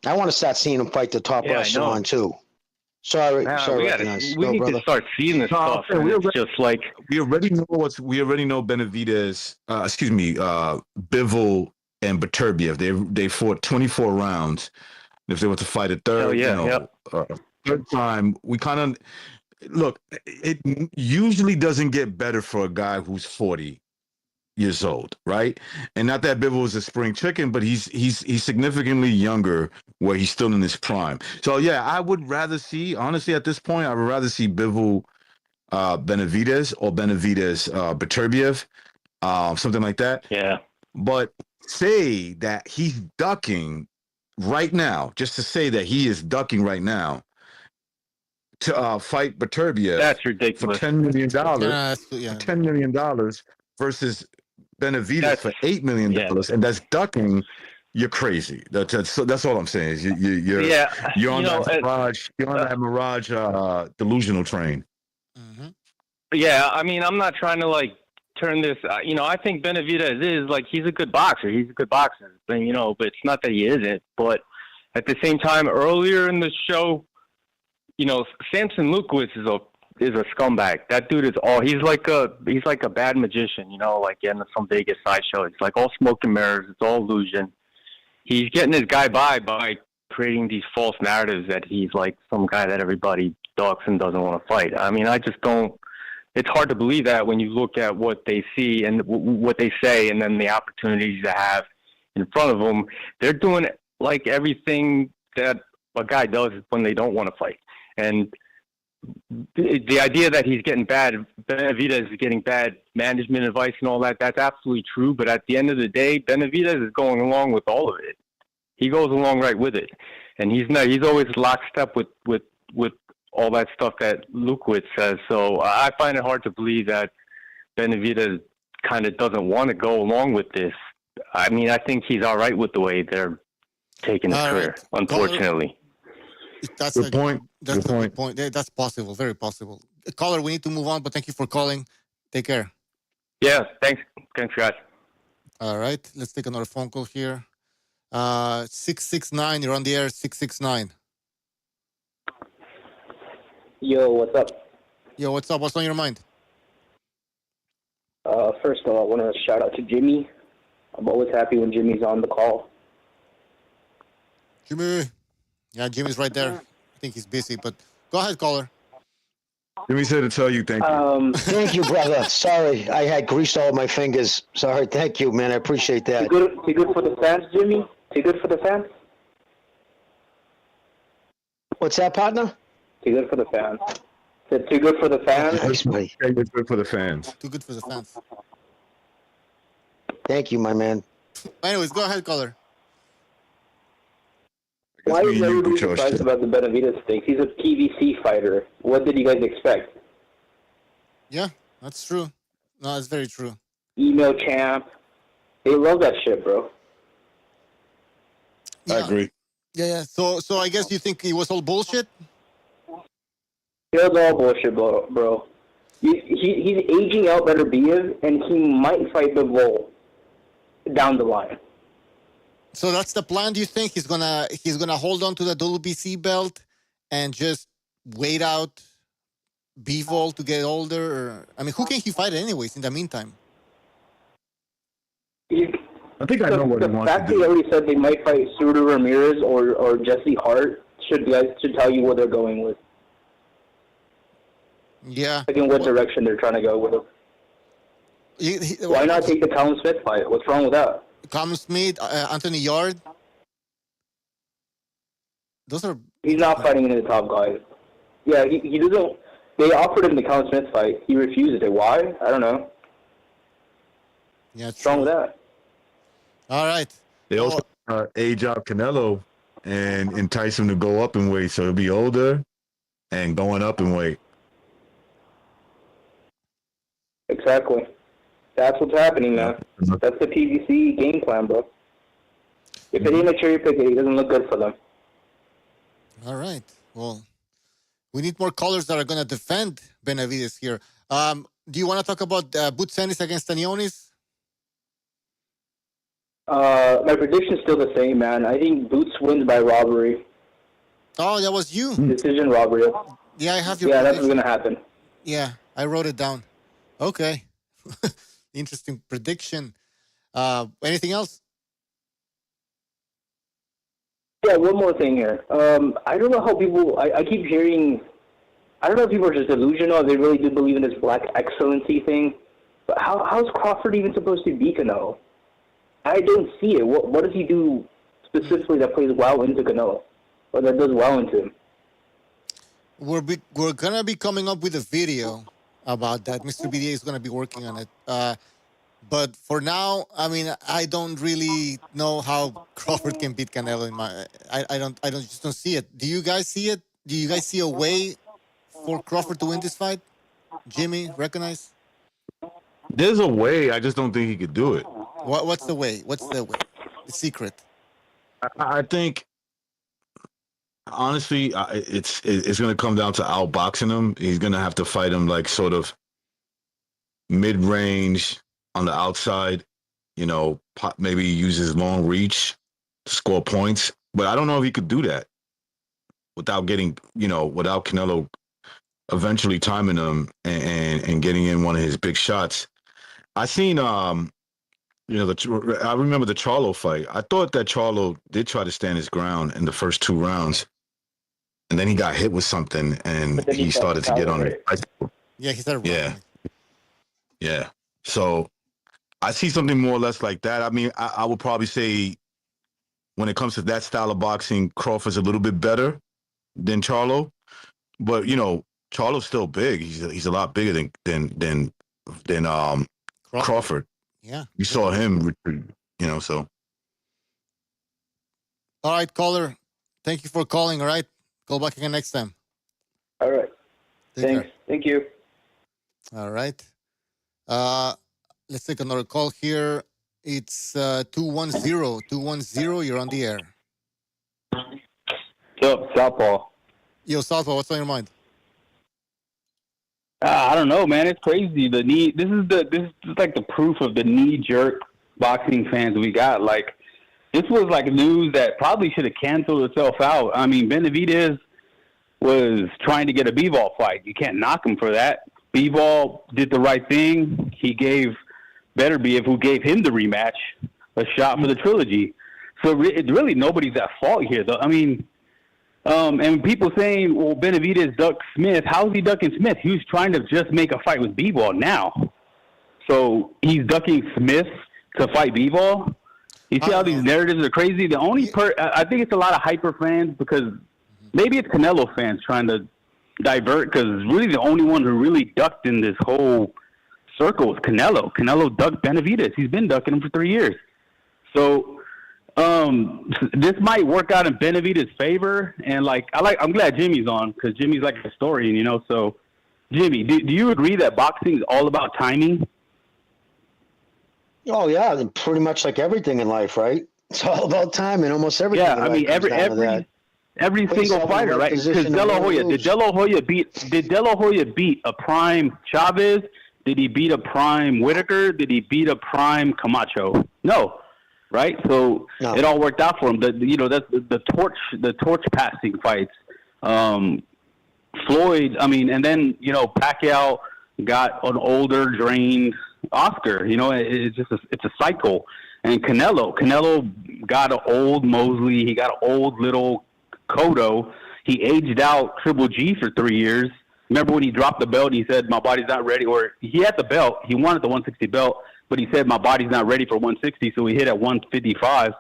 I want to start seeing him fight the top echelon too. Sorry,
we need to start seeing this stuff. It's just like
we already know Benavidez. Bivol and Beterbiev. They fought 24 rounds. If they were to fight a third, third time, we kind of look. It usually doesn't get better for a guy who's 40 years old, right? And not that Bivol is a spring chicken, but he's significantly younger, where he's still in his prime. So I would rather see, honestly, at this point, I would rather see Bivol Benavidez or Benavidez Beterbiev, something like that.
Yeah.
But say that he's ducking right now, just to say that he is ducking right now to fight Beterbiev.
That's ridiculous.
For $10 million. $10 million versus Benavidez for $8 million, and that's ducking. You're crazy. That's all I'm saying. Is you're on that mirage delusional train.
Mm-hmm.
Yeah, I mean, I'm not trying to like turn this. I think Benavidez is like he's a good boxer. He's a good boxer, but it's not that he isn't. But at the same time, earlier in the show, Samson Lukowitz is a scumbag. That dude is all. He's like a bad magician. Like in some Vegas sideshow. It's like all smoke and mirrors. It's all illusion. He's getting his guy by creating these false narratives that he's like some guy that everybody ducks and doesn't want to fight. I mean, I just don't. It's hard to believe that when you look at what they see and what they say, and then the opportunities they have in front of them. They're doing like everything that a guy does when they don't want to fight. And the idea that he's getting Benavidez is getting bad management advice and all that, that's absolutely true. But at the end of the day, Benavidez is going along with all of it. He goes along right with it. And he's always lockstep with all that stuff that Lukowitz says. So I find it hard to believe that Benavidez kind of doesn't want to go along with this. I mean, I think he's all right with the way they're taking his career, unfortunately.
That's a good point. That's possible, very possible. Caller, we need to move on, but thank you for calling. Take care.
Yeah, thanks, guys.
All right, let's take another phone call here. 669, you're on the air. 669.
Yo, what's up?
Yo, what's up? What's on your mind?
First of all, I want to shout out to Jimmy. I'm always happy when Jimmy's on the call.
Jimmy. Yeah, Jimmy's right there. I think he's busy, but go ahead, caller.
Jimmy said to tell you thank you.
Thank you, brother. Sorry, I had grease all my fingers. Sorry, thank you, man. I appreciate that.
Too good for the fans, Jimmy? Too good for the fans?
What's that, partner?
Too good for the fans. Said too good for the fans?
Too good for the fans.
Too good for the fans.
Thank you, my man.
Anyways, go ahead, caller.
Why is everybody surprised about the Benavidez thing? He's a PVC fighter. What did you guys expect?
Yeah, that's true. No, that's very true.
Email champ. They love that shit, bro.
Yeah.
I agree.
Yeah. So I guess you think it was all bullshit?
It was all bullshit, bro. He's aging out Beterbiev, and he might fight Bivol. down the line.
So that's the plan. Do you think he's gonna hold on to the WBC belt and just wait out Bivol to get older? Or, I mean, who can he fight anyways in the meantime?
I think I know what he wants to
The fact
do.
they already said they might fight Surdo Ramirez or Jesse Hart should tell you what they're going with.
Yeah.
Like in what direction they're trying to go with it. Why not take the Callum Smith fight? What's wrong with that?
Callum Smith, Anthony Yard. Those are.
He's not fighting any of the top guys. Yeah, he doesn't. They offered him the Callum Smith fight. He refused it. Why? I don't know.
Yeah,
what's wrong with that?
All right.
They also age out Canelo and entice him to go up in weight, so he'll be older and going up in weight.
Exactly. That's what's happening now. That's the PBC game plan, bro. If it ain't a cherry pick, it doesn't look good for them.
All right. Well, we need more callers that are going to defend Benavidez here. Do you want to talk about Ennis against Stanionis?
My prediction's still the same, man. I think Boots wins by robbery.
Oh, that was you.
Decision robbery.
Yeah, I have your
Yeah, that's
prediction.
what's going to happen.
Yeah, I wrote it down. Okay. Interesting prediction. Anything else?
Yeah, one more thing here. I don't know how people... I keep hearing... I don't know if people are just delusional, if they really do believe in this black excellency thing. But how's Crawford even supposed to beat Canelo? I don't see it. What does he do specifically that plays well into Canelo? Or that does well into him?
We're going to be coming up with a video about that. Mr. BDA is going to be working on it. But for now, I mean, I don't really know how Crawford can beat Canelo. I just don't see it. Do you guys see it? Do you guys see a way for Crawford to win this fight? Jimmy, recognize?
There's a way. I just don't think he could do it.
What's the way? What's the way? The secret?
I think, honestly, it's going to come down to outboxing him. He's going to have to fight him like sort of mid-range on the outside, maybe use his long reach to score points. But I don't know if he could do that without getting, without Canelo eventually timing him and getting in one of his big shots. I seen, I remember the Charlo fight. I thought that Charlo did try to stand his ground in the first 2 rounds, and then he got hit with something, and he started to get on it.
Yeah, he started.
Yeah. So I see something more or less like that. I mean, I would probably say when it comes to that style of boxing, Crawford's a little bit better than Charlo, but Charlo's still big. He's a lot bigger than Crawford.
Yeah.
You saw him, so.
All right, caller. Thank you for calling, all right? Call back again next time.
All right. Thanks. Thank you.
All right. Let's take another call here. It's 210. 210, you're on the air.
What's up, Southpaw?
Yo, Southpaw, what's on your mind?
I don't know, man. It's crazy. This is like the proof of the knee-jerk boxing fans we got. Like, this was like news that probably should have canceled itself out. I mean, Benavidez was trying to get a Bivol fight. You can't knock him for that. Bivol did the right thing. He gave Beterbiev, who gave him the rematch, a shot for the trilogy. So it's really nobody's at fault here, though. I mean, and people saying, well, Benavidez ducked Smith. How is he ducking Smith? He was trying to just make a fight with Bivol now. So he's ducking Smith to fight Bivol? You see how these narratives are crazy? The only I think it's a lot of hyper fans because maybe it's Canelo fans trying to divert because really the only one who really ducked in this whole circle is Canelo. Canelo ducked Benavidez. He's been ducking him for 3 years. So this might work out in Benavidez's favor, and I'm glad Jimmy's on because Jimmy's like a historian, So, Jimmy, do you agree that boxing is all about timing?
Oh yeah, pretty much like everything in life, right? It's all about timing. Almost everything.
Yeah, I mean every single fighter, right? Because De La Hoya, did De La Hoya beat a prime Chavez? Did he beat a prime Whitaker? Did he beat a prime Camacho? No, right? So it all worked out for him. That's the torch passing fights. Floyd, and then Pacquiao got an older, drained Oscar. It's a cycle. And Canelo got an old Mosley. He got an old little Cotto. He aged out Triple G for 3 years. Remember when he dropped the belt and he said, my body's not ready? Or he had the belt. He wanted the 160 belt, but he said, my body's not ready for 160, so he hit at 155.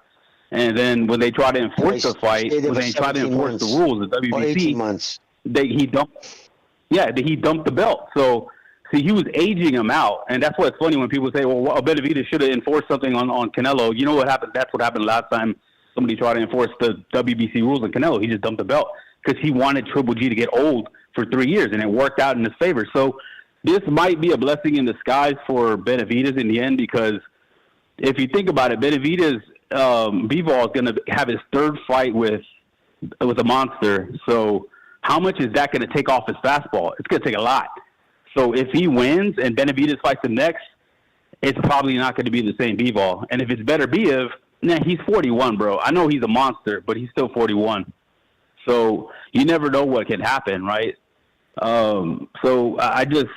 And then when they tried to enforce the fight, when they tried to enforce the rules, the WBC, he dumped the belt. So, see, he was aging him out. And that's what's funny when people say, well, Benavidez should have enforced something on Canelo. You know what happened? That's what happened last time somebody tried to enforce the WBC rules on Canelo. He just dumped the belt because he wanted Triple G to get old for 3 years, and it worked out in his favor. So this might be a blessing in disguise for Benavidez in the end, because if you think about it, Benavidez, Bivol is going to have his third fight with a monster. So how much is that going to take off his fastball? It's going to take a lot. So if he wins and Benavidez fights him next, it's probably not going to be the same Bivol. And if it's Beterbiev, he's 41, bro. I know he's a monster, but he's still 41. So you never know what can happen, right? So I just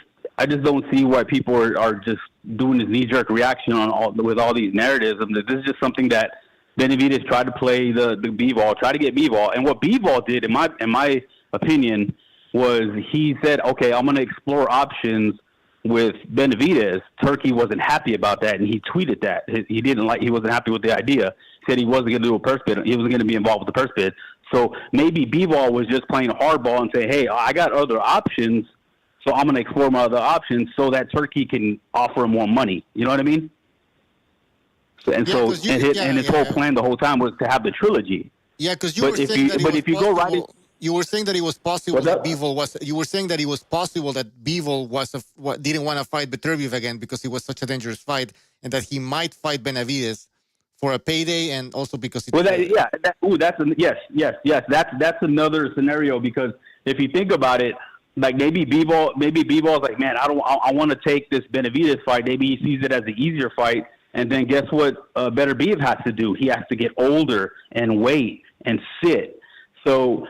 don't see why people are just doing this knee-jerk reaction with all these narratives. This is just something that Benavidez tried to play the Bivol, try to get Bivol. And what Bivol did, in my opinion, was he said, okay, I'm going to explore options with Benavidez. Turkey wasn't happy about that, and he tweeted that. He wasn't happy with the idea. He said he wasn't going to do a purse bid. He wasn't going to be involved with the purse bid. So maybe Bivol was just playing hardball and say, hey, I got other options, so I'm going to explore my other options so that Turkey can offer him more money. You know what I mean? And his whole plan the whole time was to have the trilogy.
Yeah, because you were saying that it was possible that Bivol was. You were saying that it was possible that Bivol didn't want to fight Beterbiev again because it was such a dangerous fight, and that he might fight Benavidez for a payday, and also because
that's another scenario, because if you think about it, like maybe Bivol's like, man, I want to take this Benavidez fight. Maybe he sees it as the easier fight, and then guess what? Beterbiev has to do. He has to get older and wait and sit. So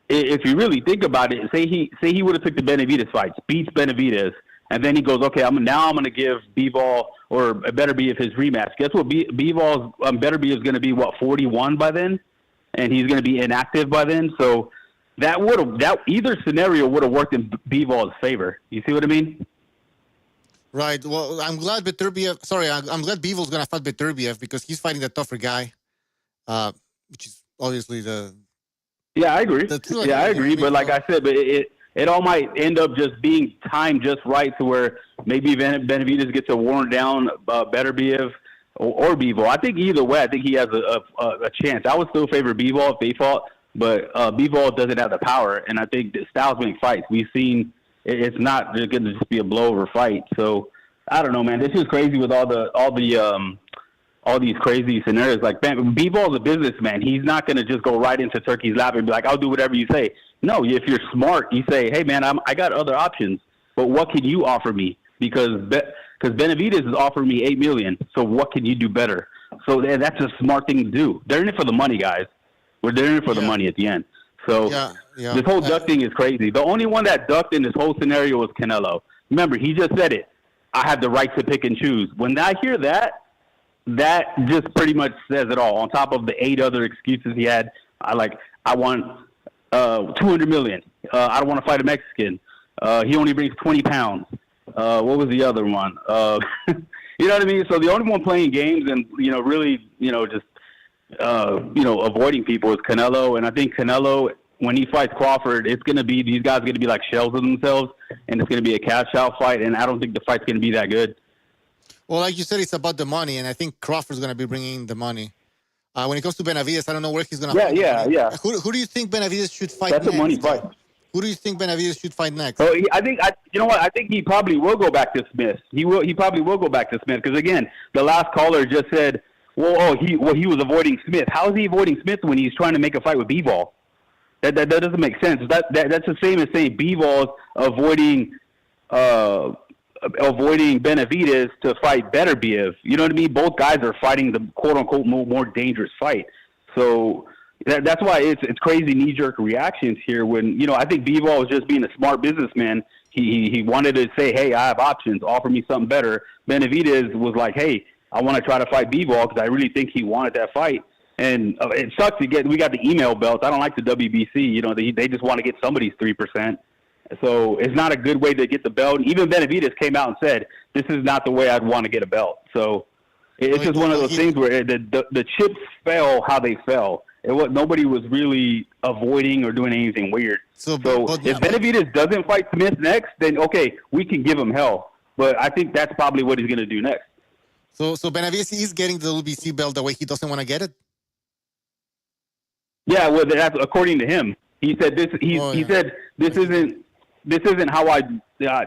if you really think about it, say he would have took the Benavidez fights, beats Benavidez, and then he goes, okay, I'm going to give Bivol or Beterbiev his rematch. Guess what? Beterbiev is going to be 41 by then, and he's going to be inactive by then. So that either scenario would have worked in Bivol's favor. You see what I mean?
Right. Well, I'm glad Beterbiev. Sorry, I'm glad Bivol's going to fight Beterbiev because he's fighting the tougher guy, which is obviously the.
Yeah, I agree. I agree. But like I said, but it all might end up just being timed just right to where maybe Benavidez gets a worn down Beterbiev or Bivol. I think either way, I think he has a chance. I would still favor Bivol if they fought, but Bivol doesn't have the power, and I think the styles make fights. We've seen it's not going to just be a blowover fight. So I don't know, man. This is crazy with all these crazy scenarios. Like, Bivol's a businessman. He's not going to just go right into Turkey's lap and be like, I'll do whatever you say. No, if you're smart, you say, hey, man, I got other options, but what can you offer me? Because Benavidez is offering me $8 million, so what can you do better? So that's a smart thing to do. They're in it for the money, guys. We're in it for the money at the end. So this whole ducking is crazy. The only one that ducked in this whole scenario was Canelo. Remember, he just said it. I have the right to pick and choose. When I hear that just pretty much says it all. On top of the 8 other excuses he had, I want $200 million. I don't want to fight a Mexican. He only brings 20 pounds. What was the other one? You know what I mean? So the only one playing games and really just avoiding people is Canelo. And I think Canelo, when he fights Crawford, these guys are going to be like shells of themselves, and it's going to be a cash out fight. And I don't think the fight's going to be that good.
Well, like you said, it's about the money, and I think Crawford's going to be bringing the money. When it comes to Benavidez, I don't know where he's going to fight.
Yeah.
Who do you think Benavidez should fight
next?
That's
a money fight.
Who do you think Benavidez should fight next?
Oh, I think I think he probably will go back to Smith. He probably will go back to Smith because again, the last caller just said, he was avoiding Smith. How is he avoiding Smith when he's trying to make a fight with Bivol? That doesn't make sense. That's the same as saying Bivol's avoiding avoiding Benavidez to fight Beterbiev. You know what I mean? Both guys are fighting the quote unquote more dangerous fight. So that's why it's crazy knee jerk reactions here. When I think Bivol was just being a smart businessman. He wanted to say, hey, I have options. Offer me something better. Benavidez was like, hey, I want to try to fight Bivol because I really think he wanted that fight. And it sucks we got the email belts. I don't like the WBC. They just want to get somebody's 3%. So it's not a good way to get the belt. Even Benavidez came out and said, this is not the way I'd want to get a belt. So it's just one of those things where the chips fell how they fell. Nobody was really avoiding or doing anything weird. So if Benavidez doesn't fight Smith next, then okay, we can give him hell. But I think that's probably what he's going to do next.
So Benavidez is getting the WBC belt the way he doesn't want to get it?
Yeah, well, that's according to him. He said this. He said this isn't how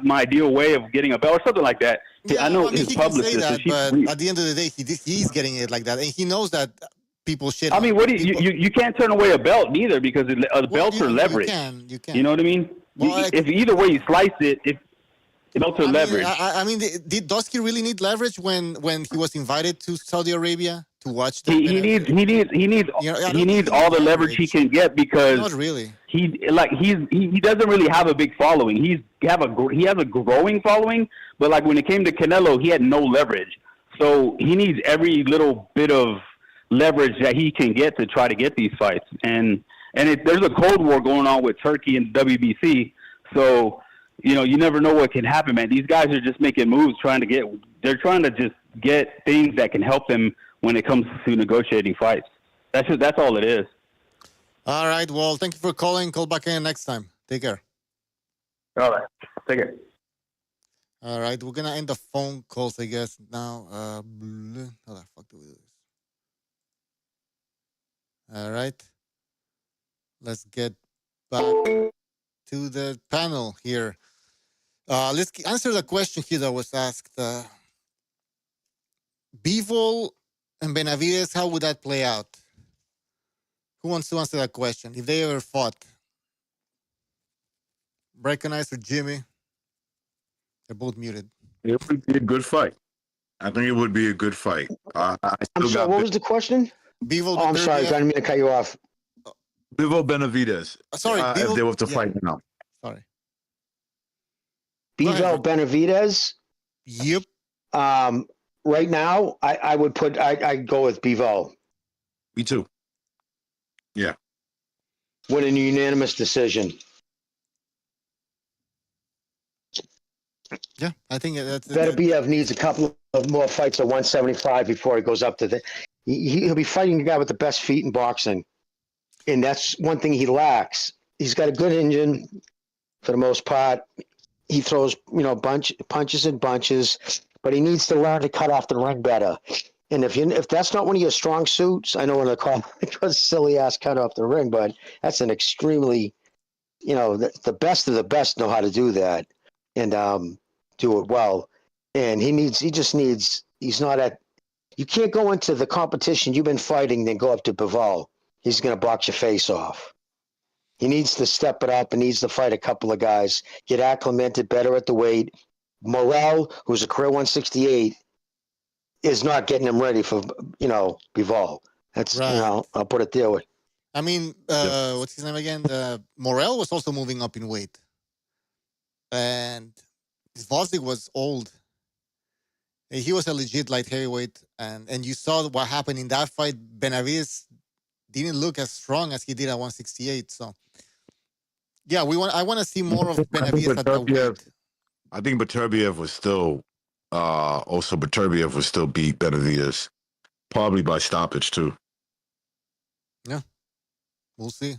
my ideal way of getting a belt or something like that.
Yeah,
I know
he
his
can
publicist.
say that, but at the end of the day, he's getting it like that, and he knows that people shit.
I mean, you can't turn away a belt neither because belts are leverage.
You can.
You know what I mean? If either way you slice it, if belts are leverage.
Does he really need leverage when he was invited to Saudi Arabia to watch?
He needs all the leverage he can get because
not really.
He doesn't really have a big following. He has a growing following, but like when it came to Canelo, he had no leverage. So he needs every little bit of leverage that he can get to try to get these fights. And there's a cold war going on with Turkey and WBC. So you never know what can happen, man. These guys are just making moves, they're trying to just get things that can help them when it comes to negotiating fights. That's all it is.
All right. Well, thank you for calling. Call back in next time. Take care.
All right. Take care.
All right. We're going to end the phone calls, I guess, now. How the fuck do we do this? All right. Let's get back to the panel here. Let's answer the question here that was asked. Bivol and Benavidez, how would that play out? Who wants to answer that question? If they ever fought? Breconize or Jimmy? They're both muted.
It would be a good fight. I think it would be a good fight.
I'm sorry, what was the question?
Bivol.
I'm sorry, I didn't mean to cut you off.
Bivol Benavidez.
Sorry, Bivol,
if they were to fight now.
Sorry.
Bivol Benavidez?
Yep.
Right now, I'd go with Bivol.
Me too. Yeah.
Win a unanimous decision.
Yeah, I think that's
Beterbiev needs a couple of more fights at 175 before he goes up to he'll be fighting the guy with the best feet in boxing. And that's one thing he lacks. He's got a good engine for the most part. He throws, punches and bunches, but he needs to learn to cut off the ring better. And if that's not one of your strong suits, I know when they call it was silly ass cut off the ring, but that's an extremely, the best of the best know how to do that and do it well. And you can't go into the competition you've been fighting, then go up to Bivol. He's going to box your face off. He needs to step it up and needs to fight a couple of guys, get acclimated better at the weight. Morel, who's a career 168, is not getting him ready for, Bivol. That's,
right.
I'll put it there.
I mean, what's his name again? Morel was also moving up in weight. And Vosdik was old. He was a legit light heavyweight. And you saw what happened in that fight. Benavidez didn't look as strong as he did at 168. So, yeah, I want to see more of Benavidez at that weight.
I think Beterbiev was still Beterbiev would still beat Benavidez, probably by stoppage too.
Yeah, we'll see.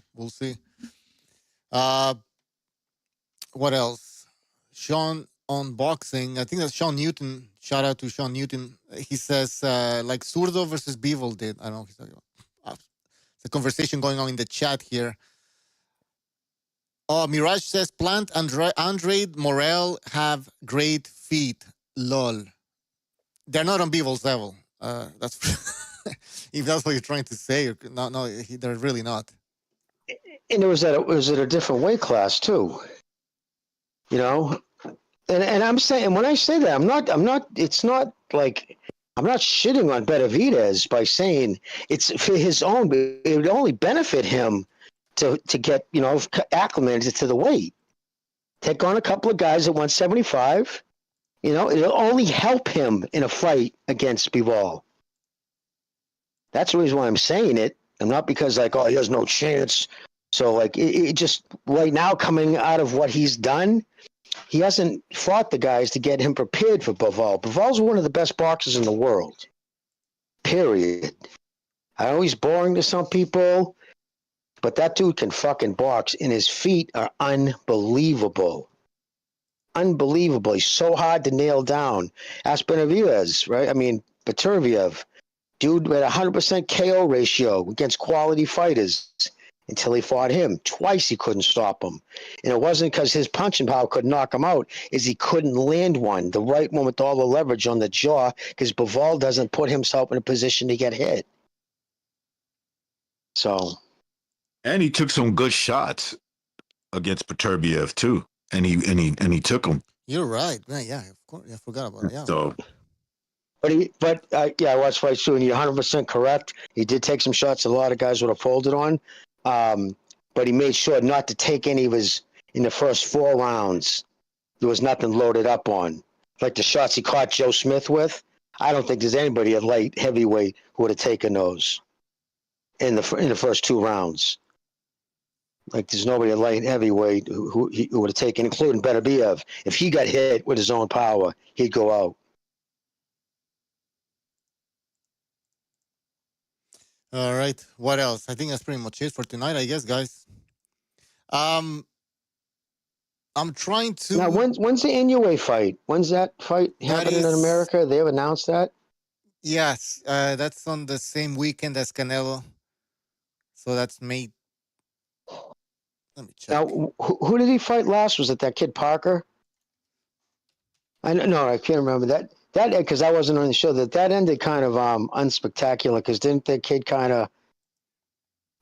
What else? Sean on boxing. I think that's Sean Newton. Shout out to Sean Newton. He says like Zurdo versus Bivol did. I don't know what he's talking about. It's a conversation going on in the chat here. Oh, Mirage says Plant and Andrade Morel have great feet. Lol. They're not on Bivol's level. That's if that's what you're trying to say. No, they're really not.
And it was at a different weight class too. And I'm saying, when I say that, it's not like, I'm not shitting on Benavidez by saying it's for his own, but it would only benefit him to get, acclimated to the weight. Take on a couple of guys at 175, it'll only help him in a fight against Bivol. That's the reason why I'm saying it. And not because he has no chance. So it just right now, coming out of what he's done, he hasn't fought the guys to get him prepared for Bivol. Bivol's one of the best boxers in the world. Period. I know he's boring to some people, but that dude can fucking box, and his feet are unbelievable. Unbelievable. He's so hard to nail down. Ask Benavidez, right? I mean, Beterbiev. Dude had a 100% KO ratio against quality fighters until he fought him. Twice he couldn't stop him. And it wasn't because his punching power could knock him out, is he couldn't land one, the right one with all the leverage on the jaw, because Bivol doesn't put himself in a position to get hit. So.
And he took some good shots against Beterbiev too. And he took them.
You're right. Yeah, of course. I forgot about it. Yeah.
So.
But I watched fights too, and you're 100% correct. He did take some shots that a lot of guys would have folded on, but he made sure not to take any of his in the first 4 rounds. There was nothing loaded up on, like the shots he caught Joe Smith with. I don't think there's anybody at light heavyweight who would have taken those in the first 2 rounds. Like there's nobody at light heavyweight who would have taken, including Beterbiev. If he got hit with his own power, he'd go out.
All right. What else? I think that's pretty much it for tonight, I guess, guys. I'm trying to.
Now, when's the Inoue fight? When's that fight happening in America? They have announced that?
Yes. That's on the same weekend as Canelo. So that's May. Let me check.
Now, who did he fight last? Was it that kid Parker? I can't remember that. That, because I wasn't on the show, that ended kind of unspectacular, because didn't the kid kind of,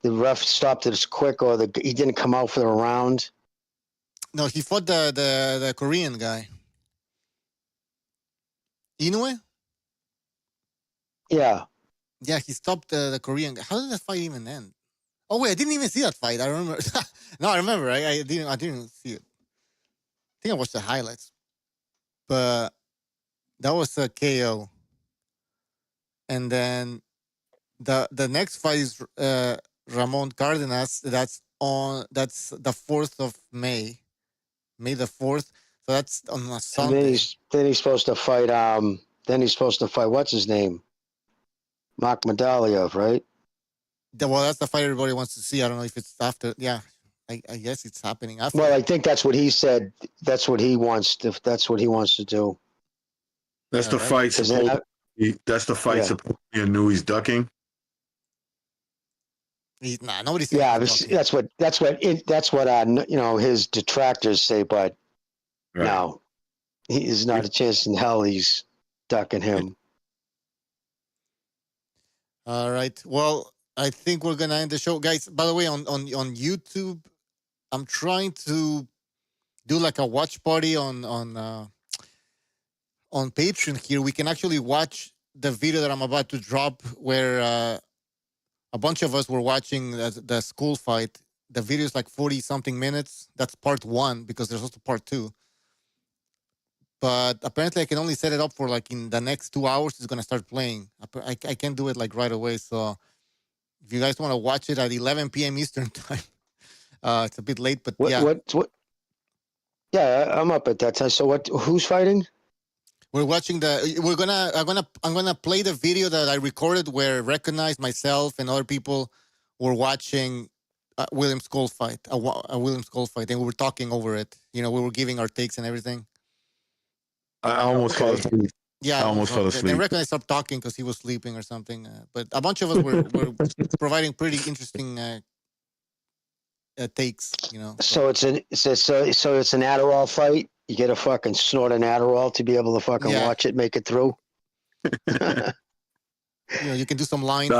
the ref stopped it quick, or he didn't come out for the round?
No, he fought the Korean guy. Inoue?
Yeah.
Yeah, he stopped the Korean guy. How did the fight even end? Oh wait, I didn't even see that fight. I remember. No, I remember. I didn't see it. I think I watched the highlights, but that was a KO. And then the next fight is Ramon Cardenas. That's the 4th of May, May the 4th. So that's on a Sunday.
And then he's supposed to fight. What's his name? Mark Medaliev, right?
Well, that's the fight everybody wants to see. I don't know if it's after. Yeah, I guess it's happening after.
Well, I think that's what he said. That's what he wants to. That's what he wants to do.
That's the fight. That's the fight. Supposedly Inouye's ducking.
Nobody's saying.
Yeah, that's what his detractors say. But no, he is not a chance in hell. He's ducking him.
All right. Well, I think we're gonna end the show, guys. By the way, on YouTube, I'm trying to do like a watch party on Patreon. Here, we can actually watch the video that I'm about to drop, where a bunch of us were watching the school fight. The video is like 40-something minutes. That's part 1, because there's also part 2. But apparently, I can only set it up for like in the next 2 hours. It's gonna start playing. I can't do it like right away. So if you guys want to watch it at 11 p.m. Eastern time, it's a bit late, but yeah.
Yeah, I'm up at that time. So who's fighting?
We're watching I'm gonna play the video that I recorded where I recognized myself and other people were watching William Skull fight, a William Skull fight, and we were talking over it. We were giving our takes and everything.
I almost fell asleep.
Yeah,
I almost fell asleep.
Then reckon I stopped talking because he was sleeping or something. But a bunch of us were providing pretty interesting takes.
So it's an Adderall fight. You get a fucking snort an Adderall to be able to fucking watch it, make it through.
You can do some lines.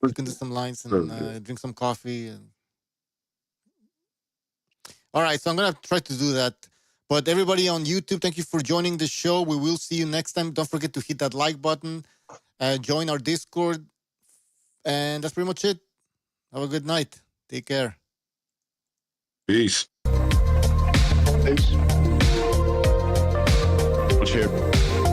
You can do some lines and drink some coffee. All right, so I'm gonna try to do that. But everybody on YouTube, thank you for joining the show. We will see you next time. Don't forget to hit that like button, join our Discord, and that's pretty much it. Have a good night. Take care.
Peace.
Peace.
Cheers.